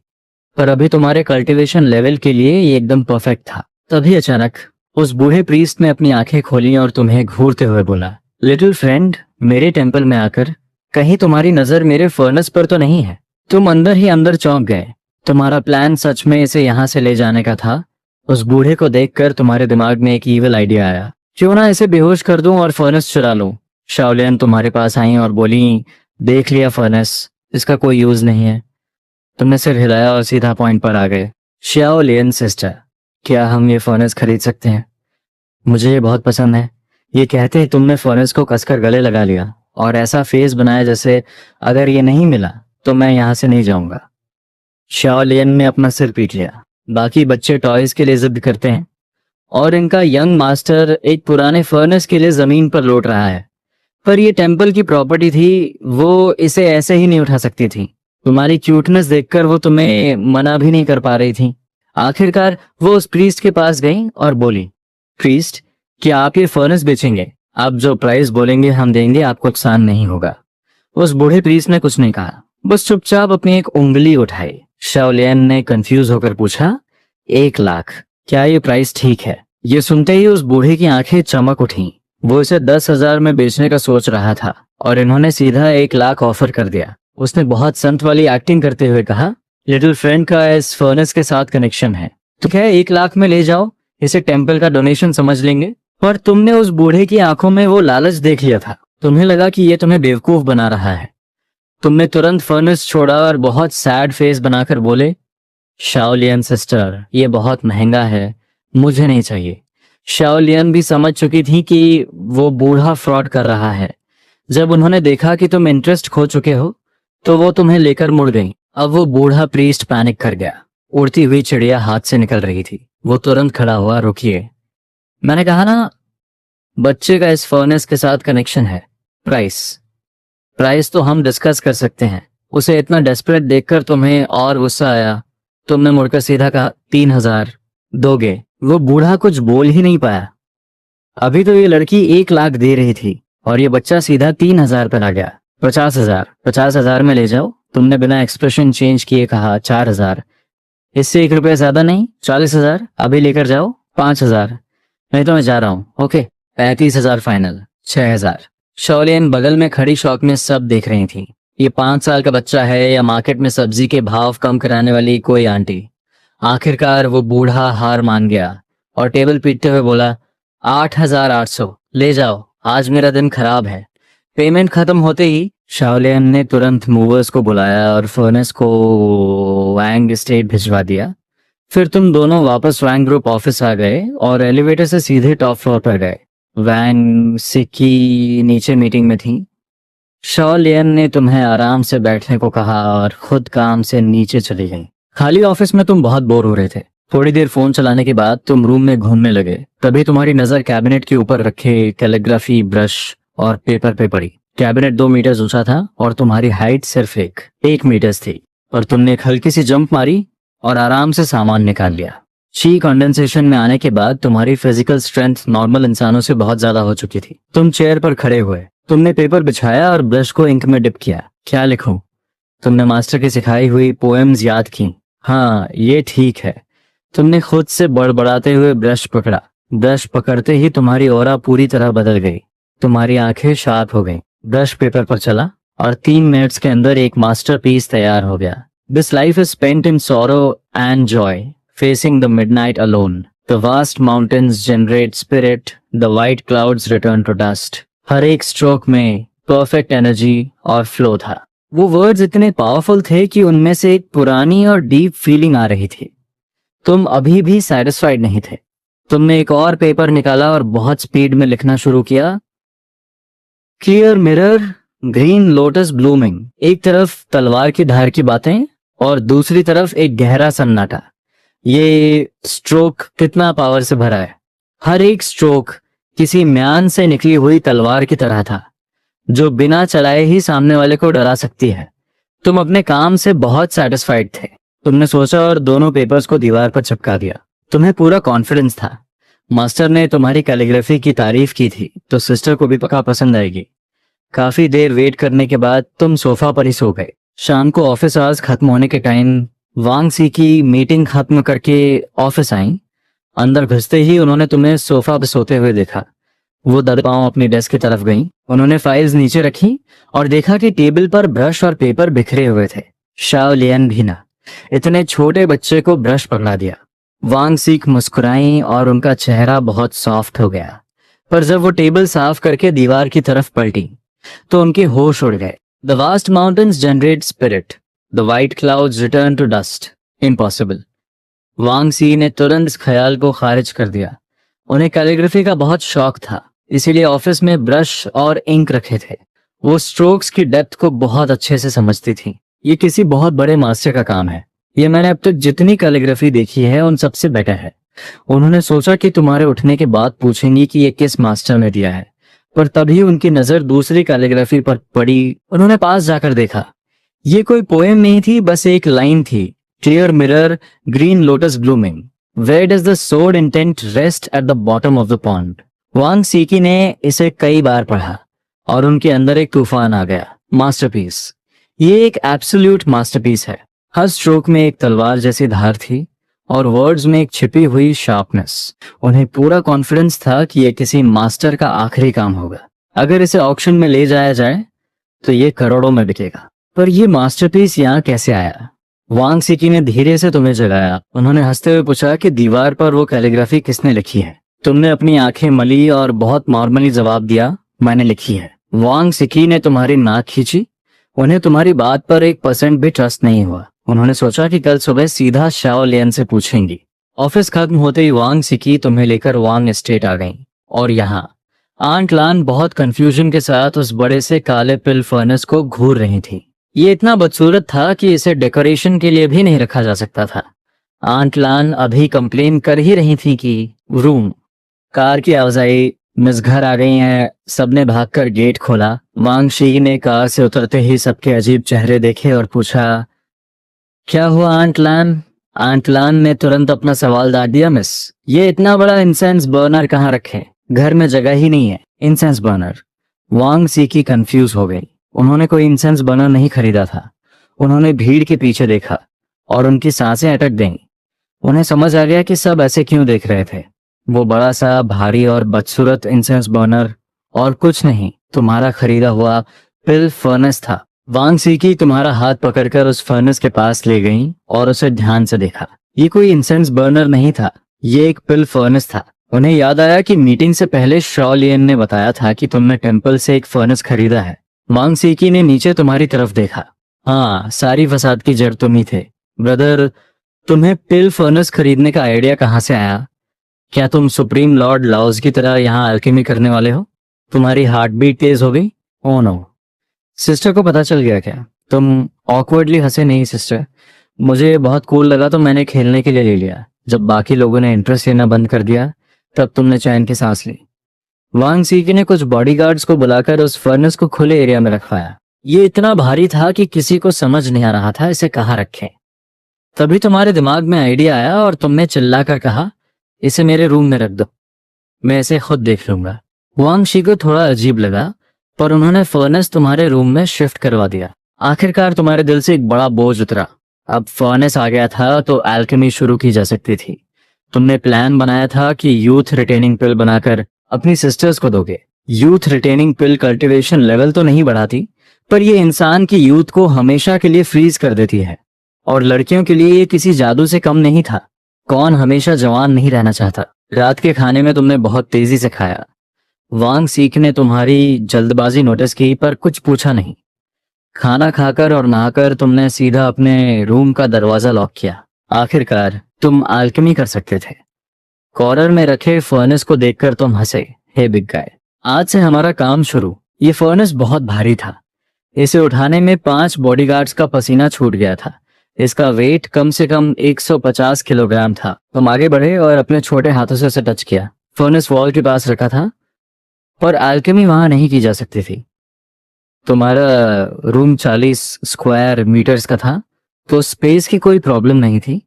पर अभी तुम्हारे कल्टीवेशन लेवल के लिए ये एकदम परफेक्ट था। तभी अचानक उस बूढ़े प्रीस्ट ने अपनी आंखें खोली और तुम्हें घूरते हुए बोला, लिटिल फ्रेंड, मेरे टेम्पल में आकर कहीं तुम्हारी नजर मेरे फर्नेस पर तो नहीं है। तुम अंदर ही अंदर चौंक गए। तुम्हारा प्लान सच में इसे यहाँ से ले जाने का था। उस बूढ़े को देखकर तुम्हारे दिमाग में एक ईविल आइडिया आया, क्यों ना इसे बेहोश कर दूं और फर्नेस चुरा लूं। शाओलियन तुम्हारे पास आई और बोली, देख लिया फर्नेस, इसका कोई यूज नहीं है। तुमने सिर हिलाया और सीधा पॉइंट पर आ गए। शाओलियन सिस्टर, क्या हम ये फर्नेस खरीद सकते हैं? मुझे ये बहुत पसंद है। ये कहते ही तुमने फर्नेस को कसकर गले लगा लिया और ऐसा फेस बनाया जैसे अगर ये नहीं मिला तो मैं यहाँ से नहीं जाऊंगा। शाओलियन ने अपना सिर पीट लिया। बाकी बच्चे टॉयज के लिए जिद करते हैं और इनका यंग मास्टर एक पुराने फर्नेस के लिए जमीन पर लौट रहा है, पर ये टेम्पल की प्रॉपर्टी थी, वो इसे ऐसे ही नहीं उठा सकती थी। तुम्हारी क्यूटनेस देखकर वो तुम्हें मना भी नहीं कर पा रही थी। आखिरकार वो उस प्रीस्ट के पास गई और बोली, प्रीस्ट, क्या आप ये फर्नेस बेचेंगे? आप जो प्राइस बोलेंगे हम देंगे, आपको नुकसान नहीं होगा। उस बूढ़े प्रीस्ट ने कुछ नहीं कहा, बस चुपचाप अपनी एक उंगली उठाई। शाओलियन ने कंफ्यूज होकर पूछा, 1 लाख, क्या ये प्राइस ठीक है? ये सुनते ही उस बूढ़े की आंखें चमक उठी। वो इसे 10,000 में बेचने का सोच रहा था और इन्होंने सीधा 1 लाख ऑफर कर दिया। उसने बहुत संत वाली एक्टिंग करते हुए कहा, लिटिल फ्रेंड का इस फर्नेस के साथ कनेक्शन है, तो क्या 1 लाख में ले जाओ, इसे टेम्पल का डोनेशन समझ लेंगे। पर तुमने उस बूढ़े की आंखों में वो लालच देख लिया था। तुम्हें लगा कि ये तुम्हें बेवकूफ बना रहा है। तुमने तुरंत फर्नेस छोड़ा और बहुत सैड फेस बनाकर बोले, शाओलियन सिस्टर, ये बहुत महंगा है, मुझे नहीं चाहिए। शाओलियन भी समझ चुकी थी कि वो बूढ़ा फ्रॉड कर रहा है। जब उन्होंने देखा कि तुम इंटरेस्ट खो चुके हो तो वो तुम्हें लेकर मुड़ गई। अब वो बूढ़ा प्रीस्ट पैनिक कर गया। उड़ती हुई चिड़िया हाथ से निकल रही थी। वो तुरंत खड़ा हुआ, रुकिए, मैंने कहा ना, बच्चे का इस फर्नेस के साथ कनेक्शन है। प्राइस तो हम डिस्कस कर सकते हैं। उसे इतना डेस्परेट देखकर तुम्हें और गुस्सा आया। तुमने मुड़कर सीधा कहा, 3,000 दोगे? वो बूढ़ा कुछ बोल ही नहीं पाया। अभी तो ये लड़की 1 लाख दे रही थी और ये बच्चा सीधा 3,000 पर आ गया। 50,000 में ले जाओ। तुमने बिना एक्सप्रेशन चेंज किए कहा, 4,000, इससे 1 रुपया ज्यादा नहीं, 40,000 अभी लेकर जाओ। 5,000 नहीं तो मैं जा रहा हूँ। Okay, 35,000 final. 6000। शौलियन बगल में खड़ी शौक में सब देख रही थी। ये 5 साल का बच्चा है या मार्केट में सब्जी के भाव कम कराने वाली कोई आंटी। आखिरकार वो बूढ़ा हार मान गया और टेबल पीटते हुए बोला, 8800 ले जाओ, आज मेरा दिन खराब है। पेमेंट खत्म होते ही शाओलियन ने तुरंत मूवर्स को बुलाया और फर्नेस को वैंग स्टेट भिजवा दिया। फिर तुम दोनों वापस वैंग ग्रुप ऑफिस आ गए और एलिवेटर से सीधे टॉप फ्लोर पर गए। वैंग सिक्की नीचे मीटिंग में थी। शॉलियन ने तुम्हें आराम से बैठने को कहा और खुद काम से नीचे चली गई। खाली ऑफिस में तुम बहुत बोर हो रहे थे। थोड़ी देर फोन चलाने के बाद तुम रूम में घूमने लगे। तभी तुम्हारी नजर कैबिनेट के ऊपर रखे कैलीग्राफी ब्रश और पेपर पे पड़ी। कैबिनेट 2 मीटर ऊंचा था और तुम्हारी हाइट सिर्फ 1 मीटर थी। और तुमने एक हल्की सी जंप मारी और आराम से सामान निकाल लिया। ची कंडेंसेशन में आने के बाद तुम्हारी फिजिकल स्ट्रेंथ नॉर्मल इंसानों से बहुत ज्यादा हो चुकी थी। तुम चेयर पर खड़े हुए, तुमने पेपर बिछाया और ब्रश को इंक में डिप किया। क्या लिखूं? तुमने मास्टर की सिखाई हुई पोएम्स याद की। हाँ, ये ठीक है। तुमने खुद से बड़बड़ाते हुए ब्रश पकड़ा। ब्रश पकड़ते ही तुम्हारी ऑरा पूरी तरह बदल गई। तुम्हारी आंखें शार्प हो गईं। ब्रश पेपर पर चला और 3 मिनट्स के अंदर एक मास्टरपीस तैयार हो गया। This life is spent in sorrow and joy, facing the midnight alone. The vast mountains generate spirit, the white clouds return to dust. हर एक स्ट्रोक में परफेक्ट एनर्जी और फ्लो था। वो वर्ड्स इतने पावरफुल थे कि उनमें से एक पुरानी और डीप फीलिंग आ रही थी। तुम अभी भी सैटिस्फाइड नहीं थे। तुमने एक और पेपर निकाला और बहुत स्पीड में लिखना शुरू किया। Clear mirror, green lotus blooming. एक तरफ तलवार की धार की बातें और दूसरी तरफ एक गहरा सन्नाटा। ये स्ट्रोक कितना पावर से भरा है। हर एक स्ट्रोक किसी म्यान से निकली हुई तलवार की तरह था, जो बिना चलाए ही सामने वाले को डरा सकती है। तुम अपने काम से बहुत सेटिस्फाइड थे। तुमने सोचा और दोनों पेपर्स को दीवार पर चिपका दिया। तुम्हें पूरा कॉन्फिडेंस था। मास्टर ने तुम्हारी कैलीग्राफी की तारीफ की थी तो सिस्टर को भी पक्का पसंद आएगी। काफी देर वेट करने के बाद तुम सोफा पर ही सो गए। शाम को ऑफिस आवर्स खत्म होने के टाइम वांग सी की मीटिंग खत्म करके ऑफिस आई। अंदर घुसते ही उन्होंने तुम्हें सोफा पर सोते हुए देखा। वो दादा पांव अपनी डेस्क की तरफ गईं। उन्होंने फाइल्स नीचे रखी और देखा कि टेबल पर ब्रश और पेपर बिखरे हुए थे। शाओलियन भी ना, इतने छोटे बच्चे को ब्रश पकड़ा दिया। वांग सीख मुस्कुराई और उनका चेहरा बहुत सॉफ्ट हो गया। पर जब वो टेबल साफ करके दीवार की तरफ पलटी तो उनके होश उड़ गए। The vast mountains generate spirit, the white clouds return to dust. Impossible. Wang Si ने तुरंत इस ख्याल को खारिज कर दिया। उन्हें कैलीग्राफी का बहुत शौक था, इसीलिए ऑफिस में ब्रश और इंक रखे थे। वो स्ट्रोक्स की डेप्थ को बहुत अच्छे से समझती थी। ये किसी बहुत बड़े मास्टर का काम है। ये मैंने अब तक जितनी कैलीग्राफी देखी है उन सबसे बेटर है। उन्होंने सोचा कि तुम्हारे उठने के बाद पूछेंगी कि ये किस मास्टर ने दिया है, पर तभी उनकी नजर दूसरी कैलीग्राफी पर पड़ी। उन्होंने पास जाकर देखा। ये कोई पोएम नहीं थी, बस एक लाइन थी। Clear mirror, green lotus blooming, where does the sword intent rest at the bottom of the pond. Wang Siqi ने इसे कई बार पढ़ा और उनके अंदर एक तूफान आ गया। मास्टरपीस। ये एक एब्सोल्यूट मास्टरपीस है। हर स्ट्रोक में एक तलवार जैसी धार थी और वर्ड्स में एक छिपी हुई शार्पनेस। उन्हें पूरा कॉन्फिडेंस था कि यह किसी मास्टर का आखिरी काम होगा। अगर इसे ऑक्शन में ले जाया जाए तो ये करोड़ों में बिकेगा। पर यह मास्टरपीस यहाँ कैसे आया? वांग सीकी ने धीरे से तुम्हें जगाया। उन्होंने हंसते हुए पूछा कि दीवार पर वो कैलीग्राफी किसने लिखी है? तुमने अपनी आंखें मली और बहुत नॉर्मली जवाब दिया, मैंने लिखी है। वांग सीकी ने तुम्हारी नाक खींची। उन्हें तुम्हारी बात पर 1% भी ट्रस्ट नहीं हुआ। उन्होंने सोचा कि कल सुबह सीधा शाओलियन से पूछेंगी। ऑफिस खत्म होते ही वांग सीकी तुम्हें लेकर वांग एस्टेट आ गई और यहाँ आंट लान बहुत कंफ्यूजन के साथ उस बड़े से काले पिल फर्नेस को घूर रही थी। ये इतना बदसूरत था कि इसे डेकोरेशन के लिए भी नहीं रखा जा सकता था। आंट लान अभी कंप्लेन कर ही रही थी कि रूम। कार की आवाज आई, मिस घर आ गई हैं। सबने भागकर गेट खोला। वांग शी ने कार से उतरते ही सबके अजीब चेहरे देखे और पूछा, क्या हुआ आंट लान? आंट लान ने तुरंत अपना सवाल डाल दिया, मिस, ये इतना बड़ा इंसेंस बर्नर कहाँ रखे? घर में जगह ही नहीं है। Incense burner? Wang Siqi confuse हो गई। उन्होंने कोई इंसेंस बर्नर नहीं खरीदा था। उन्होंने भीड़ के पीछे देखा और उनकी सांसें अटक गईं। उन्हें समझ आ गया कि सब ऐसे क्यों देख रहे थे। वो बड़ा सा भारी और बदसूरत इंसेंस बर्नर और कुछ नहीं, तुम्हारा खरीदा हुआ पिल फर्नेस था। वांग सीकी तुम्हारा हाथ पकड़कर उस फर्नेस के पास ले गई और उसे ध्यान से देखा। ये कोई इंसेंस बर्नर नहीं था, ये एक पिल फर्नेस था। उन्हें याद आया कि मीटिंग से पहले शॉ लियन ने बताया था कि तुमने टेम्पल से एक फर्नेस खरीदा है। वांग सीकी ने नीचे तुम्हारी तरफ देखा। हाँ, सारी फसाद की जड़ तुम ही थे। ब्रदर, तुम्हें पिल फर्नेस खरीदने का आइडिया कहाँ से आया? क्या तुम सुप्रीम लॉर्ड लाओस की तरह यहाँ अल्केमी करने वाले हो? तुम्हारी हार्ट बीट तेज हो गई? Oh no. सिस्टर को पता चल गया क्या? तुम ऑकवर्डली हंसे। नहीं सिस्टर, मुझे बहुत कूल लगा तो मैंने खेलने के लिए ले लिया। जब बाकी लोगों ने इंटरेस्ट लेना बंद कर दिया तब तुमने चैन की सांस ली। वांग सीकी ने कुछ बॉडीगार्ड्स को बुलाकर उस फर्नेस को खुले एरिया में रखवाया। ये इतना भारी था कि किसी को समझ नहीं आ रहा था इसे कहाँ रखें। तभी तुम्हारे दिमाग में आइडिया आया और तुमने चिल्लाकर कहा, इसे मेरे रूम में रख दो, मैं इसे खुद देख लूंगा। वांग शी को थोड़ा अजीब लगा, पर उन्होंने फर्नेस तुम्हारे रूम में शिफ्ट करवा दिया। आखिरकार तुम्हारे दिल से एक बड़ा बोझ उतरा। अब फर्नेस आ गया था तो अल्केमी शुरू की जा सकती थी। तुमने प्लान बनाया था कि यूथ रिटेनिंग पिल बनाकर अपनी सिस्टर्स को दोगे। यूथ रिटेनिंग पिल कल्टीवेशन लेवल तो नहीं बढ़ाती, पर ये इंसान की यूथ को हमेशा के लिए फ्रीज कर देती है। और लड़कियों के लिए ये किसी जादू से कम नहीं था। कौन हमेशा जवान नहीं रहना चाहता? रात के खाने में तुमने बहुत तेजी से खाया। वांग सीख ने तुम्हारी जल्दबाजी नोटिस की पर कुछ पूछा नहीं। खाना खाकर और नहाकर तुमने सीधा अपने रूम का दरवाजा लॉक किया। आखिरकार तुम अल्केमी कर सकते थे। कॉर्नर में रखे फर्नेस को देखकर तुम हंसे। हे बिग गाय, आज से हमारा काम शुरू। ये फर्नेस बहुत भारी था। इसे उठाने में 5 बॉडीगार्ड्स का पसीना छूट गया था। इसका वेट कम से कम 150 किलोग्राम था। तुम आगे बढ़े और अपने छोटे हाथों से उसे टच किया। फर्नेस वॉल के पास रखा था, पर अल्केमी वहां नहीं की जा सकती थी। तुम्हारा रूम 40 स्क्वायर मीटर्स का था, तो स्पेस की कोई प्रॉब्लम नहीं थी।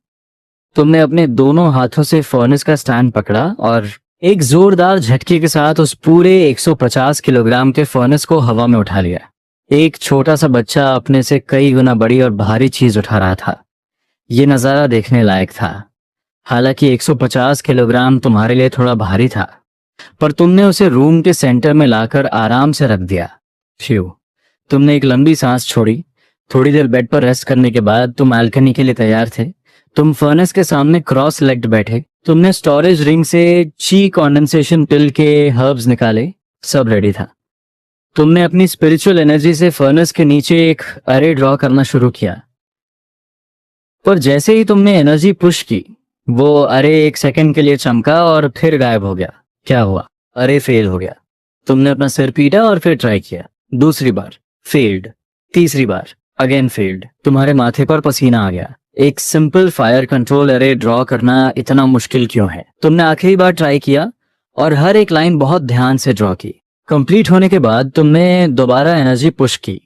तुमने अपने दोनों हाथों से फर्नेस का स्टैंड पकड़ा और एक जोरदार झटके के साथ उस पूरे 150 किलोग्राम के फर्नेस को हवा में उठा लिया। एक छोटा सा बच्चा अपने से कई गुना बड़ी और भारी चीज उठा रहा था। ये नजारा देखने लायक था। हालांकि 150 किलोग्राम तुम्हारे लिए थोड़ा भारी था, पर तुमने उसे रूम के सेंटर में लाकर आराम से रख दिया। फ्यू। तुमने एक लंबी सांस छोड़ी। थोड़ी देर बेड पर रेस्ट करने के बाद तुम अल्केमी के लिए तैयार थे। तुम फर्नेस के सामने क्रॉस लेग्ड बैठे। तुमने स्टोरेज रिंग से ची कंडेंसेशन पिल के हर्ब्स निकाले। सब रेडी था। तुमने अपनी स्पिरिचुअल एनर्जी से फर्नेस के नीचे एक अरे ड्रॉ करना शुरू किया, पर जैसे ही तुमने एनर्जी पुश की, वो अरे 1 सेकंड के लिए चमका और फिर गायब हो गया। क्या हुआ? अरे फेल हो गया। तुमने अपना सिर पीटा और फिर ट्राई किया। दूसरी बार फेल्ड। तीसरी बार अगेन फेल्ड। तुम्हारे माथे पर पसीना आ गया। एक सिंपल फायर कंट्रोल अरे ड्रॉ करना इतना मुश्किल क्यों है? तुमने आखिरी बार ट्राई किया और हर एक लाइन बहुत ध्यान से ड्रॉ की। कंप्लीट होने के बाद तुमने दोबारा एनर्जी पुश की।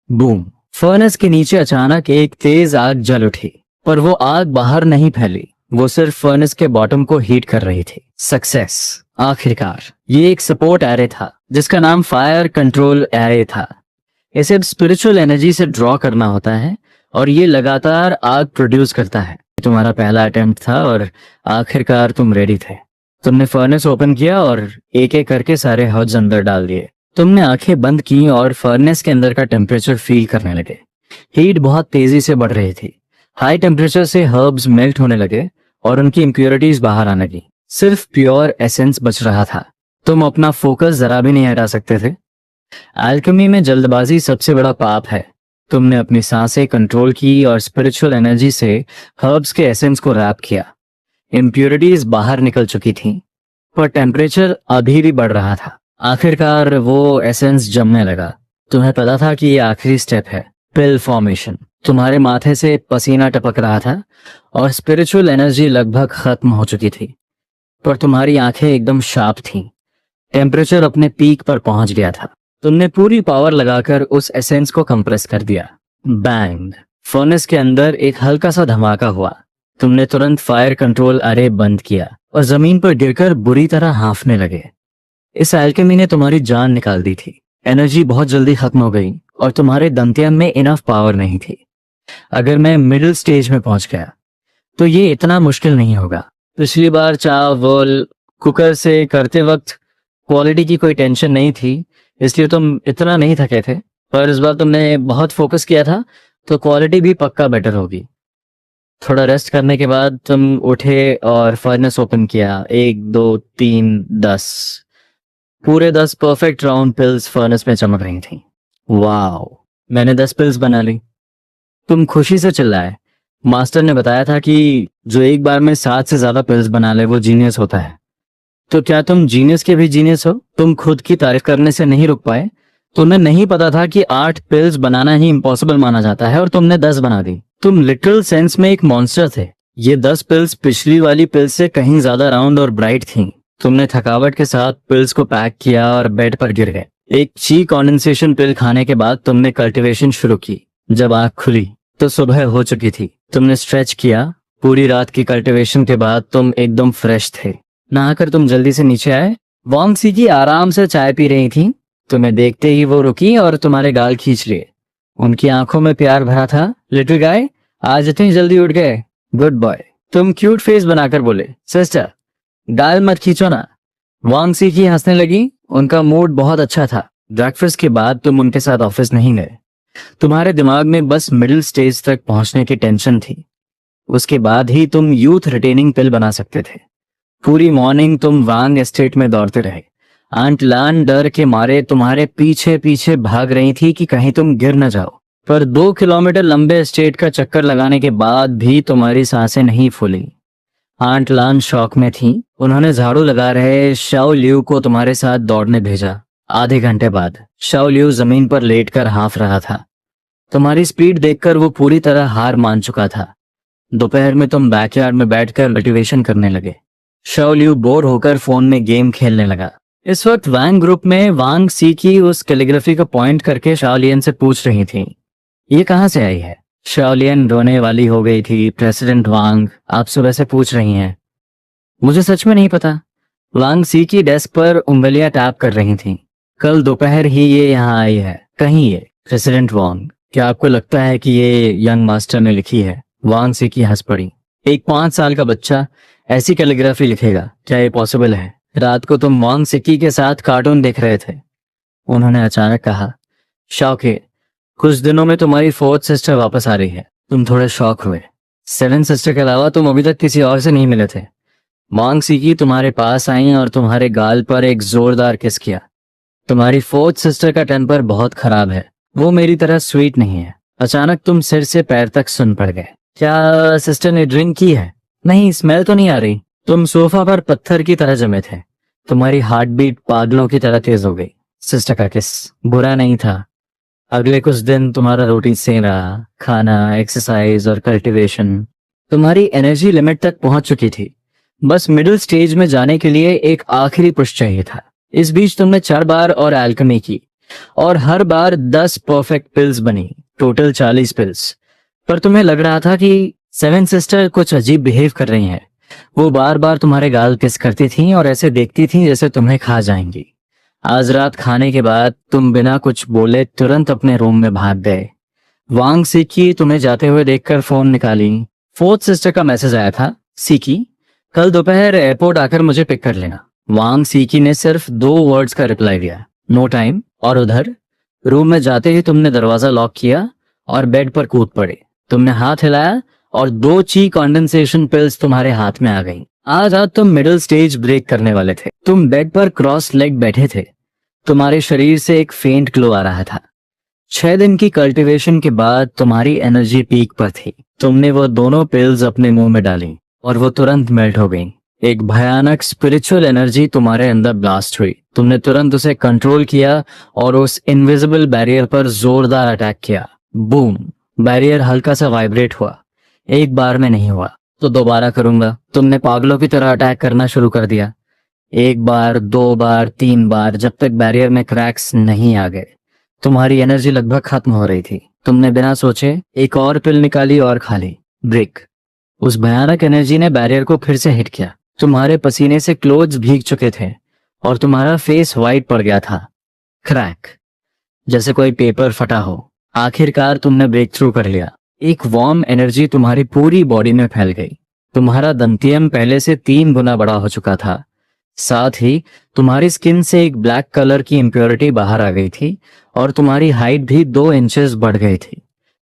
बूम। फर्नेस के नीचे अचानक एक तेज आग जल उठी, पर वो आग बाहर नहीं फैली, वो सिर्फ फर्नेस के बॉटम को हीट कर रही थी। सक्सेस। आखिरकार ये एक सपोर्ट एरे था जिसका नाम फायर कंट्रोल एरे था। इसे स्पिरिचुअल एनर्जी से ड्रॉ करना होता है और ये लगातार आग प्रोड्यूस करता है। तुम्हारा पहला अटेम्प्ट था और आखिरकार तुम रेडी थे। तुमने फर्नेस ओपन किया और एक एक करके सारे हर्ब्स अंदर डाल दिए। तुमने आंखें बंद की और फर्नेस के अंदर का टेम्परेचर फील करने लगे। हीट बहुत तेजी से बढ़ रही थी। हाई टेम्परेचर से हर्ब्स मेल्ट होने लगे और उनकी इम्प्योरिटीज बाहर आने लगी। सिर्फ प्योर एसेंस बच रहा था। तुम अपना फोकस जरा भी नहीं हटा सकते थे। अल्केमी में जल्दबाजी सबसे बड़ा पाप है। तुमने अपनी सांसें कंट्रोल की और स्पिरिचुअल एनर्जी से हर्ब्स के एसेंस को रैप किया। इम्प्योरिटीज बाहर निकल चुकी थीं, पर टेम्परेचर अभी भी बढ़ रहा था। आखिरकार वो एसेंस जमने लगा। तुम्हें पता था कि ये आखिरी स्टेप है, पिल फॉर्मेशन। तुम्हारे माथे से पसीना टपक रहा था और स्पिरिचुअल एनर्जी लगभग खत्म हो चुकी थी, पर तुम्हारी आंखें एकदम शार्प थीं। टेम्परेचर अपने पीक पर पहुंच गया था। तुमने पूरी पावर लगाकर उस एसेंस को कंप्रेस कर दिया। बैंग। फर्नेस के अंदर एक हल्का सा धमाका हुआ। तुमने तुरंत फायर कंट्रोल अरे बंद किया और जमीन पर गिरकर बुरी तरह हांफने लगे। इस अल्केमी ने तुम्हारी जान निकाल दी थी। एनर्जी बहुत जल्दी खत्म हो गई और तुम्हारे दंतियन में इनफ पावर नहीं थी। अगर मैं मिडिल स्टेज में पहुंच गया तो ये इतना मुश्किल नहीं होगा। पिछली बार चावल कुकर से करते वक्त क्वालिटी की कोई टेंशन नहीं थी, इसलिए तुम इतना नहीं थके थे। पर इस बार तुमने बहुत फोकस किया था, तो क्वालिटी भी पक्का बेटर होगी। थोड़ा रेस्ट करने के बाद तुम उठे और फर्नेस ओपन किया। 1 2 3 10, पूरे 10 परफेक्ट राउंड पिल्स फर्नेस में चमक रही थी। वाओ, मैंने 10 पिल्स बना ली। तुम खुशी से चिल्लाए। मास्टर ने बताया था कि जो एक बार में 7 से ज्यादा पिल्स बना ले वो जीनियस होता है। तो क्या तुम जीनियस के भी जीनियस हो? तुम खुद की तारीफ करने से नहीं रुक पाए। तुम्हें नहीं पता था कि 8 पिल्स बनाना ही इम्पॉसिबल माना जाता है और तुमने 10 बना दी। तुम लिटरल सेंस में एक मॉन्स्टर थे। ये 10 पिल्स पिछली वाली पिल्स से कहीं ज्यादा राउंड और ब्राइट थी। तुमने थकावट के साथ पिल्स को पैक किया और बेड पर गिर गए। एक ची कॉन्डेंसेशन पिल खाने के बाद तुमने कल्टीवेशन शुरू की। जब आंख खुली तो सुबह हो चुकी थी। तुमने स्ट्रेच किया। पूरी रात की कल्टीवेशन के बाद तुम एकदम फ्रेश थे। नहाकर तुम जल्दी से नीचे आए। वांग सी की आराम से चाय पी रही थी। तुम्हें देखते ही वो रुकी और तुम्हारे गाल खींच लिए। उनकी आंखों में प्यार भरा था। लिटिल गाय, आज इतनी जल्दी उठ गए, गुड बॉय। तुम क्यूट फेस बनाकर बोले, सिस्टर गाल मत खींचो ना। वांग सी की हंसने लगी। उनका मूड बहुत अच्छा था। ब्रेकफास्ट के बाद तुम उनके साथ ऑफिस नहीं गए। तुम्हारे दिमाग में बस मिडिल स्टेज तक पहुंचने की टेंशन थी। उसके बाद ही तुम यूथ रिटेनिंग पिल बना सकते थे। पूरी मॉर्निंग तुम वांग एस्टेट में दौड़ते रहे। आंट लान डर के मारे तुम्हारे पीछे पीछे भाग रही थी कि कहीं तुम गिर न जाओ। पर 2 किलोमीटर लंबे एस्टेट का चक्कर लगाने के बाद भी तुम्हारी सांसें नहीं फूली। आंट लान शौक में थी। उन्होंने झाड़ू लगा रहे शाओ लियू को तुम्हारे साथ दौड़ने भेजा। आधे घंटे बाद शाओ लियू जमीन पर लेटकर हाँफ रहा था। तुम्हारी स्पीड देखकर वो पूरी तरह हार मान चुका था। दोपहर में तुम बैकयार्ड में बैठकर मोटिवेशन करने लगे। शाओ लियू बोर होकर फोन में गेम खेलने लगा। इस वक्त वांग ग्रुप में वांग सी की उस कैलीग्राफी को पॉइंट करके शाओलियन से पूछ रही थी, ये कहाँ से आई है? शाओलियन रोने वाली हो गई थी। प्रेसिडेंट वांग, आप सुबह से पूछ रही हैं। मुझे सच में नहीं पता। वांग सी की डेस्क पर उंगलियां टैप कर रही थी। कल दोपहर ही ये यहाँ आई है। कहीं ये? प्रेसिडेंट वांग, क्या आपको लगता है कि ये यंग मास्टर ने लिखी है? वांग सी की हंस पड़ी। एक 5 साल का बच्चा ऐसी कैलीग्राफी लिखेगा? क्या ये पॉसिबल है? रात को तुम वांग सिकी के साथ कार्टून देख रहे थे। उन्होंने अचानक कहा, शौक, कुछ दिनों में तुम्हारी 4th सिस्टर वापस आ रही है। तुम थोड़े शॉक हुए। 7th सिस्टर के अलावा तुम अभी तक किसी और से नहीं मिले थे। वांग सिकी तुम्हारे पास आई और तुम्हारे गाल पर एक जोरदार किस किया। तुम्हारी 4th सिस्टर का टेम्पर बहुत खराब है। वो मेरी तरह स्वीट नहीं है। अचानक तुम सिर से पैर तक सुन पड़ गए। क्या सिस्टर ने ड्रिंक की है? नहीं, स्मेल तो नहीं आ रही। तुम सोफा पर पत्थर की तरह जमे थे। तुम्हारी हार्ट बीट पागलों की तरह तेज हो गई। सिस्टर का किस बुरा नहीं था। अगले कुछ दिन तुम्हारा रूटीन सेम रहा। खाना, एक्सरसाइज और कल्टीवेशन। तुम्हारी एनर्जी लिमिट तक पहुंच चुकी थी। बस मिडिल स्टेज में जाने के लिए एक आखिरी पुश चाहिए था। इस बीच तुमने 4 बार और एल्केमी की और हर बार 10 परफेक्ट पिल्स बनी। Total 40 pills. पर तुम्हें लग रहा था कि 7 सिस्टर कुछ अजीब बिहेव कर रही हैं। वो बार बार तुम्हारे गाल किस करती थी और ऐसे देखती थी जैसे तुम्हें खा जाएंगी। आज रात खाने के बाद तुम बिना कुछ बोले तुरंत अपने रूम में भाग गए। वांग सीकी तुम्हें जाते हुए देखकर फोन निकाली। 4th सिस्टर का मैसेज आया था, सीकी कल दोपहर एयरपोर्ट आकर मुझे पिक कर लेना। वांग सीकी ने सिर्फ 2 वर्ड्स का रिप्लाई दिया, नो टाइम। और उधर रूम में जाते ही तुमने दरवाजा लॉक किया और बेड पर कूद पड़े। तुमने हाथ हिलाया और 2 ची कंडेंसेशन पिल्स तुम्हारे हाथ में आ गई। आज तुम मिडिल स्टेज ब्रेक करने वाले थे। तुम बेड पर क्रॉस लेग बैठे थे। तुम्हारे शरीर से एक फेंट ग्लो आ रहा था। 6 दिन की कल्टीवेशन के बाद तुम्हारी एनर्जी पीक पर थी। तुमने वो दोनों पिल्स अपने मुंह में डाली और वो तुरंत मेल्ट हो गई। एक भयानक स्पिरिचुअल एनर्जी तुम्हारे अंदर ब्लास्ट हुई। तुमने तुरंत उसे कंट्रोल किया और उस इनविजिबल बैरियर पर जोरदार अटैक किया। बूम! बैरियर हल्का सा वाइब्रेट हुआ। एक बार में नहीं हुआ तो दोबारा करूंगा। तुमने पागलों की तरह अटैक करना शुरू कर दिया। 1 बार, 2 बार, 3 बार, जब तक बैरियर में क्रैक्स नहीं आ गए। तुम्हारी एनर्जी लगभग खत्म हो रही थी। तुमने बिना सोचे एक और पिल निकाली और खा ली। ब्रेक! उस भयानक एनर्जी ने बैरियर को फिर से हिट किया। तुम्हारे पसीने से क्लोथ्स भीग चुके थे और तुम्हारा फेस वाइट पड़ गया था। क्रैक! जैसे कोई पेपर फटा हो। आखिरकार तुमने ब्रेक थ्रू कर लिया। एक वार्म एनर्जी तुम्हारी पूरी बॉडी में फैल गई। तुम्हारा दंतियम पहले से 3 गुना बड़ा हो चुका था। साथ ही तुम्हारी स्किन से एक ब्लैक कलर की इम्प्योरिटी बाहर आ गई थी और तुम्हारी हाइट भी 2 इंचेस बढ़ गई थी।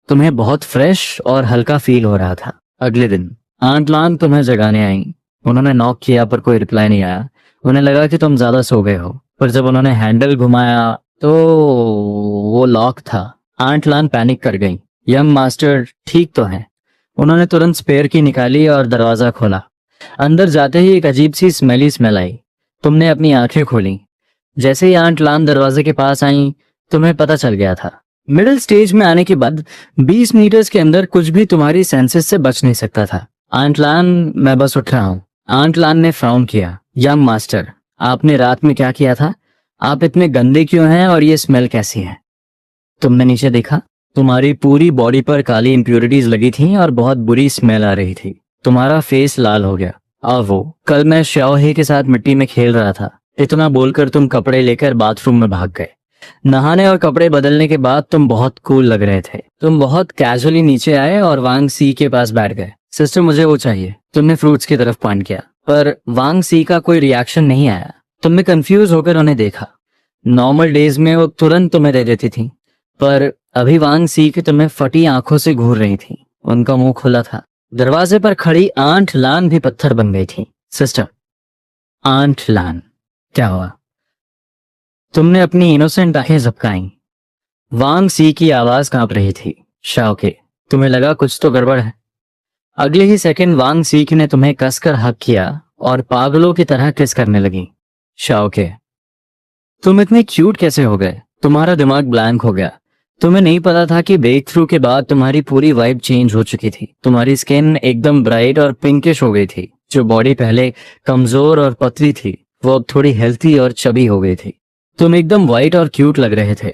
तुम्हें बहुत फ्रेश और हल्का फील हो रहा था। अगले दिन आंट लान तुम्हें जगाने आई। उन्होंने नॉक किया पर कोई रिप्लाई नहीं आया। उन्हें लगा कि तुम ज्यादा सो गए हो, पर जब उन्होंने हैंडल घुमाया तो वो लॉक था। आंट लान पैनिक कर गई। यंग मास्टर ठीक तो है। उन्होंने तुरंत स्पेयर की निकाली और दरवाजा खोला। अंदर जाते ही एक अजीब सी स्मेली स्मेल आई। तुमने अपनी आंखें खोली। जैसे ही आंट लान दरवाजे के पास आई, तुम्हें पता चल गया था। मिडिल स्टेज में आने के बाद 20 मीटर्स के अंदर कुछ भी तुम्हारी सेंसेस से बच नहीं सकता था। आंट लान, मैं बस उठ रहा हूँ। आंट लान ने फ्राउन किया। यंग मास्टर, आपने रात में क्या किया था? आप इतने गंदे क्यों हैं और ये स्मेल कैसी है? तुमने नीचे देखा। तुम्हारी पूरी बॉडी पर काली इंप्यूरिटीज लगी थी और बहुत बुरी स्मेल आ रही थी। तुम्हारा फेस लाल हो गया। और वो, कल मैं श्याओहे के साथ मिट्टी में खेल रहा था। इतना बोलकर तुम कपड़े लेकर बाथरूम में भाग गए। नहाने और कपड़े बदलने के बाद तुम बहुत कूल लग रहे थे। तुम बहुत कैजुअली नीचे आए और वांग सी के पास बैठ गए। सिस्टर, मुझे वो चाहिए। तुमने फ्रूट्स की तरफ पॉइंट किया, पर वांग सी का कोई रिएक्शन नहीं आया। तुमने कंफ्यूज होकर उन्हें देखा। नॉर्मल डेज में वो तुरंत तुम्हें दे देती थी, पर अभी वांग सी के तुम्हें फटी आंखों से घूर रही थी। उनका मुंह खुला था। दरवाजे पर खड़ी आंट लान भी पत्थर बन गई थी। सिस्टर, आंट लान, क्या हुआ? तुमने अपनी इनोसेंट आंखें झपकाई। वांग सी की आवाज कांप रही थी। शाओके, तुम्हें लगा कुछ तो गड़बड़ है। अगले ही सेकंड वांग सी ने तुम्हें कसकर हक किया और पागलों की तरह किस करने लगी। शाओके, तुम इतने क्यूट कैसे हो गए? तुम्हारा दिमाग ब्लैंक हो गया। तुम्हें नहीं पता था कि ब्रेक थ्रू के बाद तुम्हारी पूरी वाइब चेंज हो चुकी थी। तुम्हारी स्किन एकदम ब्राइट और पिंकिश हो गई थी। जो बॉडी पहले कमजोर और पतली थी, वो अब थोड़ी हेल्थी और चबी हो गई थी। तुम एकदम वाइट और क्यूट लग रहे थे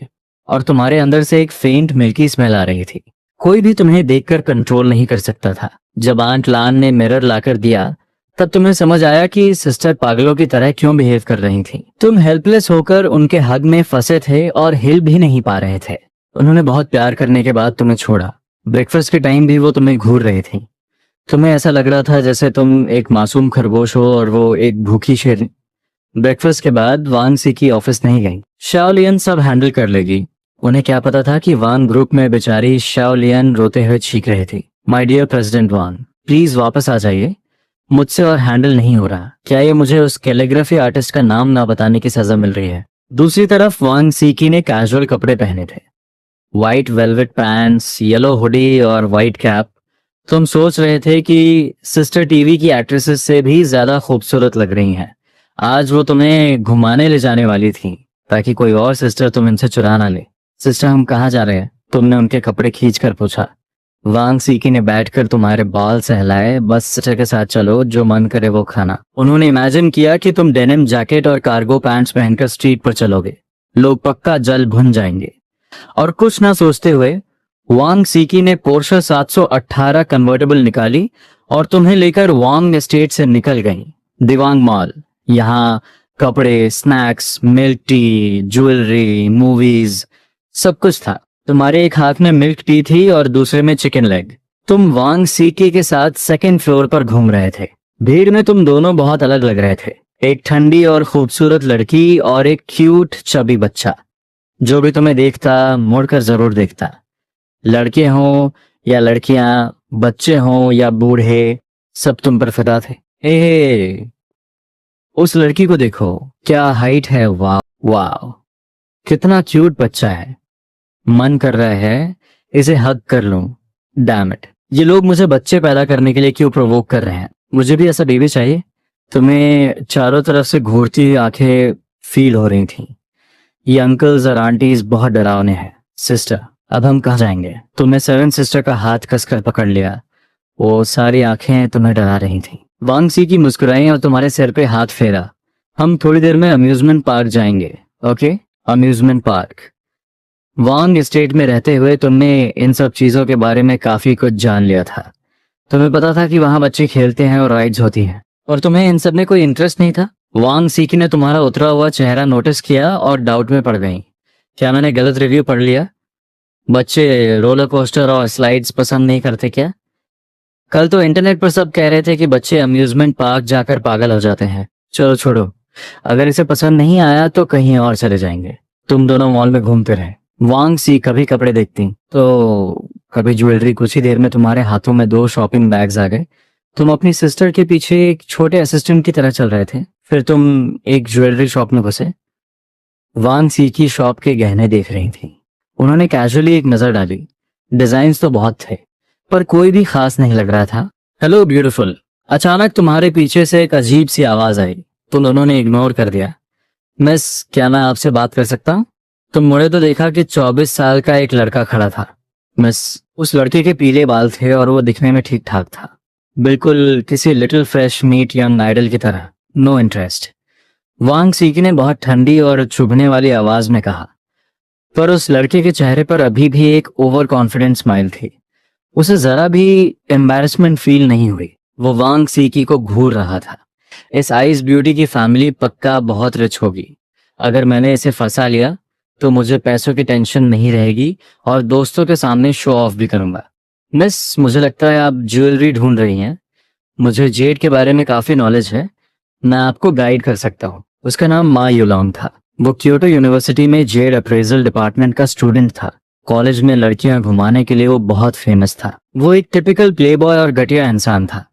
और तुम्हारे अंदर से एक फेंट मिल्की स्मेल आ रही थी। कोई भी तुम्हें देखकर कंट्रोल नहीं कर सकता था। जब आंट लान ने मिरर लाकर दिया, तब तुम्हें समझ आया कि सिस्टर पागलों की तरह क्यों बिहेव कर रही थी। तुम हेल्पलेस होकर उनके हग में फंसे थे और हिल भी नहीं पा रहे थे। उन्होंने बहुत प्यार करने के बाद तुम्हें छोड़ा। ब्रेकफास्ट के टाइम भी वो तुम्हें घूर रही थी। तुम्हें ऐसा लग रहा था जैसे तुम एक मासूम खरगोश हो और वो एक भूखी शेर। ब्रेकफास्ट के बाद वांग सी की ऑफिस नहीं गई। शाओलियन सब हैंडल कर लेगी। उन्हें क्या पता था कि वान ग्रुप में बेचारी शाओलियन रोते हुए चीख रहे थे। My dear president Wan, please वापस आ जाइए। मुझसे और हैंडल नहीं हो रहा। क्या ये मुझे उस कैलीग्राफी आर्टिस्ट का नाम ना बताने की सजा मिल रही है? दूसरी तरफ वांग सीकी ने कैजुअल कपड़े पहने थे। White velvet pants, yellow hoodie और व्हाइट कैप। तुम सोच रहे थे कि सिस्टर टीवी की एक्ट्रेसेस से भी ज्यादा खूबसूरत लग रही हैं। आज वो तुम्हें घुमाने ले जाने वाली थी ताकि कोई और सिस्टर तुम इनसे चुरा ना ले। सिस्टर, हम कहाँ जा रहे हैं? तुमने उनके कपड़े खींच कर पूछा। वांग सीकी ने बैठकर तुम्हारे बाल सहलाए। बस सिस्टर के साथ चलो, जो मन करे वो खाना। उन्होंने इमेजिन किया कि तुम डेनिम जैकेट और कार्गो पैंट्स पहनकर स्ट्रीट पर चलोगे। लोग पक्का जल भुन जाएंगे। और कुछ ना सोचते हुए वांग सीकी ने पोर्शा 718 कन्वर्टेबल निकाली और तुम्हें लेकर वांग एस्टेट से निकल गई। दिवांग मॉल। यहाँ कपड़े, snacks, milk tea, jewellery, movies, सब कुछ था। तुम्हारे एक हाथ में मिल्क टी थी और दूसरे में चिकन लेग। तुम वांग सीकी के साथ सेकंड फ्लोर पर घूम रहे थे। भीड़ में तुम दोनों बहुत अलग लग रहे थे। एक ठंडी और खूबसूरत लड़की और एक क्यूट चबी बच्चा। जो भी तुम्हें देखता मुड़कर जरूर देखता। लड़के हों या लड़कियां, बच्चे हों या बूढ़े, सब तुम पर फिदा थे। ए, उस लड़की को देखो, क्या हाइट है। वाह वाह, कितना क्यूट बच्चा है। मन कर रहा है इसे हग कर लूं। डैम इट, ये लोग मुझे बच्चे पैदा करने के लिए क्यों प्रोवोक कर रहे हैं? मुझे भी ऐसा बेबी चाहिए। तुम्हें चारों तरफ से घूरती आंखें फील हो रही थी। ये अंकल्स और आंटीज बहुत डरावने हैं। सिस्टर, अब हम कहाँ जाएंगे? तुमने सेवन सिस्टर का हाथ कसकर पकड़ लिया। वो सारी आंखें तुम्हें डरा रही थी। वांग सी की मुस्कुराई और तुम्हारे सिर पे हाथ फेरा। हम थोड़ी देर में अम्यूजमेंट पार्क जाएंगे। Okay, amusement park. Wang state में रहते हुए तुमने इन सब चीजों के बारे में काफी कुछ जान लिया था। तुम्हें पता था कि वहां बच्चे खेलते हैं और राइड्स होती हैं, और तुम्हें इन सब में कोई इंटरेस्ट नहीं था। वांग सीकी ने तुम्हारा उतरा हुआ चेहरा नोटिस किया और डाउट में पड़ गई। क्या मैंने गलत रिव्यू पढ़ लिया? बच्चे रोलर कोस्टर और स्लाइड्स पसंद नहीं करते क्या? कल तो इंटरनेट पर सब कह रहे थे कि बच्चे अम्यूजमेंट पार्क जाकर पागल हो जाते हैं। चलो छोड़ो, अगर इसे पसंद नहीं आया तो कहीं और चले जाएंगे। तुम दोनों मॉल में घूमते रहे। वांग सी कभी कपड़े देखती तो कभी ज्वेलरी। कुछ ही देर में तुम्हारे हाथों में 2 शॉपिंग बैग्स आ गए। तुम अपनी सिस्टर के पीछे एक छोटे असिस्टेंट की तरह चल रहे थे। फिर तुम एक ज्वेलरी शॉप में घुसे। वांग सी की शॉप के गहने देख रही थी। उन्होंने कैजुअली एक नजर डाली। डिजाइन्स तो बहुत थे पर कोई भी खास नहीं लग रहा था। Hello beautiful. अचानक तुम्हारे पीछे से एक अजीब सी आवाज आई। तुम दोनों ने इग्नोर कर दिया। मिस, क्या मैं आपसे बात कर सकता हूँ? तुम मुड़े तो देखा कि 24 साल का एक लड़का खड़ा था। मिस, उस लड़के के पीले बाल थे और वो दिखने में ठीक ठाक था, बिल्कुल किसी little fresh meat young idol की तरह। नो इंटरेस्ट, वांग सीकी ने बहुत ठंडी और चुभने वाली आवाज में कहा। पर उस लड़के के चेहरे पर अभी भी एक ओवर कॉन्फिडेंट स्माइल थी। उसे जरा भी एम्बैरेसमेंट फील नहीं हुई। वो वांग सीकी को घूर रहा था। इस आइस ब्यूटी की फैमिली पक्का बहुत रिच होगी। अगर मैंने इसे फंसा लिया तो मुझे पैसों की टेंशन नहीं रहेगी और दोस्तों के सामने शो ऑफ भी करूंगा। मिस, मुझे लगता है आप ज्वेलरी ढूंढ रही हैं। मुझे जेड के बारे में काफी नॉलेज है, मैं आपको गाइड कर सकता हूँ। उसका नाम मा युलोंग था। वो क्योटो यूनिवर्सिटी में जेड अप्रेजल डिपार्टमेंट का स्टूडेंट था। कॉलेज में लड़कियां घुमाने के लिए वो बहुत फेमस था। वो एक टिपिकल प्लेबॉय और घटिया इंसान था।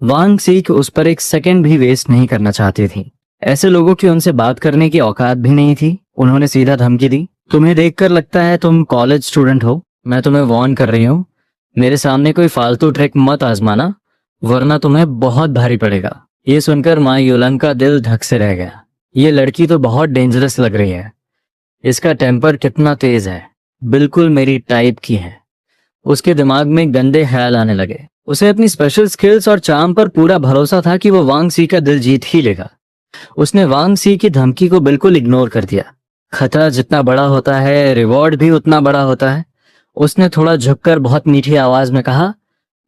वांग सीक उस पर एक सेकंड भी वेस्ट नहीं करना चाहती थी। ऐसे लोगों की उनसे बात करने की औकात भी नहीं थी। उन्होंने सीधा धमकी दी। तुम्हें देखकर लगता है तुम कॉलेज स्टूडेंट हो। मैं तुम्हें वार्न कर रही हूँ, मेरे सामने कोई फालतू ट्रिक मत आजमाना वरना तुम्हें बहुत भारी पड़ेगा। ये सुनकर मा युलोंग का दिल धक से रह गया। ये लड़की तो बहुत डेंजरस लग रही है। इसका टेम्पर कितना तेज है, बिल्कुल मेरी टाइप की है। उसके दिमाग में गंदे ख्याल आने लगे। उसे अपनी स्पेशल स्किल्स और चार्म पर पूरा भरोसा था कि वो वांग सी का दिल जीत ही लेगा। उसने वांग सी की धमकी को बिल्कुल इग्नोर कर दिया। खतरा जितना बड़ा होता है रिवॉर्ड भी उतना बड़ा होता है। उसने थोड़ा झुककर बहुत मीठी आवाज में कहा,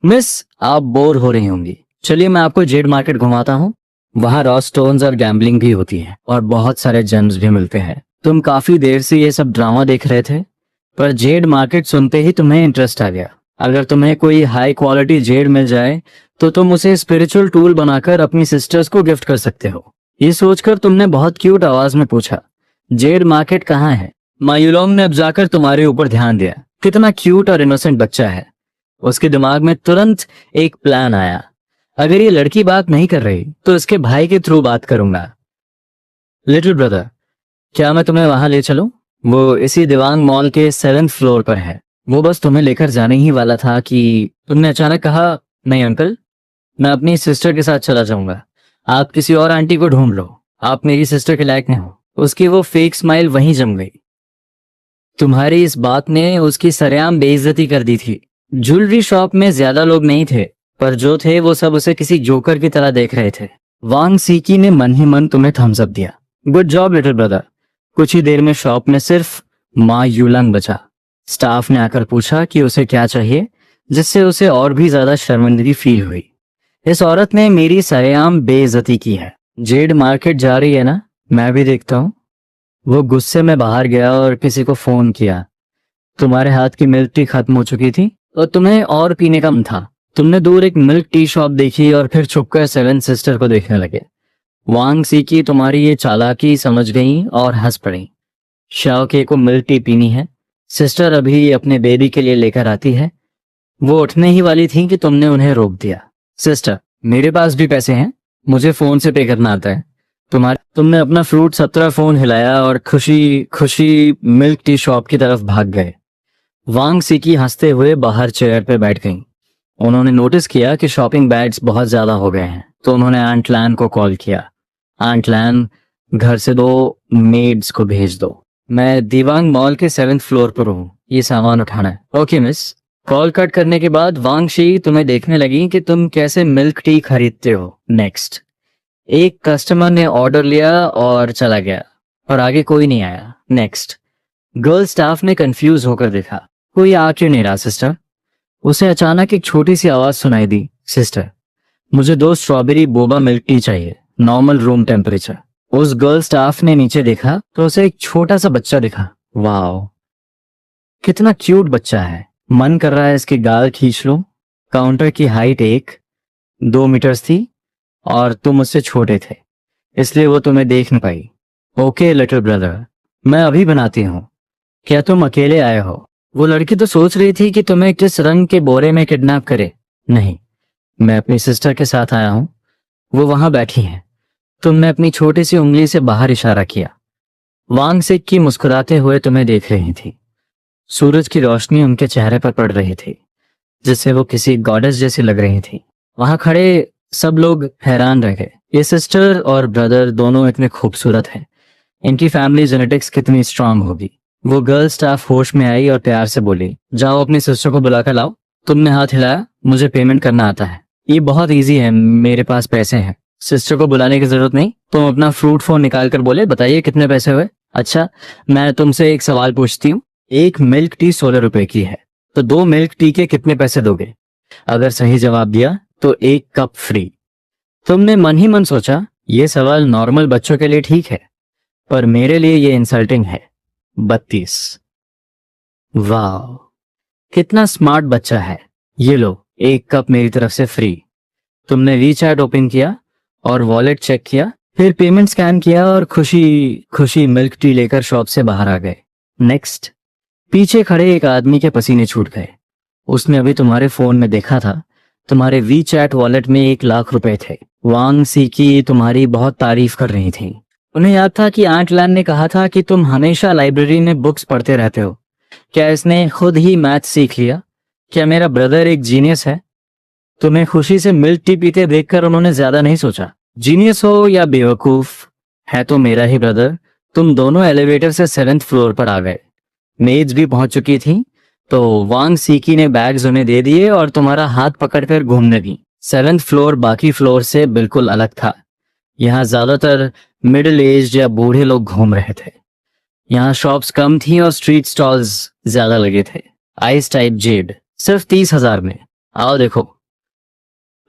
मिस, आप बोर हो रही होंगी, चलिए मैं आपको जेड मार्केट घुमाता हूँ। वहाँ रॉ स्टोन्स और गैम्बलिंग भी होती है और बहुत सारे जेम्स भी मिलते हैं। तुम काफी देर से ये सब ड्रामा देख रहे थे पर जेड मार्केट सुनते ही तुम्हें इंटरेस्ट आ गया। अगर तुम्हें कोई हाई क्वालिटी जेड मिल जाए तो तुम उसे स्पिरिचुअल टूल बनाकर अपनी सिस्टर्स को गिफ्ट कर सकते हो। ये सोचकर तुमने बहुत क्यूट आवाज में पूछा, जेड मार्केट कहाँ है? मा युलोंग ने अब जाकर तुम्हारे ऊपर ध्यान दिया। कितना क्यूट और इनोसेंट बच्चा है। उसके दिमाग में तुरंत एक प्लान आया। अगर ये लड़की बात नहीं कर रही तो इसके भाई के थ्रू बात करूंगा। लिटिल ब्रदर, क्या मैं तुम्हें वहां ले चलूं? वो इसी दिवांग मॉल के 7th फ्लोर पर है। वो बस तुम्हें लेकर जाने ही वाला था कि तुमने अचानक कहा, नहीं अंकल, मैं अपनी सिस्टर के साथ चला जाऊंगा। आप किसी और आंटी को ढूंढ लो, आप मेरी सिस्टर के लायक नहीं हो। उसकी वो फेक स्माइल वहीं जम गई। तुम्हारी इस बात ने उसकी सरेआम बेइज्जती कर दी थी। ज्वेलरी शॉप में ज्यादा लोग नहीं थे पर जो थे वो सब उसे किसी जोकर की तरह देख रहे थे। वांग सीकी ने मन ही मन तुम्हें थम्स अप दिया। Good job little brother. कुछ ही देर में शॉप में सिर्फ मा युलोंग बचा। स्टाफ ने आकर पूछा कि उसे क्या चाहिए, जिससे उसे और भी ज्यादा शर्मिंदगी फील हुई। इस औरत ने मेरी सरेआम बेइज्जती की है। जेड मार्केट जा रही है ना? मैं भी देखता हूँ। वो गुस्से में बाहर गया और किसी को फोन किया। तुम्हारे हाथ की मिल्क टी खत्म हो चुकी थी और तुम्हें और पीने का मन था। तुमने दूर एक मिल्क टी शॉप देखी और फिर छुपकर 7 सिस्टर को देखने लगे। वांग सीकी तुम्हारी ये चालाकी समझ गई और हंस पड़ी। शाओके को मिल्क टी पीनी है, सिस्टर अभी अपने बेबी के लिए लेकर आती है। वो उठने ही वाली थी कि तुमने उन्हें रोक दिया। सिस्टर, मेरे पास भी पैसे हैं, मुझे फोन से पे करना आता है। तुमने अपना फ्रूट 17 फोन हिलाया और खुशी खुशी मिल्क टी शॉप की तरफ भाग गए। वांग सीकी हंसते हुए बाहर चेयर पर बैठ गईं। उन्होंने नोटिस किया कि शॉपिंग बैग्स बहुत ज्यादा हो गए हैं तो उन्होंने आंट लैन को कॉल किया। आंट लैन, घर से 2 मेड्स को भेज दो। मैं दिवांग मॉल के 7th फ्लोर पर हूँ, ये सामान उठाना है। Okay miss. कॉल कट करने के बाद वांग शी तुम्हें देखने लगी कि तुम कैसे मिल्क टी खरीदते हो। नेक्स्ट, एक कस्टमर ने ऑर्डर लिया और चला गया और आगे कोई नहीं आया। नेक्स्ट, गर्ल स्टाफ ने कंफ्यूज होकर देखा, कोई आ क्यों नहीं रहा सिस्टर? उसे अचानक एक छोटी सी आवाज सुनाई दी, सिस्टर, मुझे 2 स्ट्रॉबेरी बोबा मिल्क टी चाहिए, नॉर्मल रूम टेम्परेचर। उस गर्ल स्टाफ ने नीचे देखा तो उसे एक छोटा सा बच्चा दिखा। वाओ, कितना क्यूट बच्चा है, मन कर रहा है इसके गाल खींच लो। काउंटर की हाइट 1-2 मीटर्स थी और तुम उससे छोटे थे। इसलिए वो तुम्हें देख नहीं पाई। ओके लिटिल ब्रदर, मैं अभी बनाती हूँ। क्या तुम अकेले आए हो? वो लड़की तो सोच रही थी कि तुम्हें किस रंग के बोरे में किडनैप करे। नहीं, मैं अपनी सिस्टर के साथ आया हूँ। वो वहां बैठी हैं। तुमने अपनी छोटी सी उंगली से बाहर इशारा किया। वांग सिक की मुस्कुराते हुए तुम्हें देख रही थी। सूरज की रोशनी उनके चेहरे पर पड़ रही थी, जिससे वो किसी गॉडेस जैसी लग रही थी। वहां खड़े सब लोग हैरान रह गए। ये सिस्टर और ब्रदर दोनों इतने खूबसूरत हैं। इनकी फैमिली जेनेटिक्स कितनी स्ट्रांग होगी। वो गर्ल स्टाफ होश में आई और प्यार से बोली, जाओ अपनी सिस्टर को बुलाकर लाओ। तुमने हाथ हिलाया। मुझे पेमेंट करना आता है। ये बहुत इजी है, मेरे पास पैसे हैं। सिस्टर को बुलाने की जरूरत नहीं। तुम अपना फ्रूट फोन निकाल कर बोले, बताइए कितने पैसे हुए। अच्छा, मैं तुमसे एक सवाल पूछती हूँ। एक मिल्क टी 16 रुपए की है, तो 2 मिल्क टी के कितने पैसे दोगे? अगर सही जवाब दिया तो 1 कप फ्री। तुमने मन ही मन सोचा, ये सवाल नॉर्मल बच्चों के लिए ठीक है, पर मेरे लिए ये इंसल्टिंग है। 32। वाह, कितना स्मार्ट बच्चा है। ये लो, 1 कप मेरी तरफ से फ्री। तुमने वीचैट ओपन किया और वॉलेट चेक किया, फिर पेमेंट स्कैन किया और खुशी खुशी मिल्क टी लेकर शॉप से बाहर आ गए। नेक्स्ट। पीछे खड़े एक आदमी के पसीने छूट गए। उसने अभी तुम्हारे फोन में देखा था, तुम्हारे वीचैट वॉलेट में 1 लाख रुपए थे। वांग सीकी तुम्हारी बहुत तारीफ कर रही थी। उन्हें याद था कि आंट लैन ने कहा था कि तुम हमेशा लाइब्रेरी में बुक्स पढ़ते रहते हो। क्या इसने खुद ही मैथ सीख लिया? क्या मेरा ब्रदर एक जीनियस है? तुम्हें खुशी से मिल्क टी पीते देखकर उन्होंने ज्यादा नहीं सोचा। जीनियस हो या बेवकूफ, है तो मेरा ही ब्रदर। तुम दोनों एलिवेटर से 7th फ्लोर पर आ गए। मेज भी पहुंच चुकी थी, तो वांग सीकी ने बैग्स उन्हें दे दिए और तुम्हारा हाथ पकड़कर घूमने दी। 7th फ्लोर बाकी फ्लोर से बिल्कुल अलग था। यहाँ ज्यादातर मिडिल एज या बूढ़े लोग घूम रहे थे। यहाँ शॉप्स कम थी और स्ट्रीट स्टॉल्स ज्यादा लगे थे। आइस टाइप जेड सिर्फ 30,000 में। आओ देखो,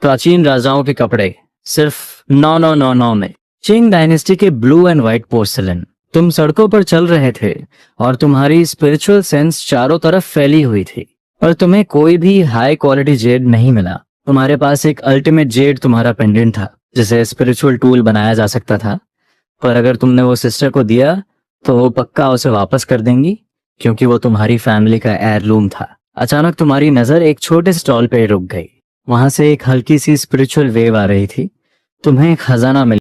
प्राचीन राजाओं के कपड़े सिर्फ 9,999 में। चिंग डायनेस्टी के ब्लू एंड व्हाइट पोर्सलिन। तुम सड़कों पर चल रहे थे और तुम्हारी स्पिरिचुअल सेंस चारों तरफ फैली हुई थी, पर तुम्हें कोई भी हाई क्वालिटी जेड नहीं मिला। तुम्हारे पास एक अल्टीमेट जेड तुम्हारा पेंडेंट था, जिसे स्पिरिचुअल टूल बनाया जा सकता था, पर अगर तुमने वो सिस्टर को दिया तो वो पक्का उसे वापस कर देंगी, क्योंकि वो तुम्हारी फैमिली का एयरलूम था। अचानक तुम्हारी नजर एक छोटे स्टॉल पे रुक गई। वहां से एक हल्की सी स्पिरिचुअल वेव आ रही थी। तुम्हें एक खजाना मिल